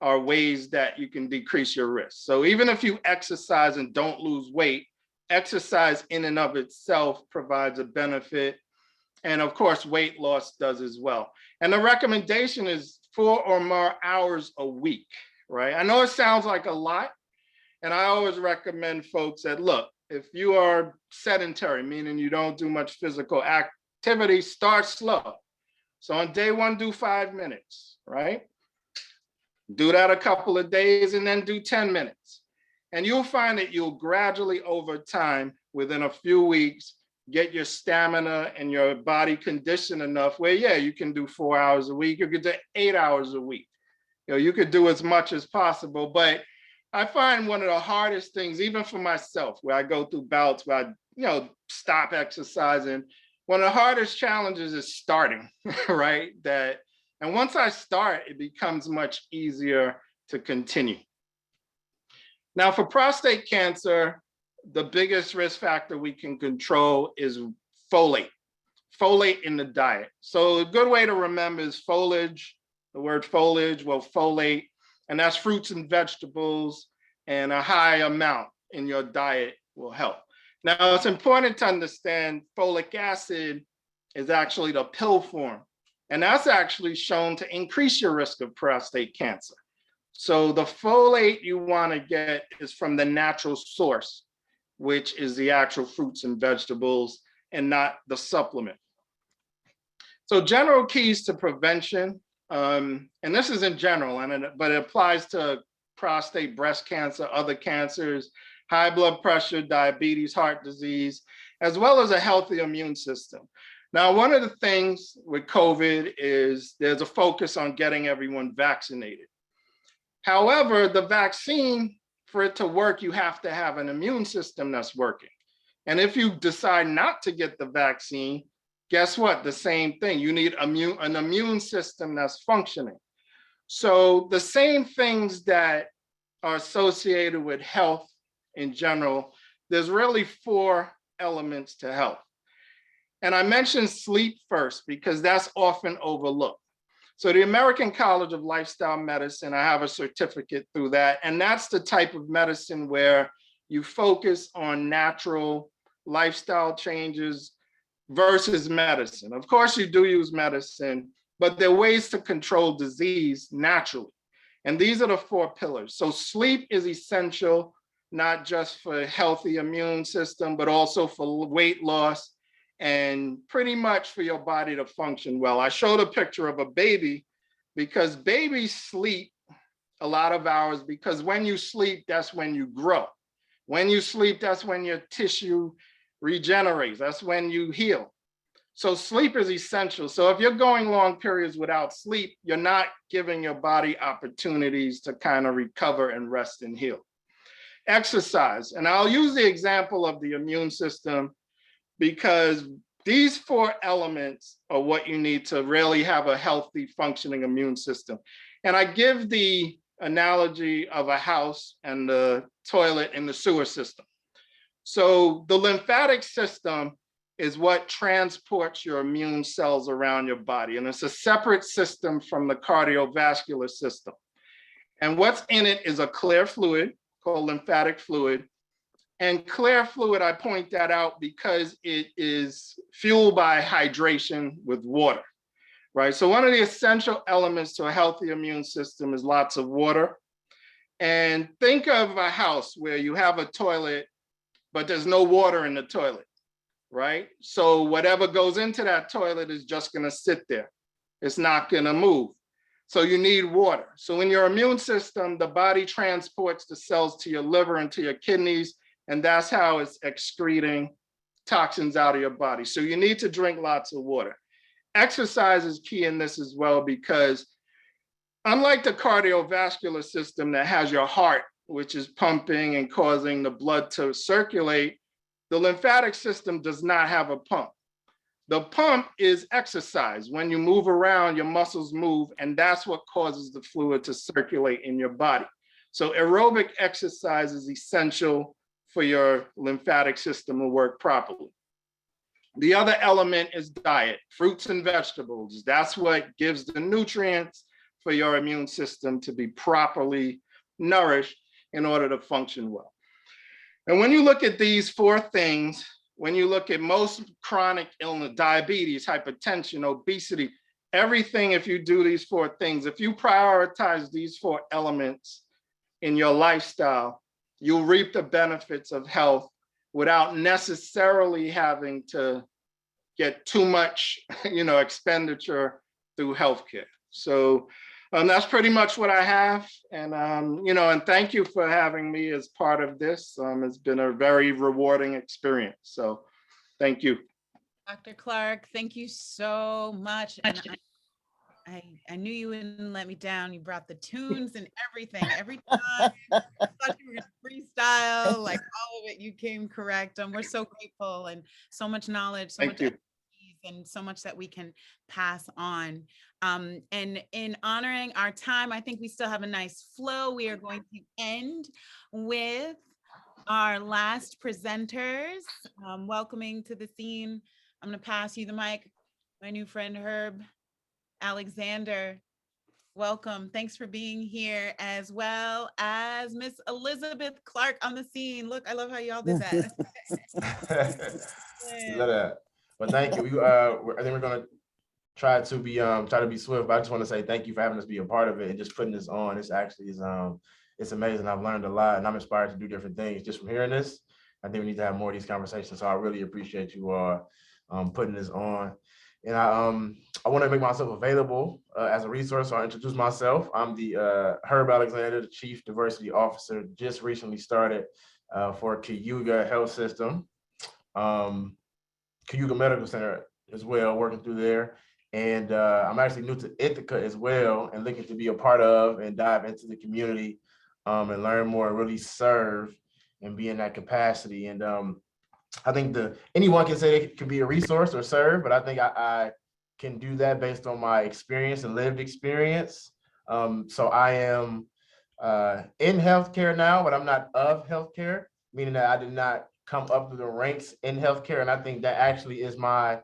Speaker 11: are ways that you can decrease your risk. So even if you exercise and don't lose weight, exercise in and of itself provides a benefit. And of course, weight loss does as well. And the recommendation is 4 or more hours a week, right? I know it sounds like a lot. And I always recommend folks that, look, if you are sedentary, meaning you don't do much physical activity, start slow. So on day 1, do 5 minutes, right? Do that a couple of days and then do 10 minutes. And you'll find that you'll gradually over time, within a few weeks, get your stamina and your body conditioned enough where, yeah, you can do 4 hours a week, you could do 8 hours a week. You could do as much as possible, but I find one of the hardest things, even for myself, where I go through bouts where I, stop exercising. One of the hardest challenges is starting, right? And once I start, it becomes much easier to continue. Now, for prostate cancer, the biggest risk factor we can control is folate in the diet. So a good way to remember is foliage, the word foliage, well, folate, and that's fruits and vegetables, and a high amount in your diet will help. Now, it's important to understand folic acid is actually the pill form, and that's actually shown to increase your risk of prostate cancer. So the folate you want to get is from the natural source, which is the actual fruits and vegetables and not the supplement. So general keys to prevention, and this is in general, but it applies to prostate, breast cancer, other cancers, high blood pressure, diabetes, heart disease, as well as a healthy immune system. Now, one of the things with COVID is there's a focus on getting everyone vaccinated. However, the vaccine, for it to work, you have to have an immune system that's working. And if you decide not to get the vaccine, guess what? The same thing. You need an immune system that's functioning. So the same things that are associated with health in general, there's really 4 elements to health. And I mentioned sleep first because that's often overlooked. So the American College of Lifestyle Medicine, I have a certificate through that, and that's the type of medicine where you focus on natural lifestyle changes, versus medicine. Of course, you do use medicine, but there are ways to control disease naturally. And these are the 4 pillars. So sleep is essential, not just for a healthy immune system, but also for weight loss and pretty much for your body to function well. I showed a picture of a baby because babies sleep a lot of hours, because when you sleep, that's when you grow. When you sleep, that's when your tissue regenerates. That's when you heal. So sleep is essential. So if you're going long periods without sleep, you're not giving your body opportunities to kind of recover and rest and heal. Exercise, and I'll use the example of the immune system because these 4 elements are what you need to really have a healthy functioning immune system. And I give the analogy of a house and the toilet and the sewer system. So the lymphatic system is what transports your immune cells around your body. And it's a separate system from the cardiovascular system. And what's in it is a clear fluid called lymphatic fluid. And clear fluid, I point that out because it is fueled by hydration with water, right? So one of the essential elements to a healthy immune system is lots of water. And think of a house where you have a toilet, but there's no water in the toilet, right? So whatever goes into that toilet is just gonna sit there. It's not gonna move. So you need water. So in your immune system, the body transports the cells to your liver and to your kidneys, and that's how it's excreting toxins out of your body. So you need to drink lots of water. Exercise is key in this as well, because unlike the cardiovascular system that has your heart, which is pumping and causing the blood to circulate, the lymphatic system does not have a pump. The pump is exercise. When you move around, your muscles move, and that's what causes the fluid to circulate in your body. So aerobic exercise is essential for your lymphatic system to work properly. The other element is diet, fruits and vegetables. That's what gives the nutrients for your immune system to be properly nourished in order to function well. And when you look at these 4 things, when you look at most chronic illness, diabetes, hypertension, obesity, everything, if you do these 4 things, if you prioritize these 4 elements in your lifestyle, you'll reap the benefits of health without necessarily having to get too much, expenditure through healthcare. So that's pretty much what I have. And, and thank you for having me as part of this. It's been a very rewarding experience. So thank you.
Speaker 1: Dr. Clark, thank you so much. And I knew you wouldn't let me down. You brought the tunes and everything. Every time I thought you were gonna freestyle, like all of it, you came correct. And we're so grateful, and so much knowledge, so much expertise, and so much that we can pass on. And in honoring our time, I think we still have a nice flow. We are going to end with our last presenters. Welcoming to the scene, I'm going to pass you the mic, my new friend Herb Alexander. Welcome. Thanks for being here, as well as Miss Elizabeth Clark on the scene. Look, I love how y'all did that.
Speaker 7: Love that. Well, thank you. I think we're gonna try to be swift, but I just want to say thank you for having us be a part of it and just putting this on. This actually is it's amazing. I've learned a lot, and I'm inspired to do different things just from hearing this. I think we need to have more of these conversations. So I really appreciate you putting this on. And I want to make myself available as a resource. So I'll introduce myself. I'm the Herb Alexander, the Chief Diversity Officer, just recently started for Cayuga Health System, Cayuga Medical Center as well, working through there. And I'm actually new to Ithaca as well, and looking to be a part of and dive into the community and learn more and really serve and be in that capacity. And I think anyone can say they can be a resource or serve, but I think I can do that based on my experience and lived experience. So I am in healthcare now, but I'm not of healthcare, meaning that I did not come up through the ranks in healthcare. And I think that actually is my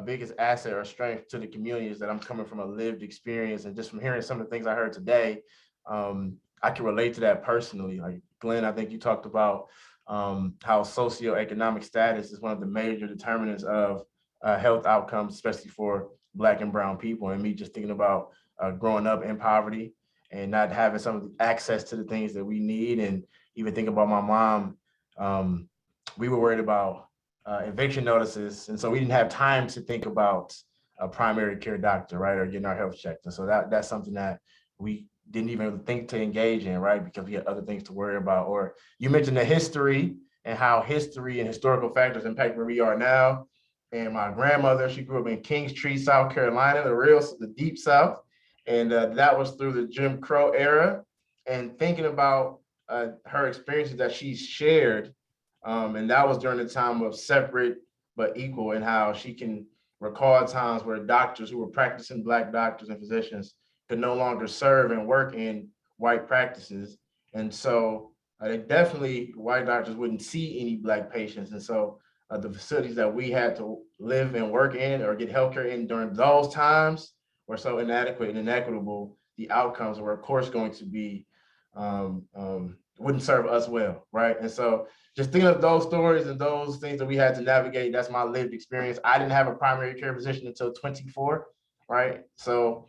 Speaker 7: biggest asset or strength to the community, is that I'm coming from a lived experience. And just from hearing some of the things I heard today, I can relate to that personally. Like Glenn, I think you talked about how socioeconomic status is one of the major determinants of health outcomes, especially for Black and brown people. And me just thinking about growing up in poverty and not having some of the access to the things that we need. And even think about my mom, we were worried about eviction notices. And so we didn't have time to think about a primary care doctor, right? Or getting our health checked. And so that's something that we didn't even think to engage in, right? Because we had other things to worry about. Or you mentioned the history and how history and historical factors impact where we are now. And my grandmother, she grew up in Kingstree, South Carolina, the deep South. And that was through the Jim Crow era. And thinking about her experiences that she shared, and that was during the time of separate but equal, and how she can recall times where doctors who were practicing Black doctors and physicians could no longer serve and work in white practices. And so they definitely, white doctors wouldn't see any Black patients. And so the facilities that we had to live and work in or get healthcare in during those times were so inadequate and inequitable. The outcomes were, of course, going to be, wouldn't serve us well, right? And so just thinking of those stories and those things that we had to navigate, that's my lived experience. I didn't have a primary care physician until 24, right? So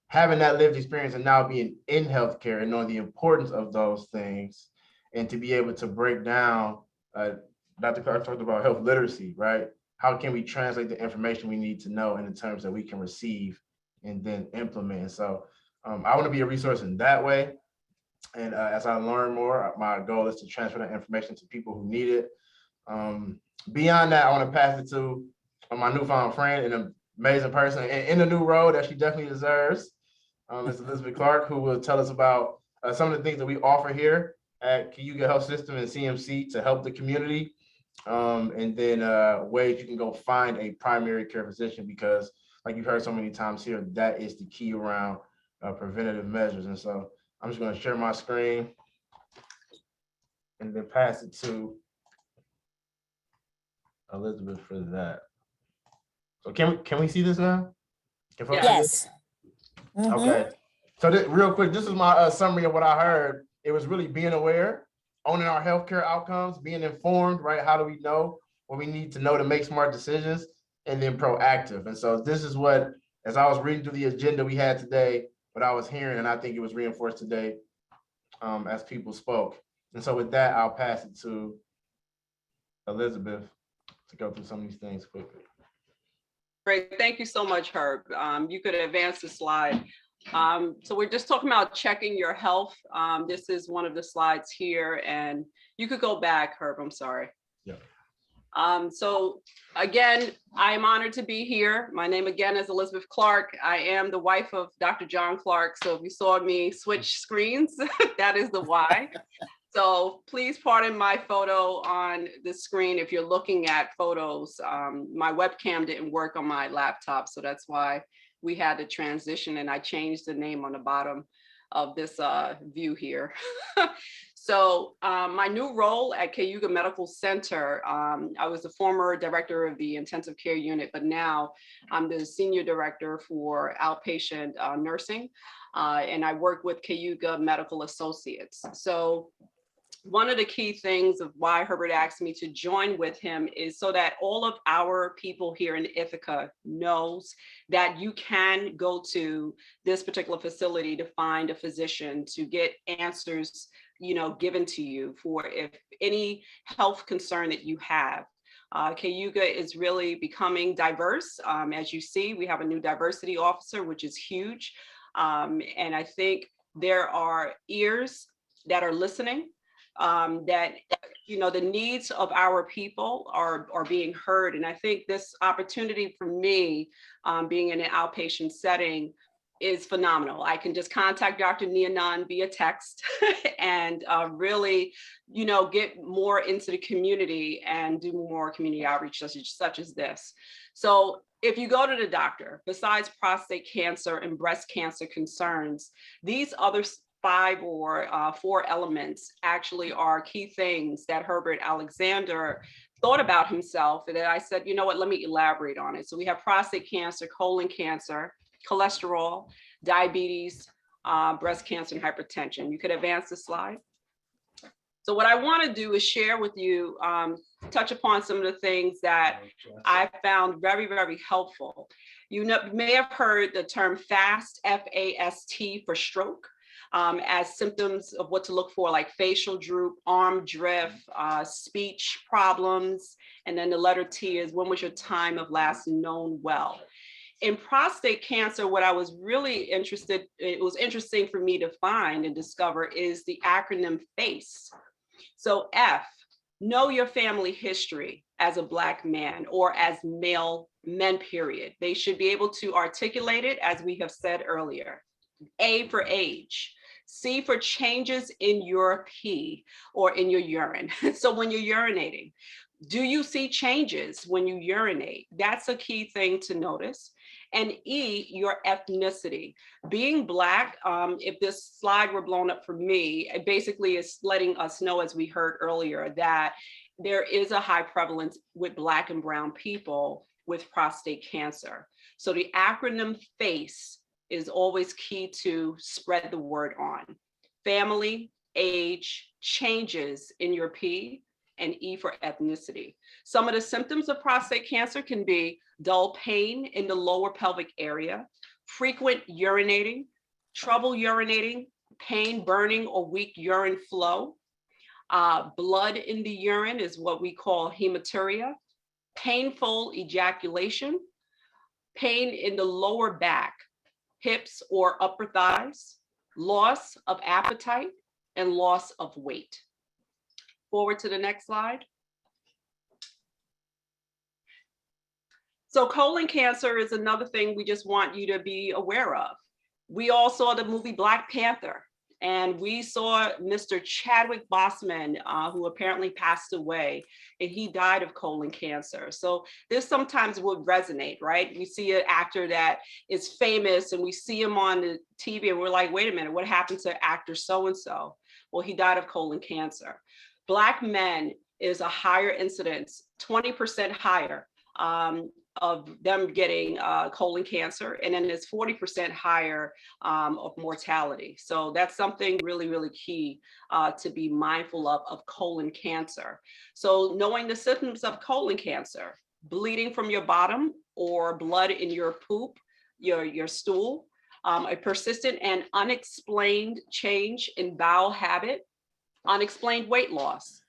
Speaker 7: having that lived experience and now being in healthcare and knowing the importance of those things, and to be able to break down, Dr. Clark talked about health literacy, right? How can we translate the information we need to know in the terms that we can receive and then implement? And so I want to be a resource in that way. And as I learn more, my goal is to transfer that information to people who need it. Beyond that, I want to pass it to my newfound friend and an amazing person in the new role that she definitely deserves, Ms. Elizabeth Clark, who will tell us about some of the things that we offer here at Cayuga Health System and CMC to help the community. And then ways you can go find a primary care physician, because like you've heard so many times here, that is the key around preventative measures. And so I'm just going to share my screen and then pass it to Elizabeth for that. So can we see this now?
Speaker 2: Yes.
Speaker 7: Okay. So real quick, this is my summary of what I heard. It was really being aware, owning our healthcare outcomes, being informed, right? How do we know what we need to know to make smart decisions, and then proactive. And so this is what, as I was reading through the agenda we had today, what I was hearing, and I think it was reinforced today as people spoke. And so with that, I'll pass it to Elizabeth to go through some of these things quickly.
Speaker 14: Great, thank you so much, Herb. You could advance the slide. So we're just talking about checking your health. This is one of the slides here, and you could go back, Herb, I'm sorry.
Speaker 7: Yeah.
Speaker 14: So again, I am honored to be here. My name again is Elizabeth Clark. I am the wife of Dr. John Clark. So if you saw me switch screens, that is the why. So please pardon my photo on the screen. If you're looking at photos, my webcam didn't work on my laptop. So that's why we had to transition, and I changed the name on the bottom of this view here. So my new role at Cayuga Medical Center, I was the former director of the intensive care unit, but now I'm the senior director for outpatient nursing, and I work with Cayuga Medical Associates. So one of the key things of why Herbert asked me to join with him is so that all of our people here in Ithaca knows that you can go to this particular facility to find a physician, to get answers, you know, given to you for if any health concern that you have. Cayuga is really becoming diverse. As you see, we have a new diversity officer, which is huge. And I think there are ears that are listening, that, you know, the needs of our people are being heard. And I think this opportunity for me, being in an outpatient setting, is phenomenal. I can just contact Dr. Nia Nunn via text and really, you know, get more into the community and do more community outreach such as this. So if you go to the doctor, besides prostate cancer and breast cancer concerns, these other 5 or 4 elements actually are key things that Herbert Alexander thought about himself, and then I said, you know what, let me elaborate on it. So we have prostate cancer, colon cancer, cholesterol, diabetes, breast cancer, and hypertension. You could advance the slide. So what I want to do is share with you, touch upon some of the things that I found very, very helpful. You may have heard the term FAST, F-A-S-T, for stroke, as symptoms of what to look for, like facial droop, arm drift, speech problems. And then the letter T is, when was your time of last known well? In prostate cancer, what I was really it was interesting for me to find and discover is the acronym FACE. So F, know your family history as a Black man or as male men, period. They should be able to articulate it, as we have said earlier. A for age. C for changes in your pee or in your urine. So when you're urinating, do you see changes when you urinate? That's a key thing to notice. And E, your ethnicity. Being Black, if this slide were blown up for me, it basically is letting us know, as we heard earlier, that there is a high prevalence with Black and brown people with prostate cancer. So the acronym FACE is always key to spread the word on. Family, age, changes in your pee, and E for ethnicity. Some of the symptoms of prostate cancer can be dull pain in the lower pelvic area, frequent urinating, trouble urinating, pain, burning, or weak urine flow. Blood in the urine is what we call hematuria, painful ejaculation, pain in the lower back, hips or upper thighs, loss of appetite, and loss of weight. Forward to the next slide. So colon cancer is another thing we just want you to be aware of. We all saw the movie Black Panther, and we saw Mr. Chadwick Boseman, who apparently passed away, and he died of colon cancer. So this sometimes would resonate, right? We see an actor that is famous and we see him on the TV and we're like, wait a minute, what happened to actor so-and-so? Well, he died of colon cancer. Black men is a higher incidence, 20% higher, of them getting colon cancer, and then it's 40% higher of mortality. So that's something really, really key to be mindful of colon cancer. So knowing the symptoms of colon cancer, bleeding from your bottom or blood in your poop, your stool, a persistent and unexplained change in bowel habit, unexplained weight loss.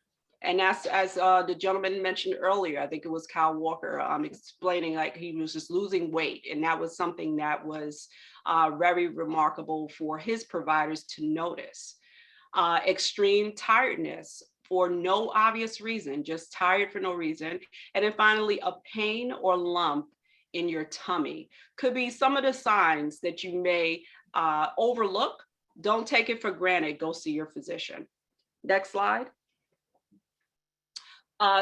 Speaker 14: And that's, as the gentleman mentioned earlier, I think it was Kyle Walker, explaining like he was just losing weight. And that was something that was very remarkable for his providers to notice. Extreme tiredness for no obvious reason, just tired for no reason. And then finally, a pain or lump in your tummy could be some of the signs that you may overlook. Don't take it for granted. Go see your physician. Next slide.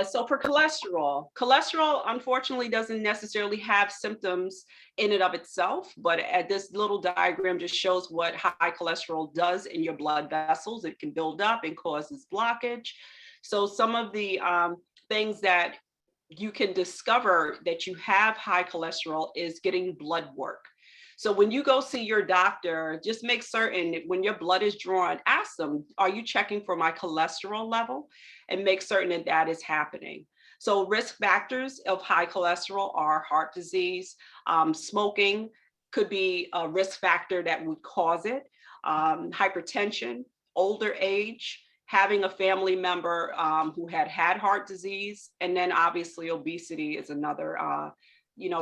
Speaker 14: So for cholesterol unfortunately doesn't necessarily have symptoms in and of itself, but at this little diagram just shows what high cholesterol does in your blood vessels. It can build up and causes blockage. So some of the things that you can discover that you have high cholesterol is getting blood work. So when you go see your doctor, just make certain when your blood is drawn, ask them, are you checking for my cholesterol level? And make certain that that is happening. So risk factors of high cholesterol are heart disease, smoking could be a risk factor that would cause it, hypertension, older age, having a family member who had heart disease, and then obviously obesity is another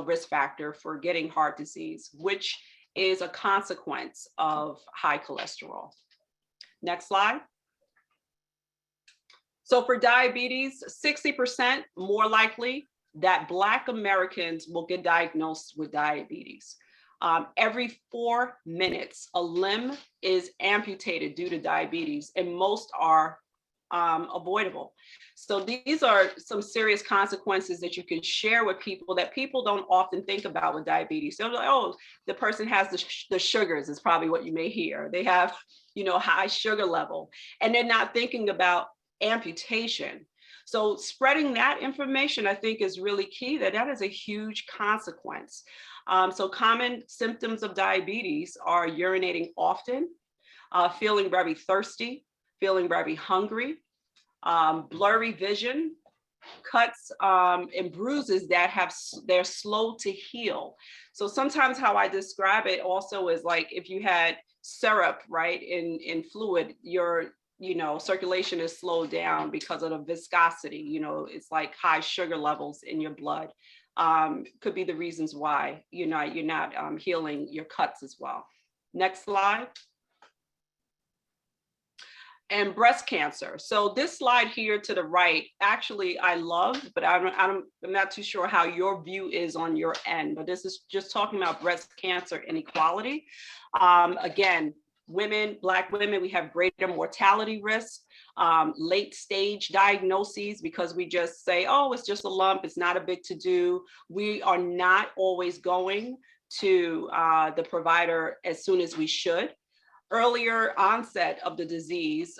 Speaker 14: risk factor for getting heart disease, which is a consequence of high cholesterol. Next slide. So for diabetes, 60% more likely that Black Americans will get diagnosed with diabetes. Every 4 minutes, a limb is amputated due to diabetes, and most are avoidable. So these are some serious consequences that you can share with people that people don't often think about with diabetes. They're like, oh, the person has the sugars is probably what you may hear. They have, high sugar level, and they're not thinking about amputation. So spreading that information, I think, is really key, that is a huge consequence. So common symptoms of diabetes are urinating often, feeling very thirsty, feeling very hungry, blurry vision, cuts and bruises that they're slow to heal. So sometimes how I describe it also is like if you had syrup, right, in fluid, your circulation is slowed down because of the viscosity. It's like high sugar levels in your blood. Could be the reasons why you're not healing your cuts as well. Next slide. And breast cancer. So this slide here to the right, actually I love, but I'm not too sure how your view is on your end, but this is just talking about breast cancer inequality. Again, women, Black women, we have greater mortality risk, late stage diagnoses, because we just say, oh, it's just a lump, it's not a big to do. We are not always going to the provider as soon as we should. Earlier onset of the disease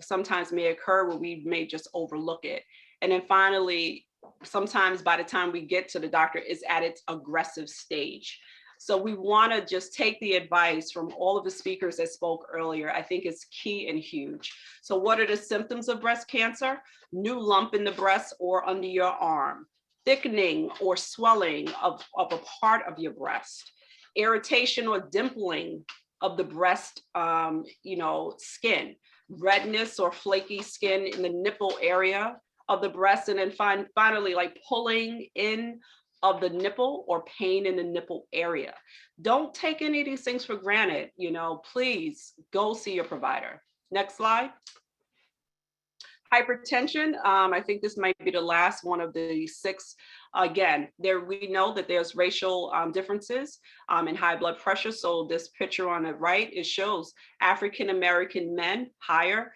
Speaker 14: sometimes may occur where we may just overlook it. And then finally, sometimes by the time we get to the doctor, it's at its aggressive stage. So we want to just take the advice from all of the speakers that spoke earlier. I think it's key and huge. So what are the symptoms of breast cancer? New lump in the breast or under your arm, thickening or swelling of a part of your breast, irritation or dimpling of the breast, skin, redness or flaky skin in the nipple area of the breast, and then finally like pulling in of the nipple or pain in the nipple area. Don't take any of these things for granted. Please go see your provider. Next slide. Hypertension, I think this might be the last one of the 6. Again, we know that there's racial differences in high blood pressure. So this picture on the right, it shows African-American men higher,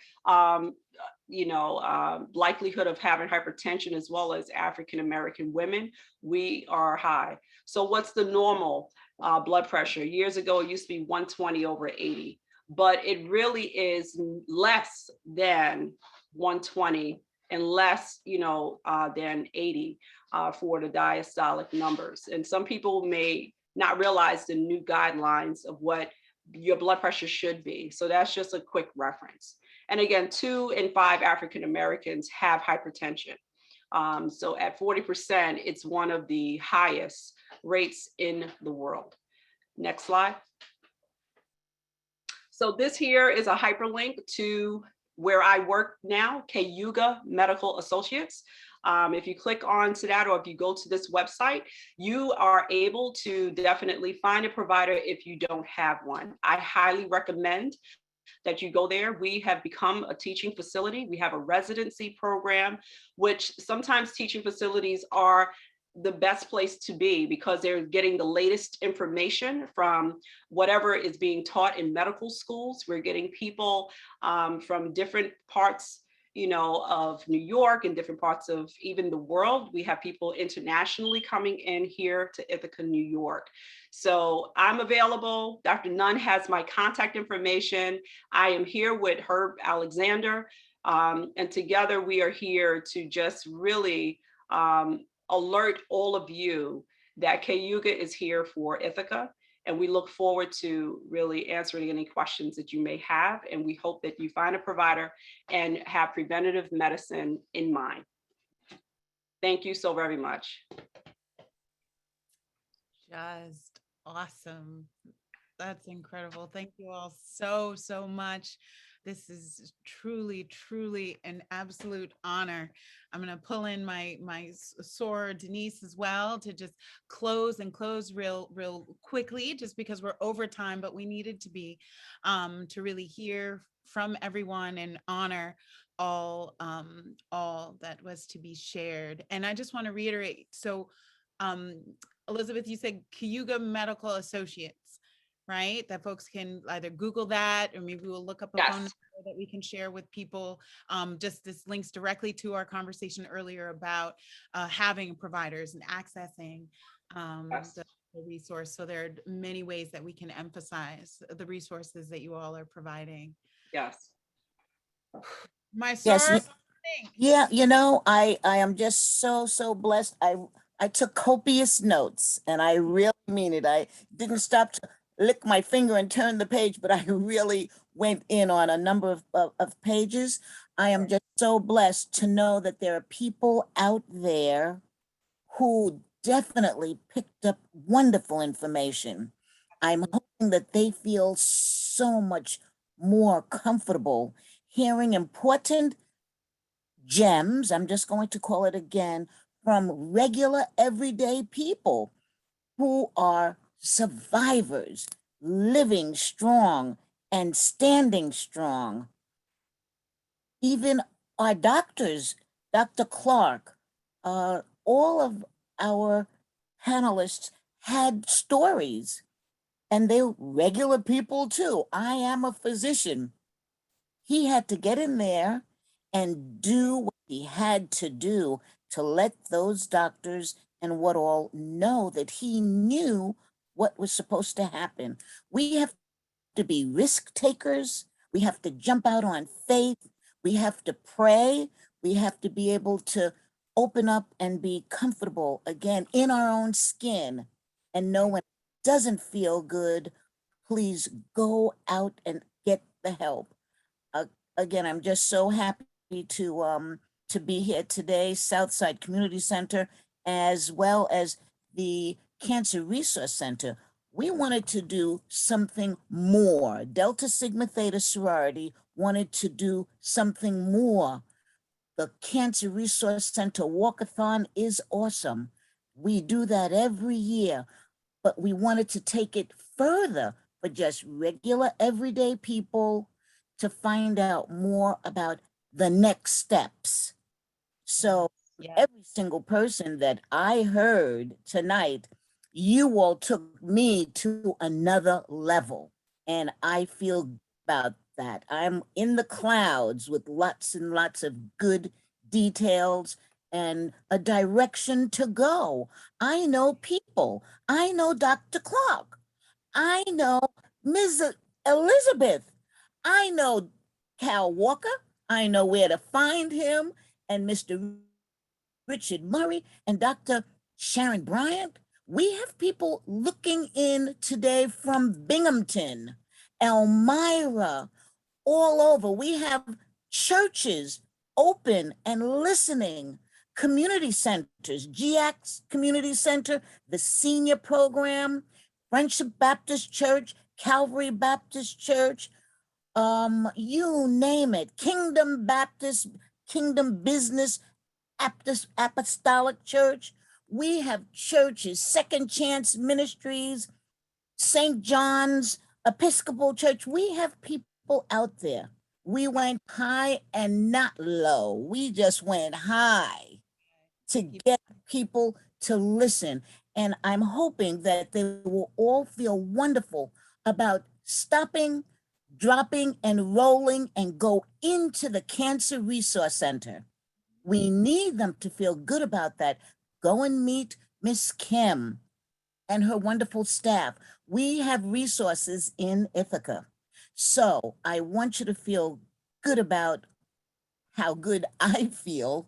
Speaker 14: likelihood of having hypertension, as well as African-American women, we are high. So what's the normal blood pressure? Years ago, it used to be 120/80, but it really is less than 120 and less, than 80 for the diastolic numbers. And some people may not realize the new guidelines of what your blood pressure should be. So that's just a quick reference. And again, 2 in 5 African Americans have hypertension. So at 40%, it's one of the highest rates in the world. Next slide. So this here is a hyperlink to where I work now, Cayuga Medical Associates. If you click on to that, or if you go to this website, you are able to definitely find a provider if you don't have one. I highly recommend that you go there. We have become a teaching facility. We have a residency program, which sometimes teaching facilities are the best place to be because they're getting the latest information from whatever is being taught in medical schools. We're getting people from different parts, of New York and different parts of even the world. We have people internationally coming in here to Ithaca, New York. So I'm available. Dr. Nunn has my contact information. I am here with Herb Alexander, and together we are here to just really alert all of you that Cayuga is here for Ithaca, and we look forward to really answering any questions that you may have, and we hope that you find a provider and have preventative medicine in mind. Thank you so very much.
Speaker 1: Just awesome. That's incredible. Thank you all so, so much. This is truly, truly an absolute honor. I'm going to pull in my soror Denise as well to just close real quickly, just because we're over time, but we needed to be to really hear from everyone and honor all that was to be shared. And I just want to reiterate. So Elizabeth, you said Cayuga Medical Associates, right? That folks can either Google that, or maybe we'll look up a phone number that we can share with people. Just this links directly to our conversation earlier about having providers and accessing the resource. So there are many ways that we can emphasize the resources that you all are providing.
Speaker 14: Yes.
Speaker 1: My
Speaker 2: Yes,
Speaker 1: soror,
Speaker 2: yeah, I am just so blessed. I took copious notes, and I really mean it. I didn't stop to lick my finger and turn the page, but I really went in on a number of pages. I am just so blessed to know that there are people out there who definitely picked up wonderful information. I'm hoping that they feel so much more comfortable hearing important gems, I'm just going to call it again, from regular everyday people who are survivors, living strong and standing strong. Even our doctors, Dr. Clark, all of our panelists had stories, and they're regular people too. I am a physician. He had to get in there and do what he had to do to let those doctors and what all know that he knew what was supposed to happen. We have to be risk takers. We have to jump out on faith. We have to pray. We have to be able to open up and be comfortable again in our own skin and know when it doesn't feel good, please go out and get the help. Again, I'm just so happy to be here today, Southside Community Center, as well as the Cancer Resource Center. We wanted to do something more. Delta Sigma Theta Sorority wanted to do something more. The Cancer Resource Center Walkathon is awesome. We do that every year, but we wanted to take it further for just regular everyday people to find out more about the next steps. So every single person that I heard tonight, you all took me to another level, and I feel good about that. I'm in the clouds with lots and lots of good details and a direction to go. I know people. I know Dr. Clark. I know Ms. Elizabeth. I know Cal Walker. I know where to find him, and Mr. Richard Murray and Dr. Sharon Bryant. We have people looking in today from Binghamton, Elmira, all over. We have churches open and listening, community centers, GX Community Center, the senior program, Friendship Baptist Church, Calvary Baptist Church, you name it, Kingdom Baptist, Kingdom Business, Apostolic Church. We have churches, Second Chance Ministries, St. John's Episcopal Church. We have people out there. We went high and not low. We just went high to get people to listen. And I'm hoping that they will all feel wonderful about stopping, dropping, and rolling and go into the Cancer Resource Center. We need them to feel good about that. Go and meet Miss Kim and her wonderful staff. We have resources in Ithaca. So I want you to feel good about how good I feel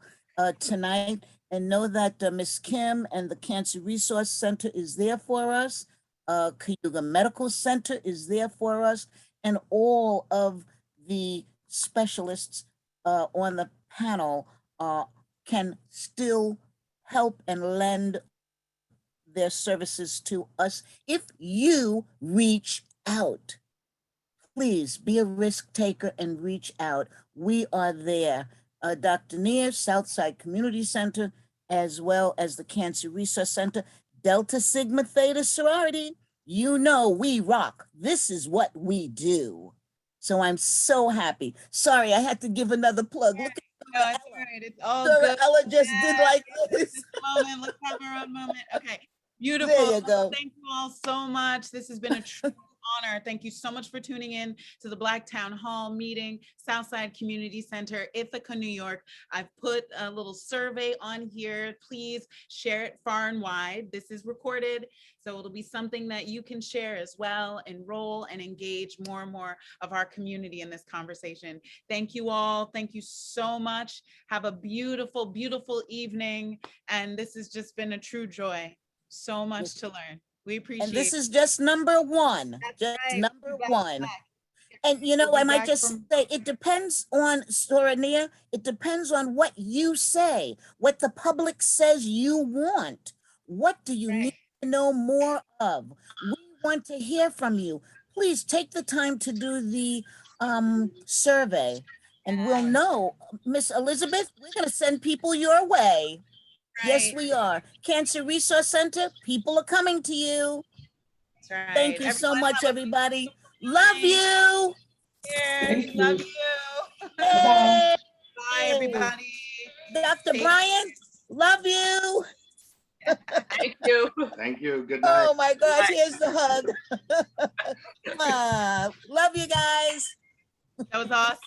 Speaker 2: tonight, and know that Miss Kim and the Cancer Resource Center is there for us. Cayuga Medical Center is there for us, and all of the specialists on the panel can still help and lend their services to us if you reach out. Please be a risk taker and reach out. We are there. Dr. Nia, Southside Community Center, as well as the Cancer Resource Center, Delta Sigma Theta Sorority. You know we rock. This is what we do. So I'm so happy. Sorry, I had to give another plug. Look at
Speaker 1: No, it's all right. It's all
Speaker 2: Sarah
Speaker 1: good.
Speaker 2: Ella just did like this.
Speaker 1: This moment, let's have our own moment. Okay, beautiful.
Speaker 2: There you go.
Speaker 1: Thank you all so much. This has been a true honor. Thank you so much for tuning in to the Black Town Hall meeting, Southside Community Center, Ithaca, New York. I've put a little survey on here. Please share it far and wide. This is recorded, so it'll be something that you can share as well, enroll and engage more and more of our community in this conversation. Thank you all. Thank you so much. Have a beautiful, beautiful evening. And this has just been a true joy. So much to learn. We appreciate it.
Speaker 2: And this is just number one.
Speaker 1: That's
Speaker 2: Just
Speaker 1: right.
Speaker 2: number
Speaker 1: Back,
Speaker 2: one.
Speaker 1: back.
Speaker 2: And you know,
Speaker 1: We'll be
Speaker 2: I might
Speaker 1: back
Speaker 2: just
Speaker 1: from-
Speaker 2: say, it depends on, Sorania, it depends on what you say, what the public says you want. What do you need to know more of? We want to hear from you. Please take the time to do the survey, and we'll know. Miss Elizabeth, we're gonna send people your way. Yes,
Speaker 1: Right.
Speaker 2: we are. Cancer Resource Center, people are coming to you.
Speaker 1: That's right.
Speaker 2: Thank you so
Speaker 1: Everyone
Speaker 2: much,
Speaker 1: have a
Speaker 2: everybody. Love you.
Speaker 1: Cheers. Love you.
Speaker 2: Hey,
Speaker 1: Bye, everybody.
Speaker 2: Dr.
Speaker 1: Take
Speaker 2: Bryant, love you.
Speaker 14: Thank you.
Speaker 11: Thank you. Good night.
Speaker 2: Oh my gosh, here's the hug. Love you guys.
Speaker 1: That was awesome.